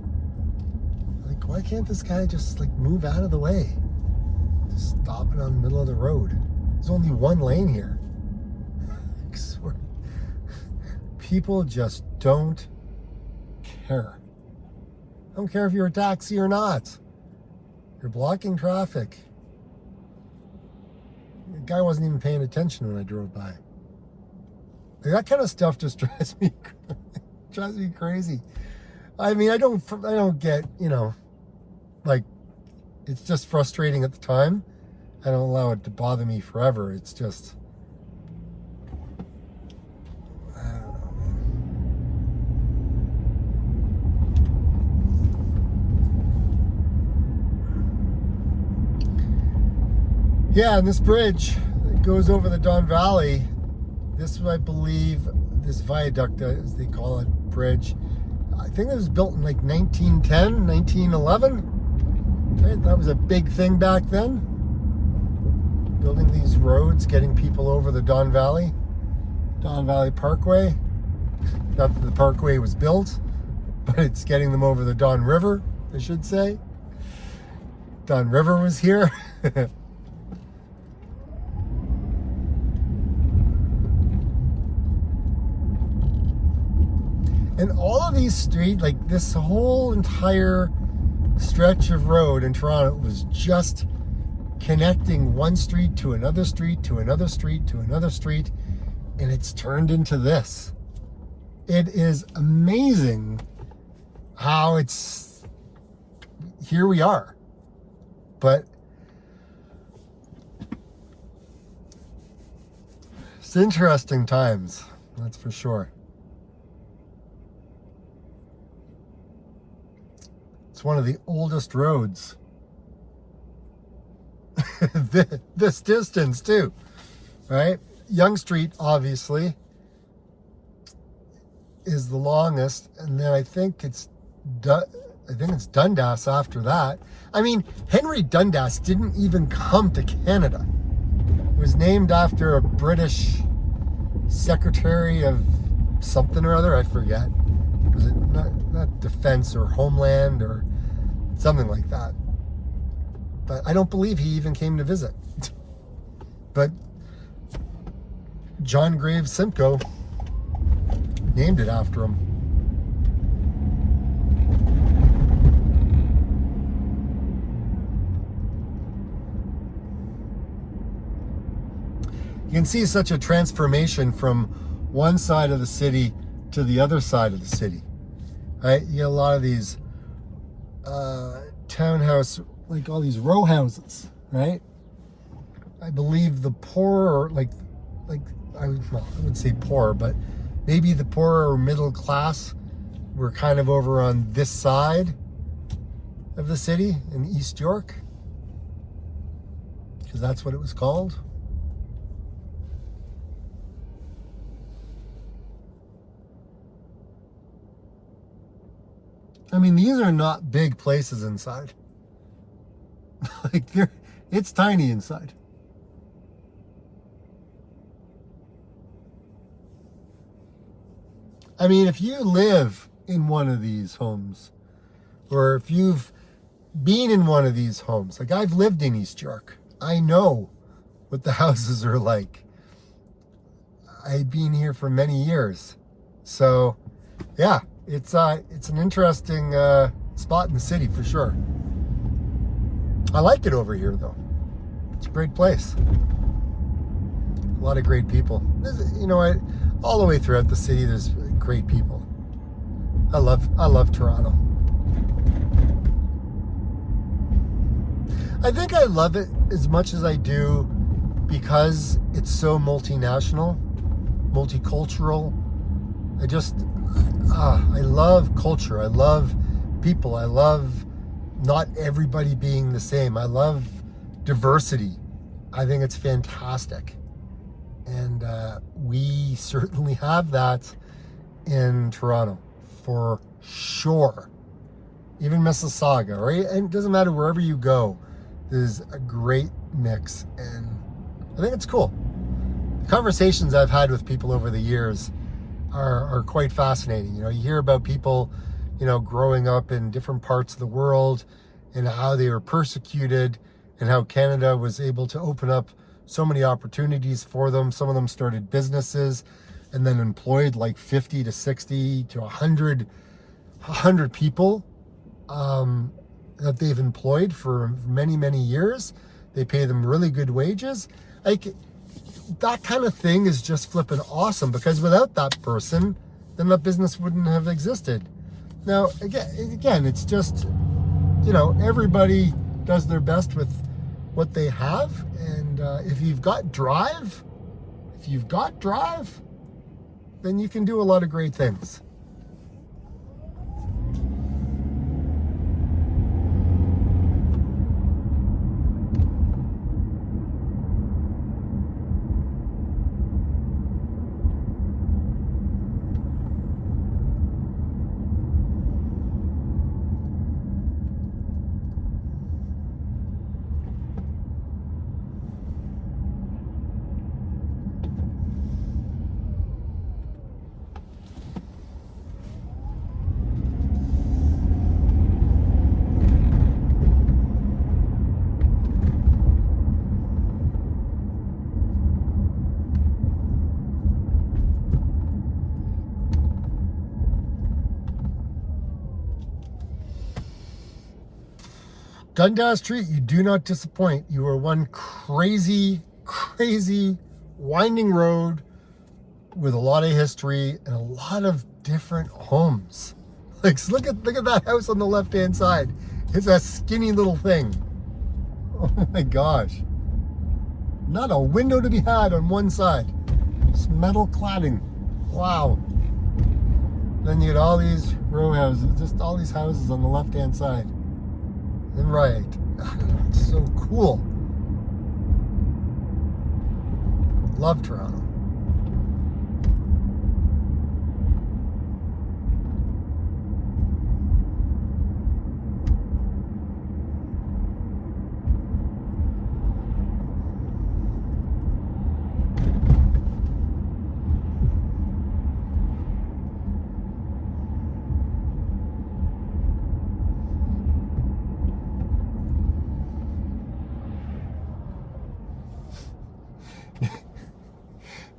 Like, why can't this guy just like move out of the way? Just stopping on the middle of the road. There's only one lane here. I swear. People just don't care. I don't care if you're a taxi or not. You're blocking traffic. The guy wasn't even paying attention when I drove by. Like, that kind of stuff just drives me crazy. I mean, I don't get, you know, like, it's just frustrating at the time. I don't allow it to bother me forever. It's just, I don't know, man. Yeah, and this bridge that goes over the Don Valley, this, I believe, this viaduct, as they call it, bridge, I think it was built in like 1910, 1911. Right? That was a big thing back then. Building these roads, getting people over the Don Valley Parkway. Not that the parkway was built, but it's getting them over the Don River, I should say. Don River was here. And all of these streets, like this whole entire stretch of road in Toronto was just connecting one street to another street, to another street, to another street, and it's turned into this. It is amazing how it's, here we are. But it's interesting times, that's for sure. It's one of the oldest roads. This distance too, right? Yonge Street obviously is the longest, and then I think it's Dundas after that. I mean, Henry Dundas didn't even come to Canada. It was named after a British Secretary of something or other, I forget. Was it not Defense or Homeland or something like that? But I don't believe he even came to visit. But John Graves Simcoe named it after him. You can see such a transformation from one side of the city to the other side of the city, right? You get a lot of these townhouse, like all these row houses, right? I believe the poor, I wouldn't say poor, but maybe the poor or middle class were kind of over on this side of the city in East York, because that's what it was called. I mean, these are not big places inside. It's tiny inside. I mean, if you live in one of these homes, or if you've been in one of these homes, like I've lived in East York, I know what the houses are like. I've been here for many years. So yeah, it's an interesting spot in the city for sure. I like it over here though. It's a great place. A lot of great people. All the way throughout the city, there's great people. I love Toronto. I think I love it as much as I do because it's so multinational, multicultural. I love culture. I love people. I love not everybody being the same. I love diversity. I think it's fantastic. And we certainly have that in Toronto, for sure. Even Mississauga, right? And it doesn't matter wherever you go, there's a great mix. And I think it's cool. The conversations I've had with people over the years are quite fascinating. You hear about people, growing up in different parts of the world and how they were persecuted and how Canada was able to open up so many opportunities for them. Some of them started businesses and then employed like 50 to 60 to 100 people that they've employed for many, many years. They pay them really good wages. That kind of thing is just flipping awesome, because without that person, then that business wouldn't have existed. Now, again, it's just, everybody does their best with what they have. And if you've got drive, then you can do a lot of great things. Dundas Street, you do not disappoint. You are one crazy, crazy winding road with a lot of history and a lot of different homes. Look at that house on the left-hand side. It's a skinny little thing. Oh my gosh. Not a window to be had on one side. Just metal cladding. Wow. Then you get all these row houses, just all these houses on the left-hand side. And right. It's so cool. Love Toronto.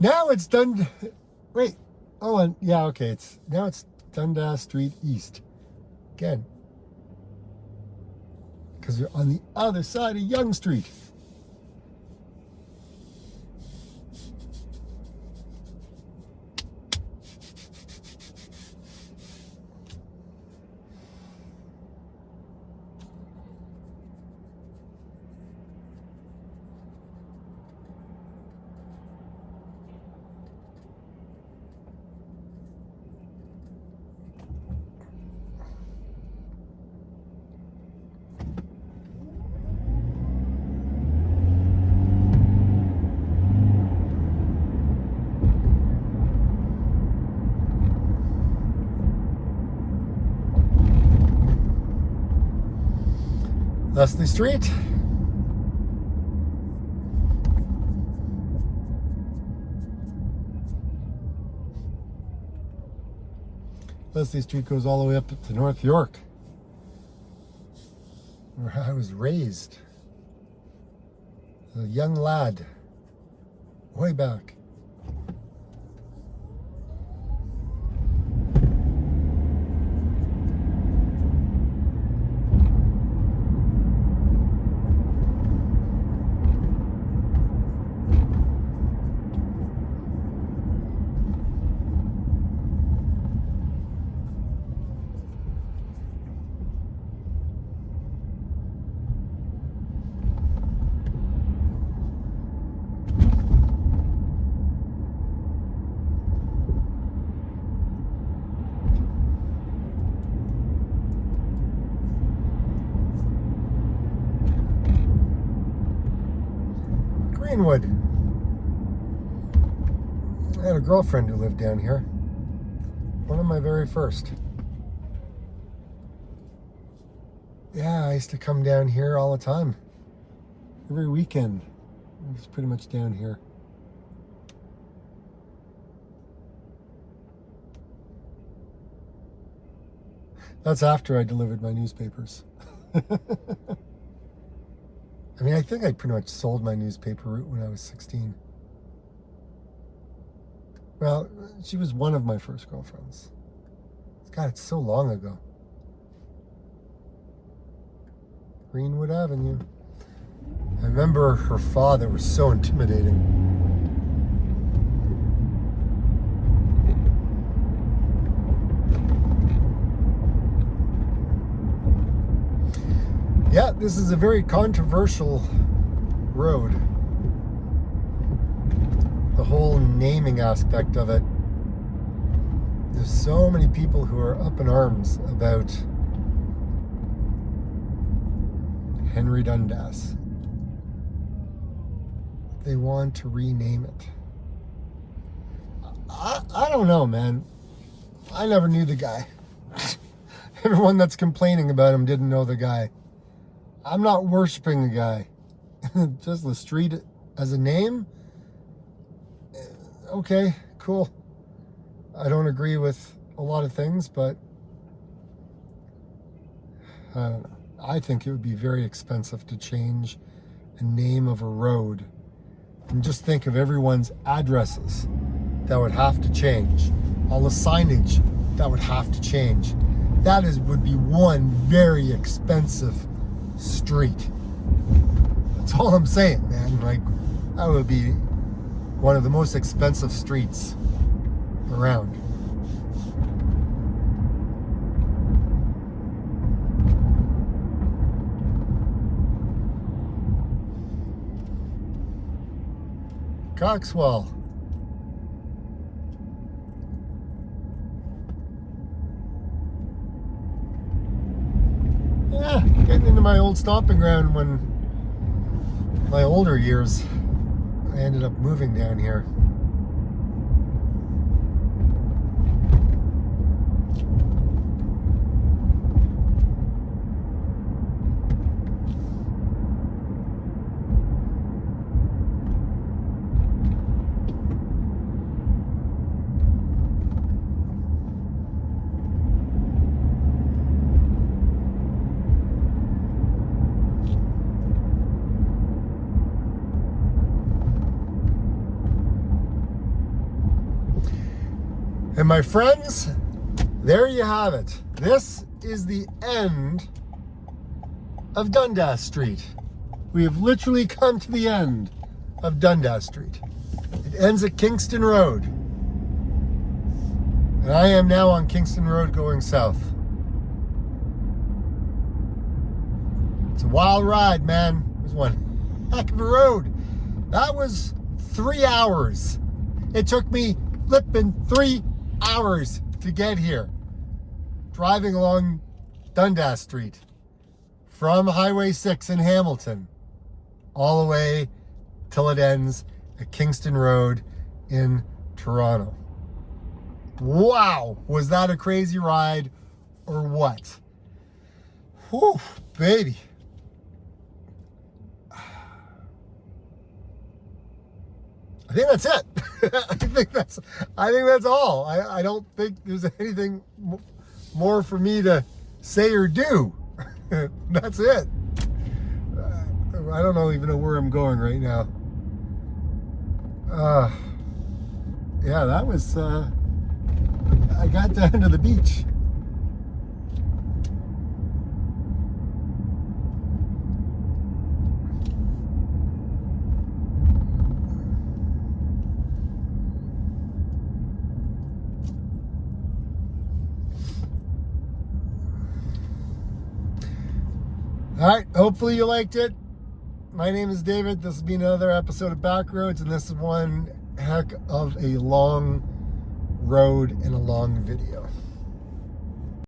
Now it's done. Wait. Oh, and yeah, okay. Now it's Dundas Street East again, because you're on the other side of Yonge Street. Leslie Street. Leslie Street goes all the way up to North York, where I was raised as a young lad, way back. Greenwood. I had a girlfriend who lived down here. One of my very first. Yeah, I used to come down here all the time. Every weekend. It was pretty much down here. That's after I delivered my newspapers. I mean, I think I pretty much sold my newspaper route when I was 16. Well, she was one of my first girlfriends. God, it's so long ago. Greenwood Avenue. I remember her father was so intimidating. Yeah, this is a very controversial road. The whole naming aspect of it. There's so many people who are up in arms about Henry Dundas. They want to rename it. I don't know, man. I never knew the guy. Everyone that's complaining about him didn't know the guy. I'm not worshiping the guy. Just the street as a name? Okay, cool. I don't agree with a lot of things, but I don't know. I think it would be very expensive to change the name of a road. And just think of everyone's addresses that would have to change. All the signage that would have to change. That would be one very expensive street. That's all I'm saying, man. Like, that would be one of the most expensive streets around. Coxwell. Yeah, getting into my old stomping ground when my older years. I ended up moving down here. And my friends, there you have it. This is the end of Dundas Street. We have literally come to the end of Dundas Street. It ends at Kingston Road. And I am now on Kingston Road going south. It's a wild ride, man. It was one heck of a road. That was 3 hours. It took me flipping 3 hours to get here, driving along Dundas Street from Highway 6 in Hamilton all the way till it ends at Kingston Road in Toronto. Wow, was that a crazy ride or what? Whew, baby. I think that's it. I think that's all. I don't think there's anything more for me to say or do. That's it. I don't even know where I'm going right now. Yeah, that was, I got down to the beach. All right, hopefully you liked it. My name is David. This has been another episode of Backroads, and this is one heck of a long road and a long video.